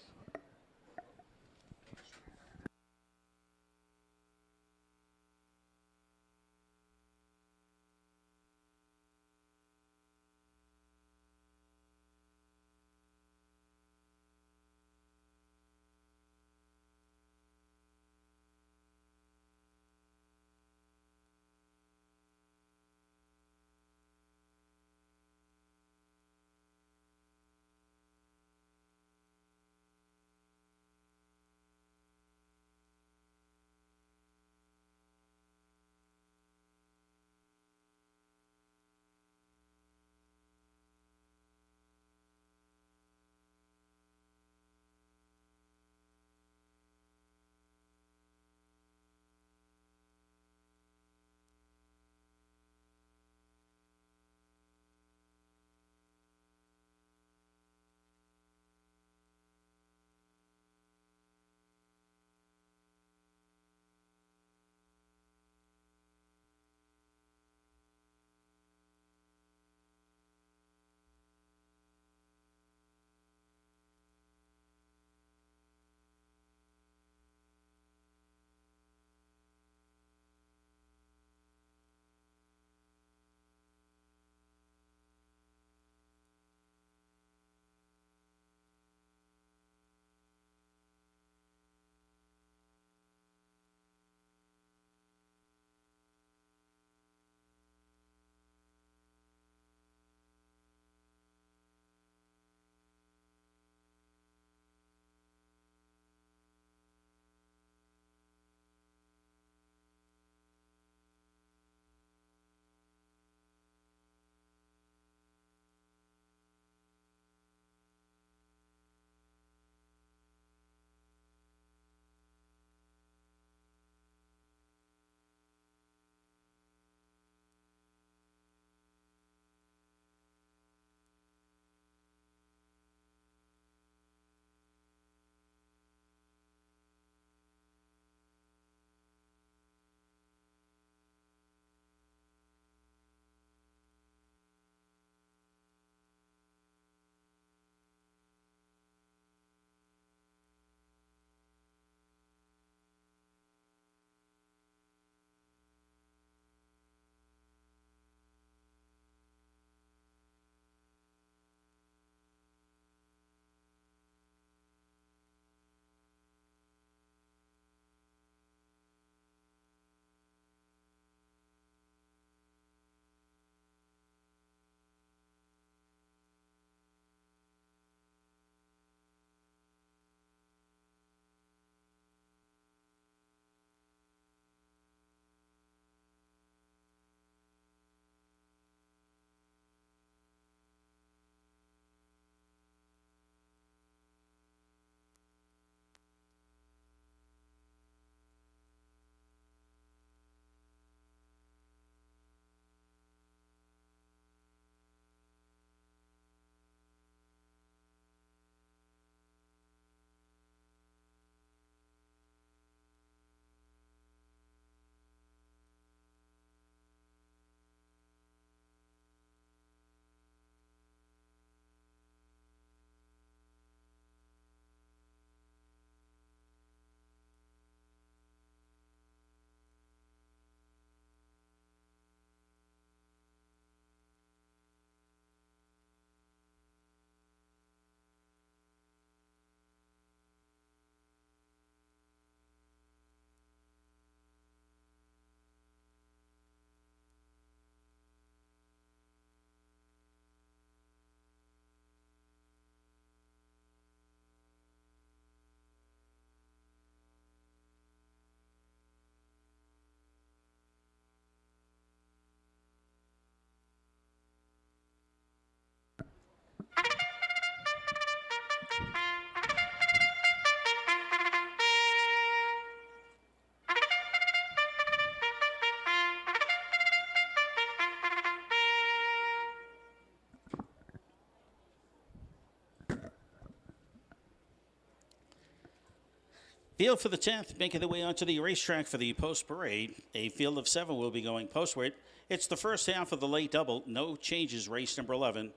Field for the 10th, making their way onto the racetrack for the post parade. A field of 7 will be going postward. It's the first half of the late double. No changes, race number 11.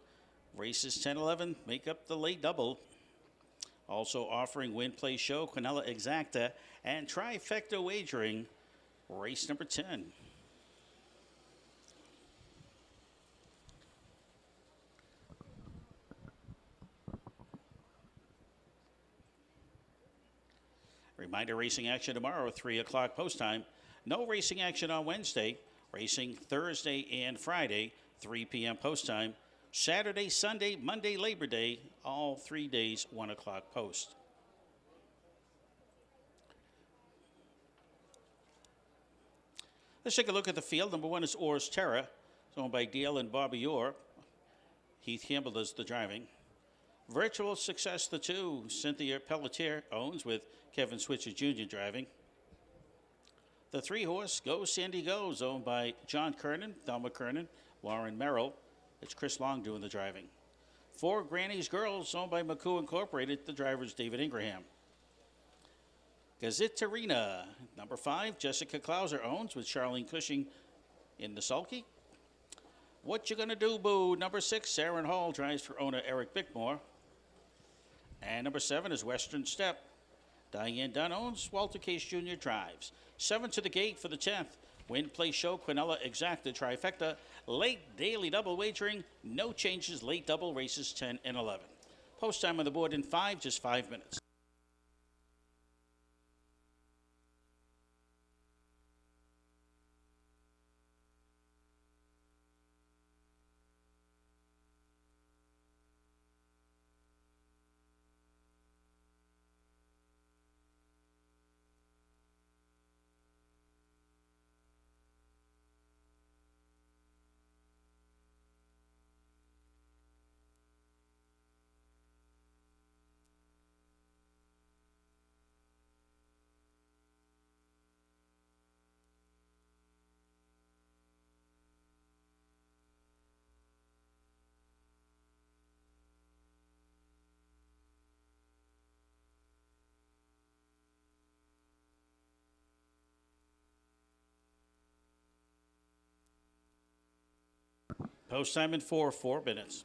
Races 10, 11 make up the late double. Also offering Win Play Show, Quinella Exacta, and Trifecta Wagering, race number 10. Reminder, racing action tomorrow at 3 o'clock post time. No racing action on Wednesday. Racing Thursday and Friday, 3 p.m. post time. Saturday, Sunday, Monday, Labor Day, all 3 days, 1 o'clock post. Let's take a look at the field. Number 1 is Orr's Terra. It's owned by Dale and Bobby Orr. Heath Campbell does the driving. Virtual Success, the 2, Cynthia Pelletier owns with Kevin Switzer Jr. driving. The 3-horse, Go Sandy Goes, owned by John Kernan, Thelma Kernan, Lauren Merrill. It's Chris Long doing the driving. 4 Granny's Girls, owned by McCoo Incorporated. The driver is David Ingraham. Gazettarina, number 5, Jessica Klauser owns with Charlene Cushing in the sulky. What You Gonna Do, Boo, number 6, Sharon Hall drives for owner Eric Bickmore. And number 7 is Western Step. Diane Dunn owns, Walter Case Jr. drives. 7 to the gate for the 10th. Win Play Show, Quinella Exacta, Trifecta. Late daily double wagering. No changes, late double races 10 and 11. Post time on the board in 5, just 5 minutes. Post time in 4 minutes.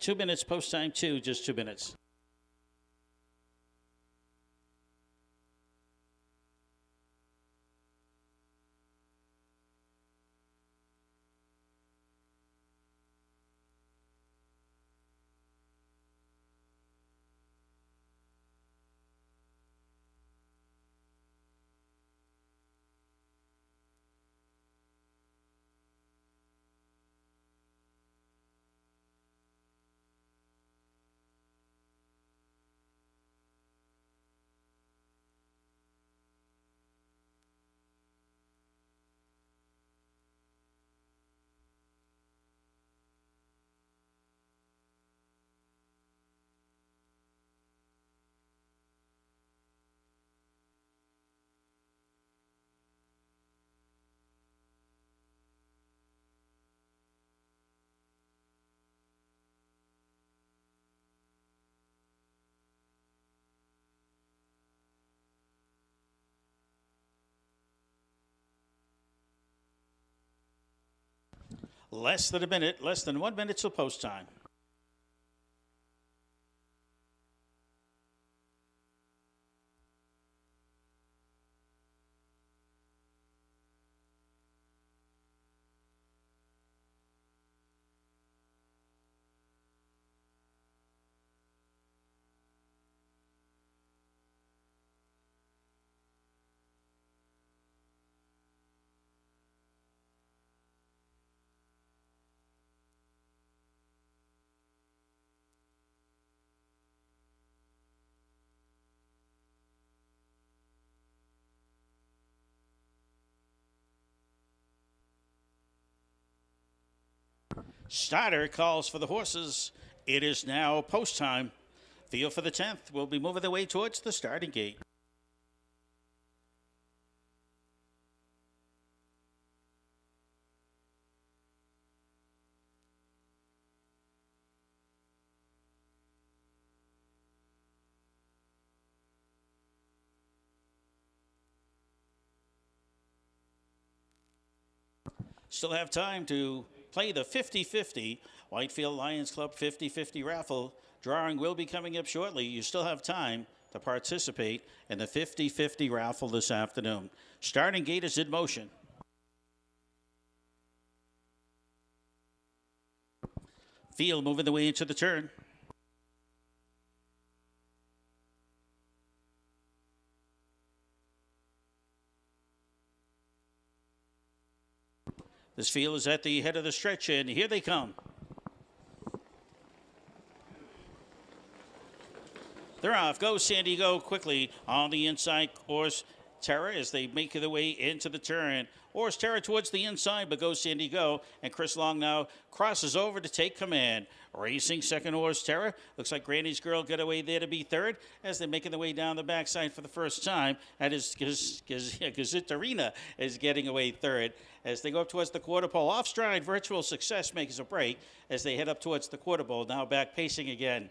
Two minutes post time, just 2 minutes. Less than a minute, less than 1 minute till post time. Starter calls for the horses. It is now post time. Field for the 10th will be moving their way towards the starting gate. Still have time to play the 50-50 Whitefield Lions Club 50-50 raffle. Drawing will be coming up shortly. You still have time to participate in the 50-50 raffle this afternoon. Starting gate is in motion. Field moving the way into the turn. This field is at the head of the stretch, and here they come. They're off. Go, Sandy, go quickly on the inside course. Terra as they make their way into the turn. Oars Terra towards the inside, but Go Sandy Go. And Chris Long now crosses over to take command. Racing second Oars Terra. Looks like Granny's Girl get away there to be third as they're making their way down the backside for the first time. That is Gazitarina is getting away third as they go up towards the quarter pole. Off stride, Virtual Success makes a break as they head up towards the quarter pole. Now back pacing again.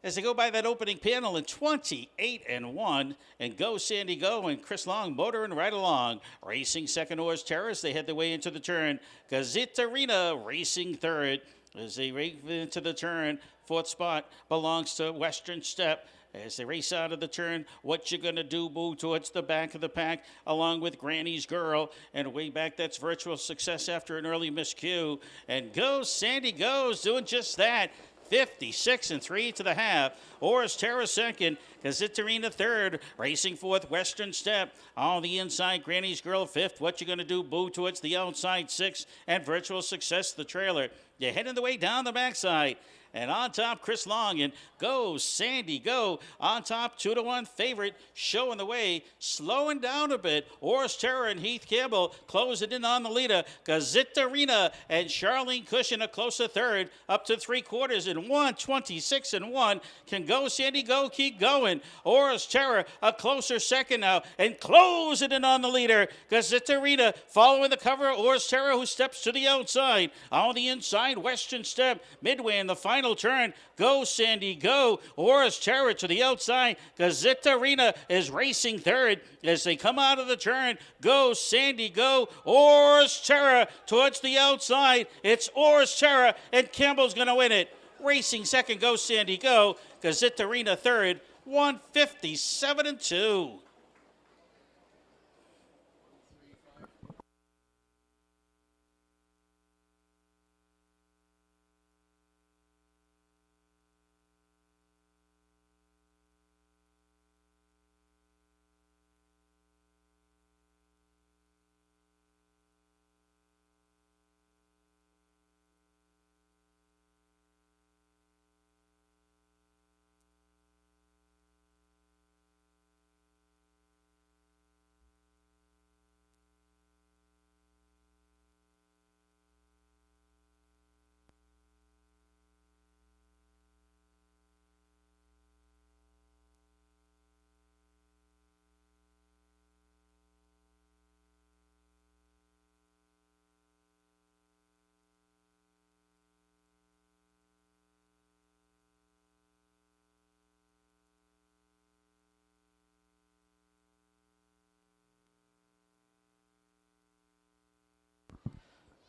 As they go by that opening panel in 28-1, and Go Sandy Go and Chris Long motoring right along. Racing second Oars Terrace, they head their way into the turn. Gazitarina racing third as they race into the turn. Fourth spot belongs to Western Step. As they race out of the turn, What You Gonna Do, Boo, towards the back of the pack, along with Granny's Girl. And way back, that's Virtual Success after an early miscue. And Go Sandy Goes doing just that. 56-3 to the half. Oars Terra second. Gazitarina third. Racing fourth, Western Step. On the inside, Granny's Girl fifth. What You Gonna Do, Boo, towards the outside sixth. And Virtual Success, the trailer. You're heading the way down the backside. And on top, Chris Long and Go Sandy Go. On top, 2-1 favorite, showing the way, slowing down a bit. Oars Terror and Heath Campbell closing in on the leader. Gazitarina and Charlene Cushion a closer third, up to 3/4 in 1:26-1. Can Go Sandy Go keep going? Oars Terror a closer second now and closing in on the leader. Gazitarina following the cover. Oars Terror who steps to the outside. On the inside, Western Step midway in the final turn. Go Sandy Go. Oars Terror to the outside. Gazitarina is racing third as they come out of the turn. Go Sandy Go. Oars Terror towards the outside. It's Oars Terror and Campbell's going to win it. Racing second, Go Sandy Go. Gazitarina third. 157-2.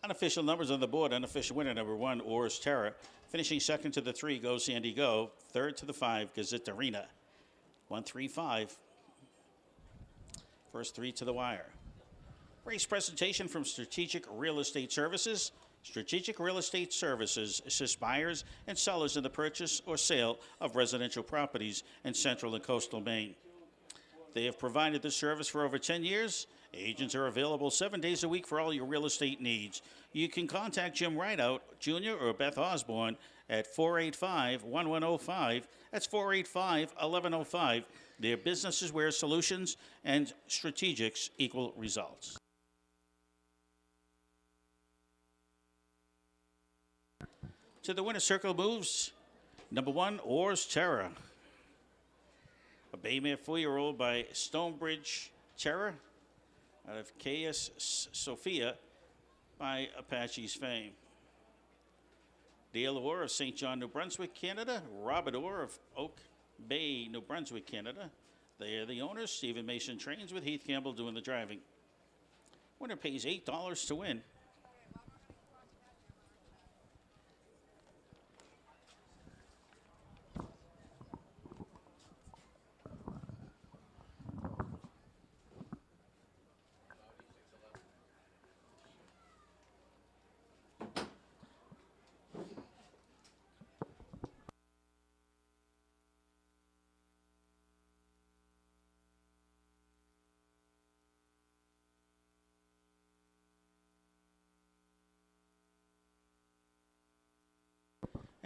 Unofficial numbers on the board. Unofficial winner, number 1, Oars Terror. Finishing second to the 3, Go Sandy Go. Third to the 5, Gazette Arena. 135. First 3 to the wire. Race presentation from Strategic Real Estate Services. Strategic Real Estate Services assists buyers and sellers in the purchase or sale of residential properties in central and coastal Maine. They have provided this service for over 10 years. Agents are available 7 days a week for all your real estate needs. You can contact Jim Rideout Jr. or Beth Osborne at 485-1105. That's 485-1105. Their business is where solutions and strategics equal results. To the winner's circle moves number 1, Oars Terror. A Baymare 4-year-old by Stonebridge Terror out of KS Sophia by Apache's fame. Dale Orr of St. John, New Brunswick, Canada. Robert Orr of Oak Bay, New Brunswick, Canada. They are the owners. Stephen Mason trains with Heath Campbell doing the driving. Winner pays $8 to win.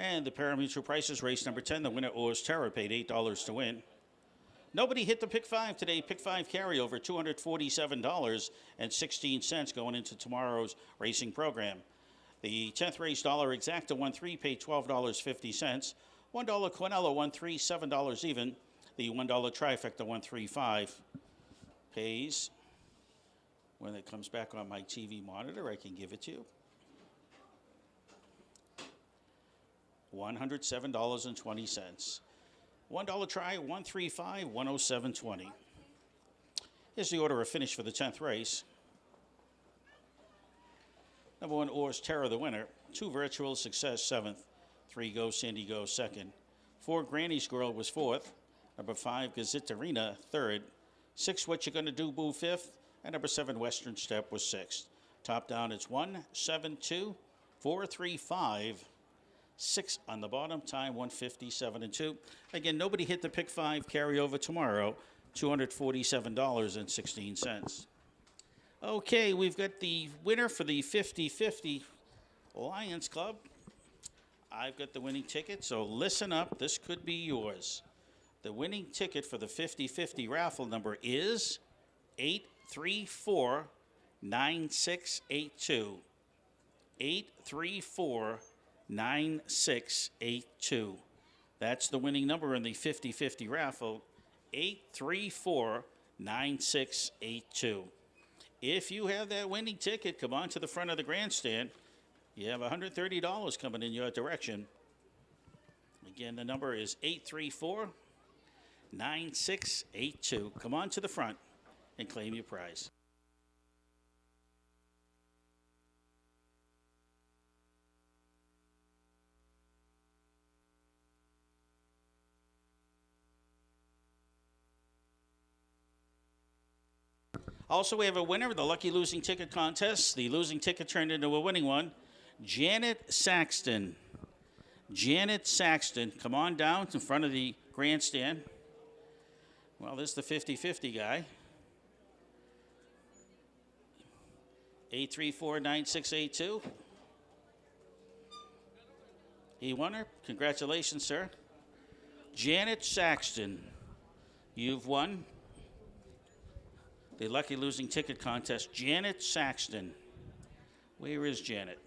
And the parimutuel prices, race number 10, the winner, Oars Terror, paid $8 to win. Nobody hit the pick 5 today. Pick 5 carryover, $247.16 going into tomorrow's racing program. The 10th race, dollar exacta 1-3, paid $12.50. $1 Quinella 1-3, $7 even. The $1 trifecta 135 pays. When it comes back on my TV monitor, I can give it to you. $107.20. $1 try, 135, 107.20. Here's the order of finish for the 10th race. Number 1, Oars Terror, the winner. 2, Virtual Success, 7th. 3, Go Sandy Go, 2nd. 4, Granny's Girl was 4th. Number 5, Gazette Arena, 3rd. 6, What You Gonna Do, Boo, 5th. And number 7, Western Step was 6th. Top down, it's 1, 7, 2, 4, 3, 5. 6 on the bottom, time 157.2. Again, nobody hit the pick 5 carryover tomorrow, $247.16. Okay, we've got the winner for the 50-50 Lions Club. I've got the winning ticket, so listen up. This could be yours. The winning ticket for the 50-50 raffle number is 834-9682. 834-9682. That's the winning number in the 50-50 raffle, 834-9682. If you have that winning ticket, come on to the front of the grandstand. You have $130 coming in your direction. Again, the number is 834-9682. Come on to the front and claim your prize. Also, we have a winner of the Lucky Losing Ticket Contest. The losing ticket turned into a winning one. Janet Saxton. Janet Saxton, come on down in front of the grandstand. Well, this is the 50-50 guy. 834-9682. He won her. Congratulations, sir. Janet Saxton, you've won the Lucky Losing Ticket Contest. Janet Saxton. Where is Janet?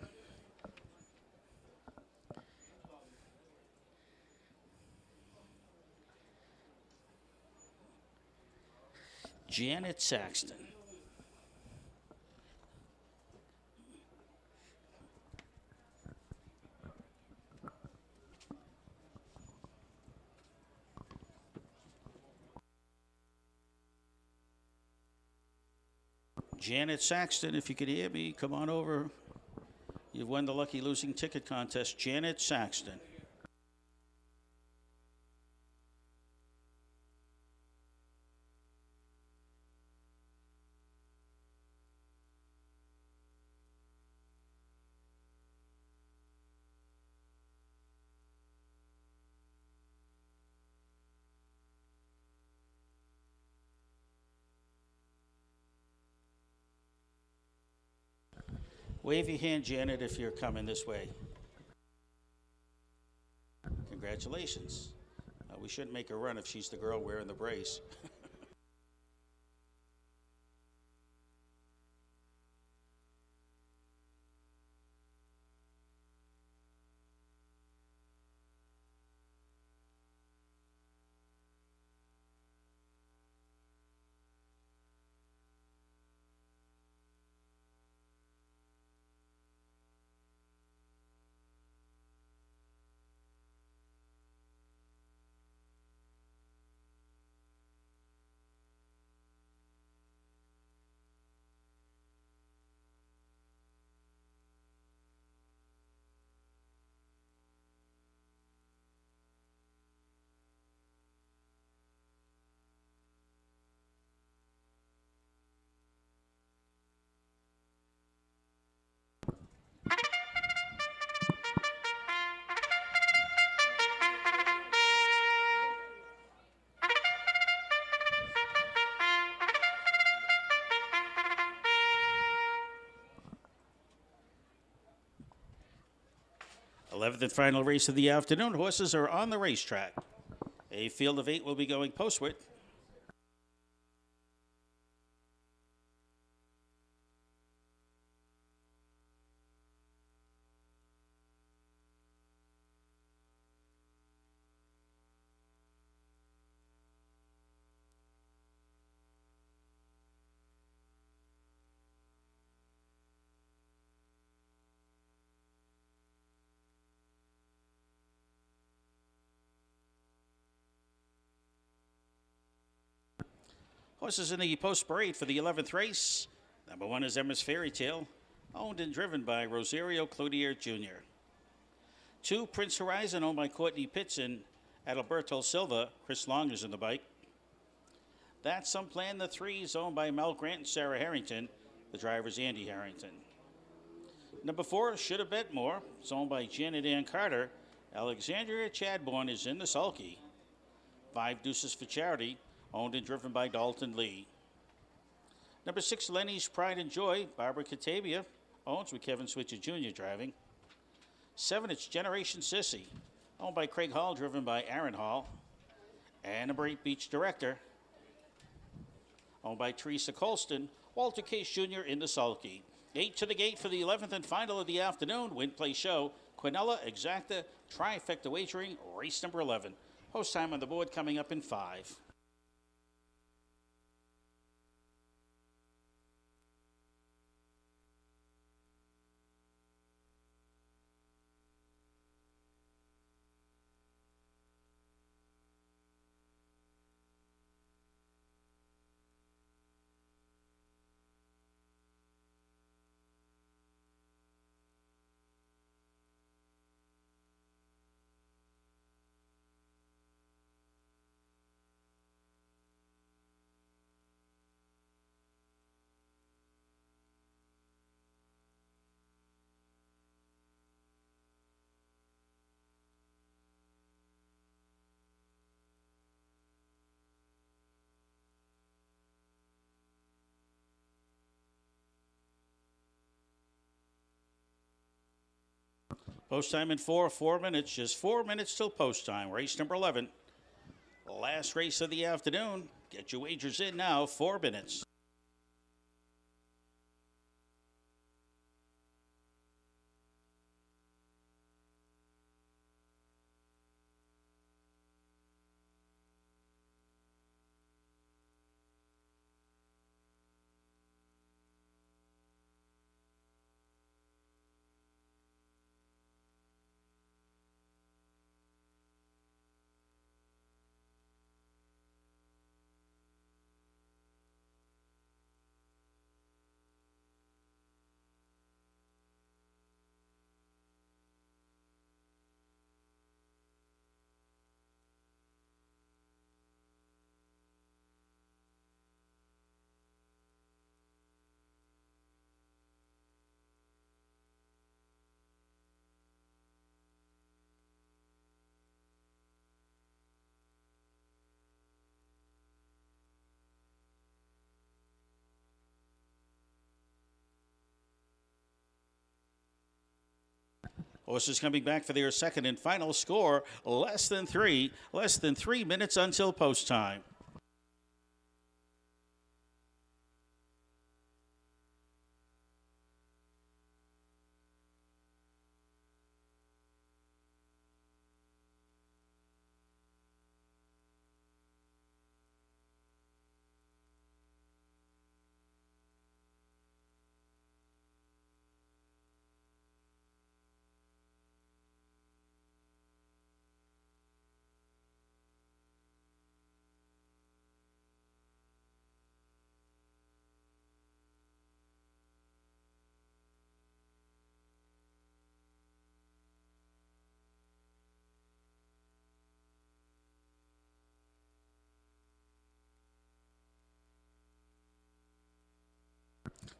Janet Saxton. Janet Saxton, if you could hear me, come on over. You've won the lucky losing ticket contest, Janet Saxton. Wave your hand, Janet, if you're coming this way. Congratulations. We shouldn't make her run if she's the girl wearing the brace. Eleventh and final race of the afternoon. Horses are on the racetrack. A field of 8 will be going postward. Horses in the post parade for the 11th race. Number 1 is Emma's Fairy Tale, owned and driven by Rosario Cloutier Jr. 2, Prince Horizon, owned by Courtney Pitts and Adalberto Silva. Chris Long is in the bike. That's Some Plan the 3 is owned by Mel Grant and Sarah Harrington. The driver's Andy Harrington. Number 4, Should Have Bet More. It's owned by Janet Ann Carter. Alexandria Chadbourne is in the sulky. 5, Deuces for Charity, owned and driven by Dalton Lee. Number 6, Lenny's Pride and Joy. Barbara Catavia owns with Kevin Switcher Jr. driving. 7, it's Generation Sissy, owned by Craig Hall, driven by Aaron Hall. And number 8, Beach Director, owned by Teresa Colston. Walter Case Jr. in the sulky. 8 to the gate for the 11th and final of the afternoon. Win, play, show. Quinella, Exacta, Trifecta Wagering, race number 11. Post time on the board coming up in 5. Post time in 4 minutes. Just 4 minutes till post time. Race number 11. Last race of the afternoon. Get your wagers in now. 4 minutes. Horses coming back for their second and final score, less than 3 minutes until post time.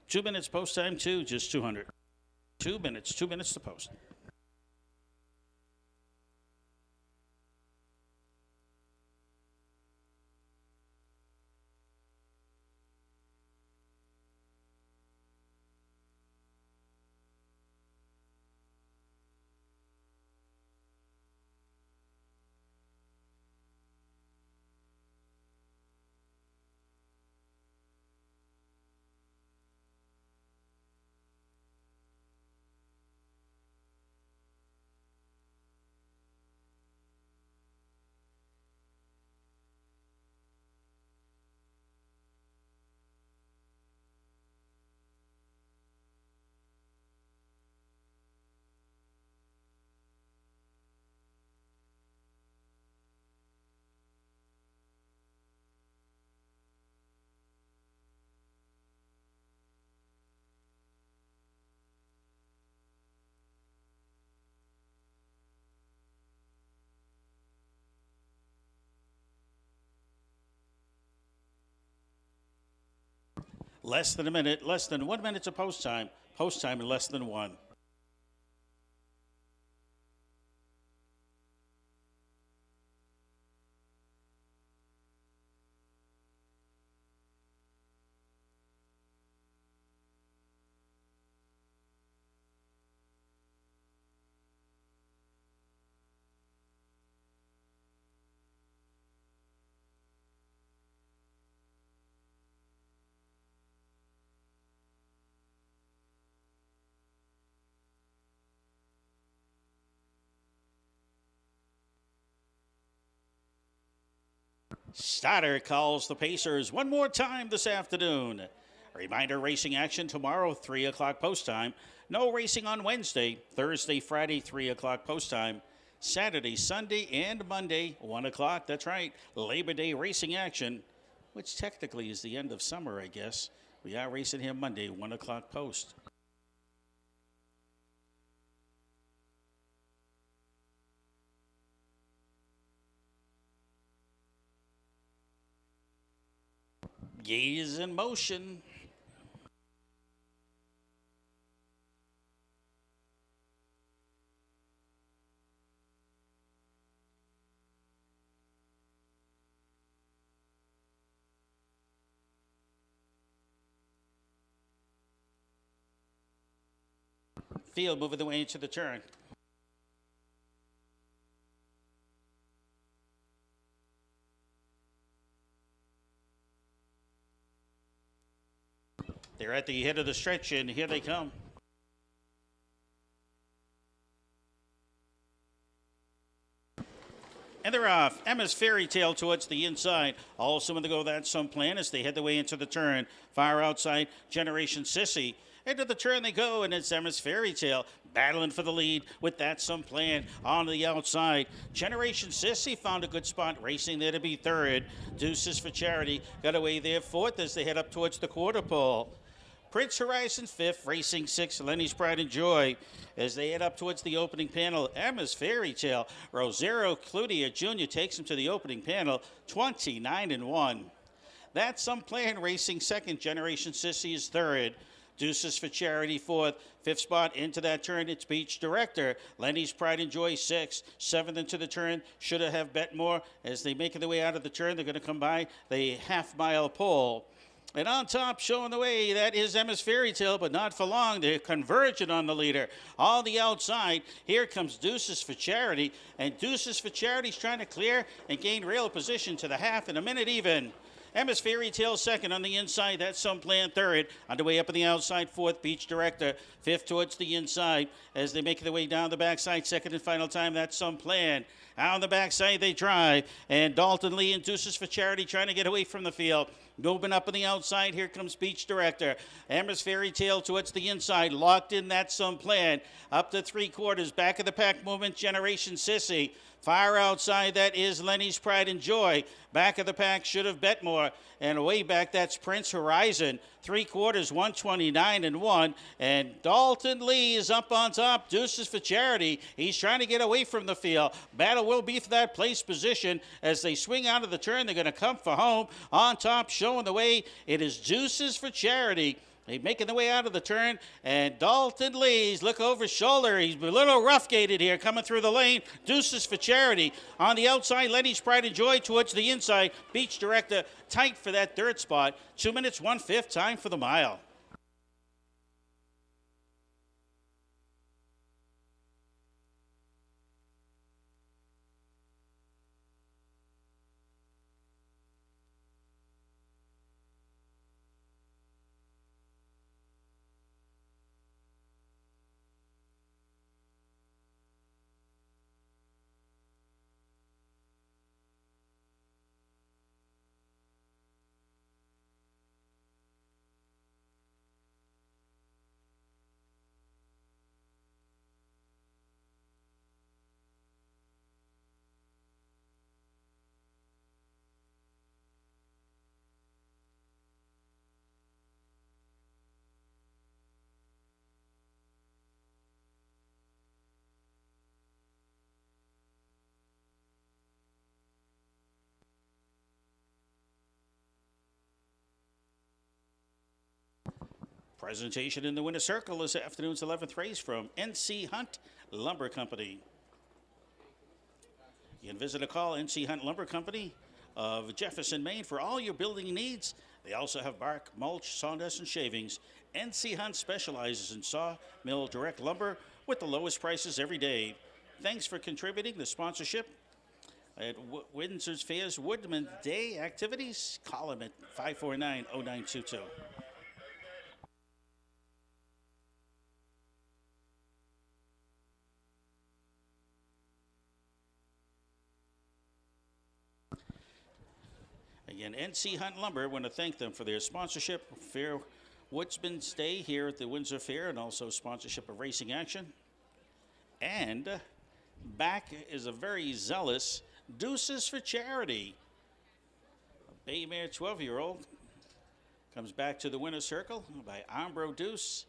Two minutes post time, just 200. 2 minutes to post. Less than a minute, less than 1 minute to post time. Post time in less than 1. Stoddard calls the Pacers one more time this afternoon. Reminder, racing action tomorrow, 3 o'clock post time. No racing on Wednesday, Thursday, Friday, 3 o'clock post time. Saturday, Sunday, and Monday, 1 o'clock. That's right, Labor Day racing action, which technically is the end of summer, I guess. We are racing here Monday, 1 o'clock post. Gate is in motion. Field moving the way into the turn. They're at the head of the stretch, and here they come. And they're off. Emma's Fairy Tale towards the inside. Also in the go, that's some plan as they head their way into the turn. Far outside, Generation Sissy. Into the turn they go, and it's Emma's Fairy Tale battling for the lead with that some plan on the outside. Generation Sissy found a good spot, racing there to be third. Deuces for Charity got away there fourth as they head up towards the quarter pole. Prince Horizon fifth, racing sixth, Lenny's Pride and Joy. As they head up towards the opening panel, Emma's Fairy Tale. Rosero Cludier Jr. takes him to the opening panel, 29-1. That's some plan, racing second. Generation Sissy is third. Deuces for Charity fourth. Fifth spot into that turn, it's Beach Director. Lenny's Pride and Joy sixth. Seventh into the turn, should have bet more. As they make their way out of the turn, they're going to come by the half-mile pole. And on top, showing the way, that is Emma's Fairy Tale, but not for long. They're converging on the leader. On the outside, here comes Deuces for Charity. And Deuces for Charity's trying to clear and gain rail position to the half in a minute even. Emma's Fairy Tale second on the inside. That's Some Plan third. On the way up on the outside, fourth, Beach Director. Fifth towards the inside as they make their way down the backside. Second and final time, that's Some Plan. Out on the backside, they drive. And Dalton Lee and Deuces for Charity trying to get away from the field. Moving up on the outside, here comes Beach Director. Emma's Fairy Tale towards the inside. Locked in, that's Some Plan. Up to three-quarters. Back of the pack movement, Generation Sissy. Far outside, that is Lenny's Pride and Joy. Back of the pack, Should Have Bet More. And way back, that's Prince Horizon. Three-quarters, 129 and 1. And Dalton Lee is up on top. Deuces for Charity. He's trying to get away from the field. Battle will be for that place position. As they swing out of the turn, they're going to come for home. On top, showing the way, it is Deuces for Charity. They're making the way out of the turn, and Dalton Lee's look over his shoulder. He's a little rough-gated here, coming through the lane. Deuces for Charity. On the outside, Lenny's Pride and Joy towards the inside. Beach Director tight for that third spot. 2 minutes, 1/5 time for the mile. Presentation in the winner's circle this afternoon's 11th race from NC Hunt Lumber Company. You can visit or call NC Hunt Lumber Company of Jefferson, Maine for all your building needs. They also have bark, mulch, sawdust, and shavings. NC Hunt specializes in sawmill direct lumber with the lowest prices every day. Thanks for contributing to sponsorship at Windsor Fair's Woodman Day activities. Call them at 549-0922. Again, NC Hunt Lumber, want to thank them for their sponsorship, Fair Woodsman's Day here at the Windsor Fair, and also sponsorship of racing action. And back is a very zealous Deuces for Charity. A bay mare 12-year-old comes back to the winner's circle by Ambro Deuce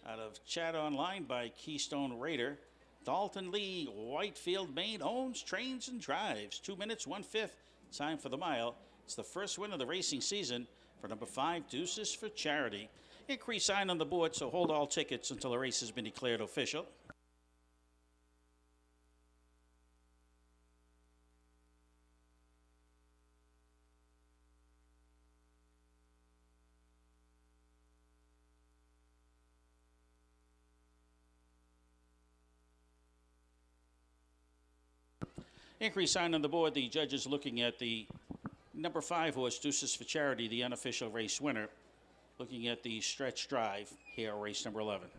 out of Chat Online by Keystone Raider. Dalton Lee, Whitefield, Maine, owns, trains, and drives. 2 minutes, 1/5 time for the mile. It's the first win of the racing season for number 5, Deuces for Charity. Increase sign on the board, so hold all tickets until the race has been declared official. Increase sign on the board. The judges looking at the number 5 horse, Deuces for Charity, the unofficial race winner. Looking at the stretch drive here, race number 11.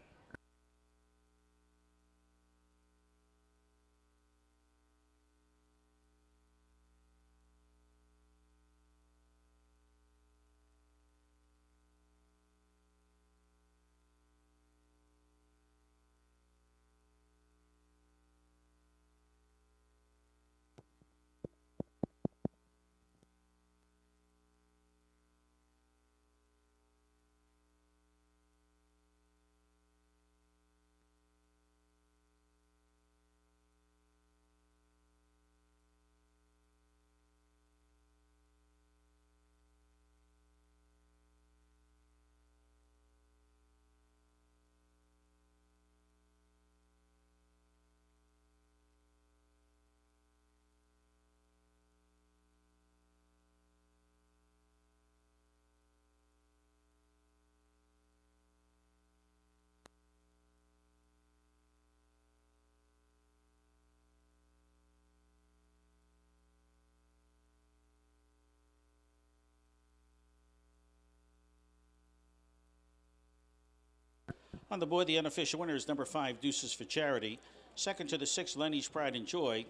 On the board, the unofficial winner is number 5, Deuces for Charity. Second to the 6, Lenny's Pride and Joy.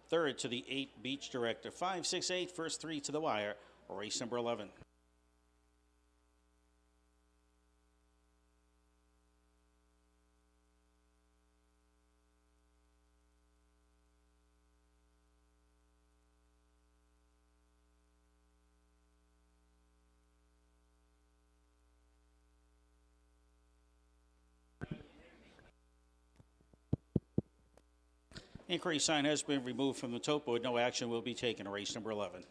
Third to the 8, Beach Director. 5, 6, 8, first 3 to the wire. Race number 11. Inquiry sign has been removed from the tote board. No action will be taken. Race number 11.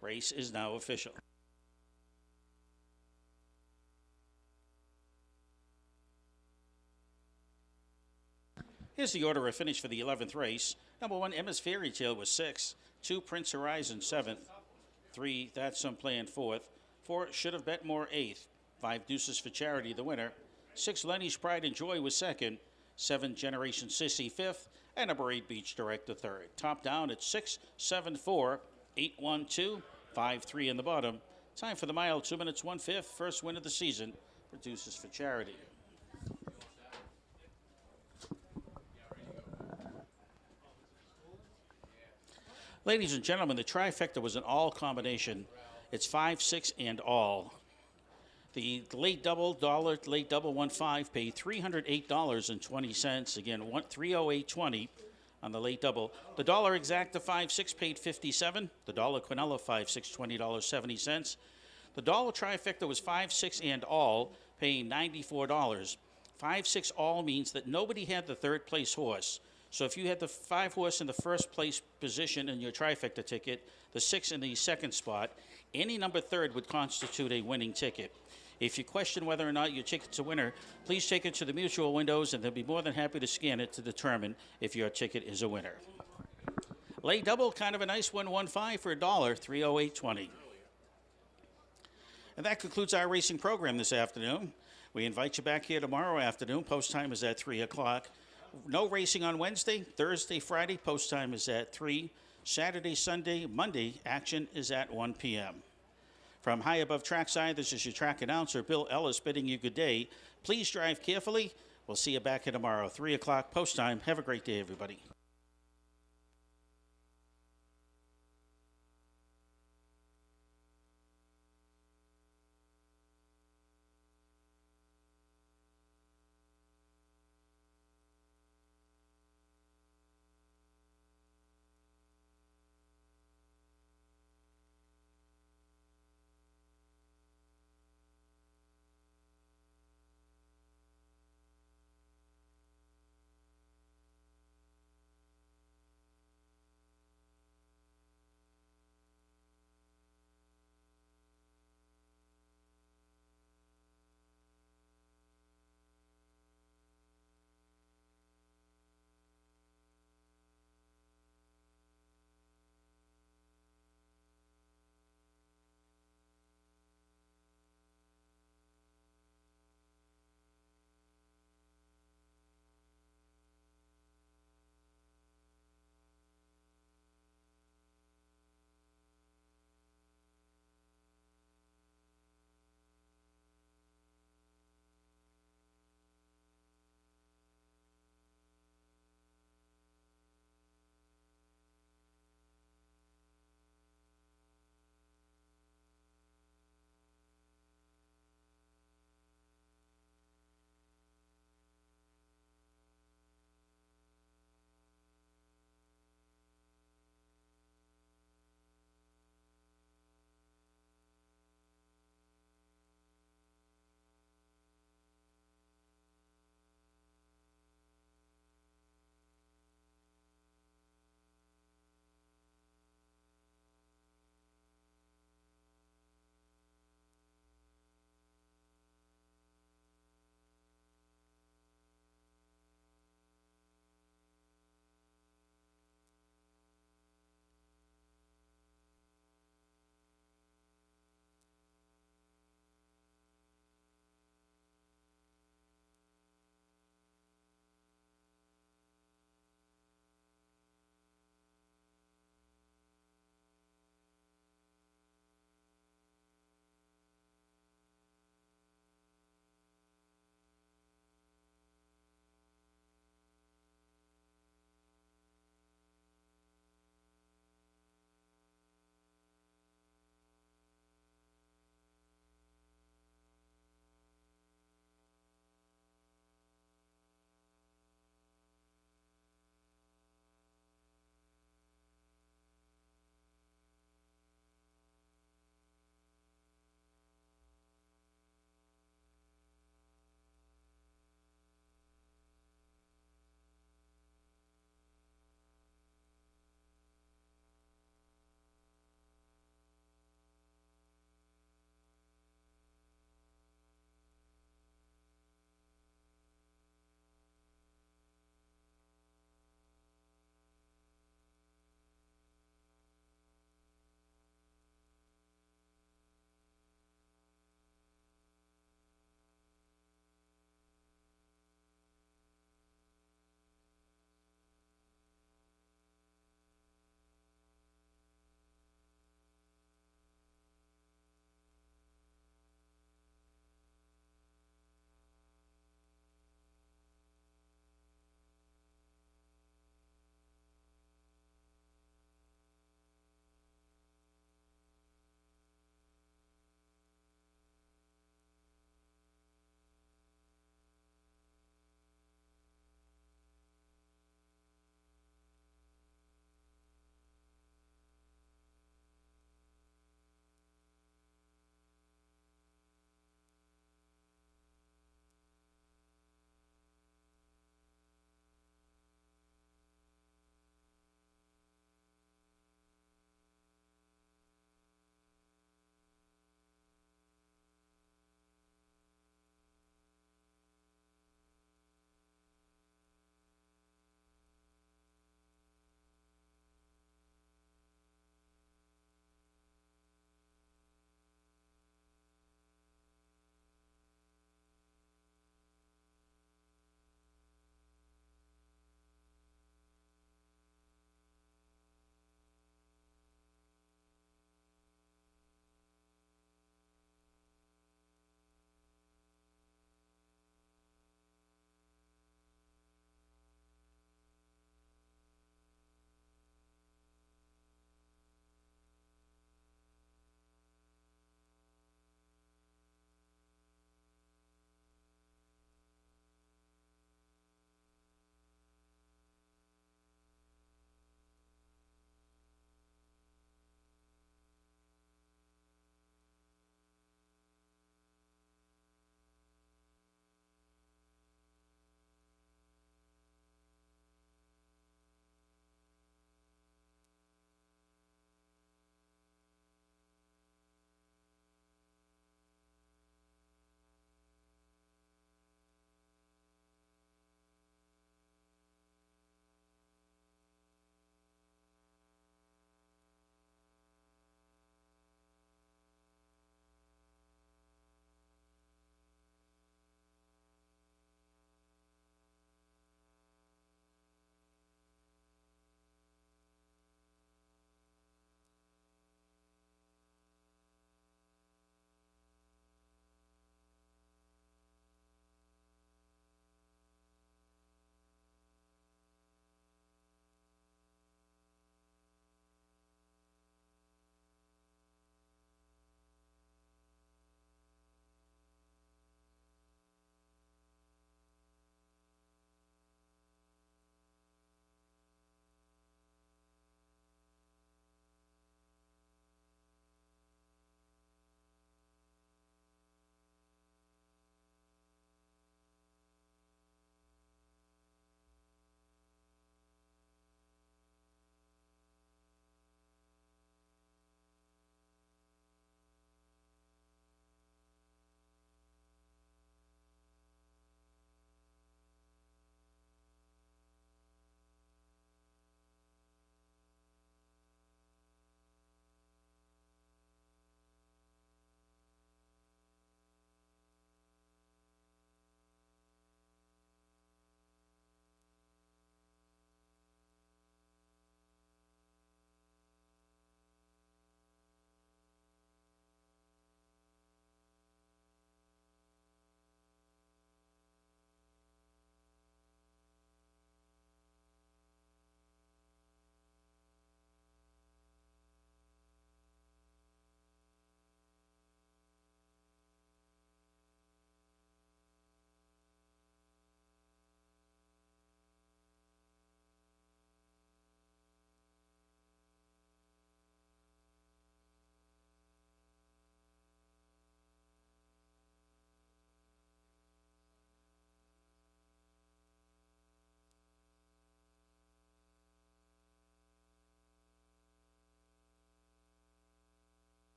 Race is now official. Here's the order of finish for the 11th race. Number 1, Emma's Fairy Tale was 6. 2, Prince Horizon 7th. 3, That's Some Plan 4th. 4, Should Have Bet More 8th. 5, Deuces for Charity, the winner. 6, Lenny's Pride and Joy was 2nd. 7, Generation Sissy 5th. And number 8, Beach Director 3rd. Top down at 6, 7, 4, 8, 1, 2, 5, 3 in the bottom. Time for the mile, 2 minutes, 1/5. First win of the season for Deuces for Charity. Ladies and gentlemen, the trifecta was an all combination. It's 5, 6, and all. The late double, 1-5, paid $308.20. Again, 308.20 on the late double. The dollar exacta 5-6 paid $57. The dollar quinella 5-6, $20.70. The dollar trifecta was 5, 6, and all, paying $94. 5, 6, all means that nobody had the third place horse. So if you had the 5 horse in the first place position in your trifecta ticket, the 6 in the second spot, any number third would constitute a winning ticket. If you question whether or not your ticket's a winner, please take it to the mutual windows and they'll be more than happy to scan it to determine if your ticket is a winner. Late double, kind of a nice one, 1-5 for $1, 308.20. And that concludes our racing program this afternoon. We invite you back here tomorrow afternoon. Post time is at 3 o'clock. No racing on Wednesday, Thursday, Friday. Post time is at 3. Saturday, Sunday, Monday, action is at 1 p.m. From high above trackside, this is your track announcer, Bill Ellis, bidding you good day. Please drive carefully. We'll see you back here tomorrow, 3 o'clock post time. Have a great day, everybody.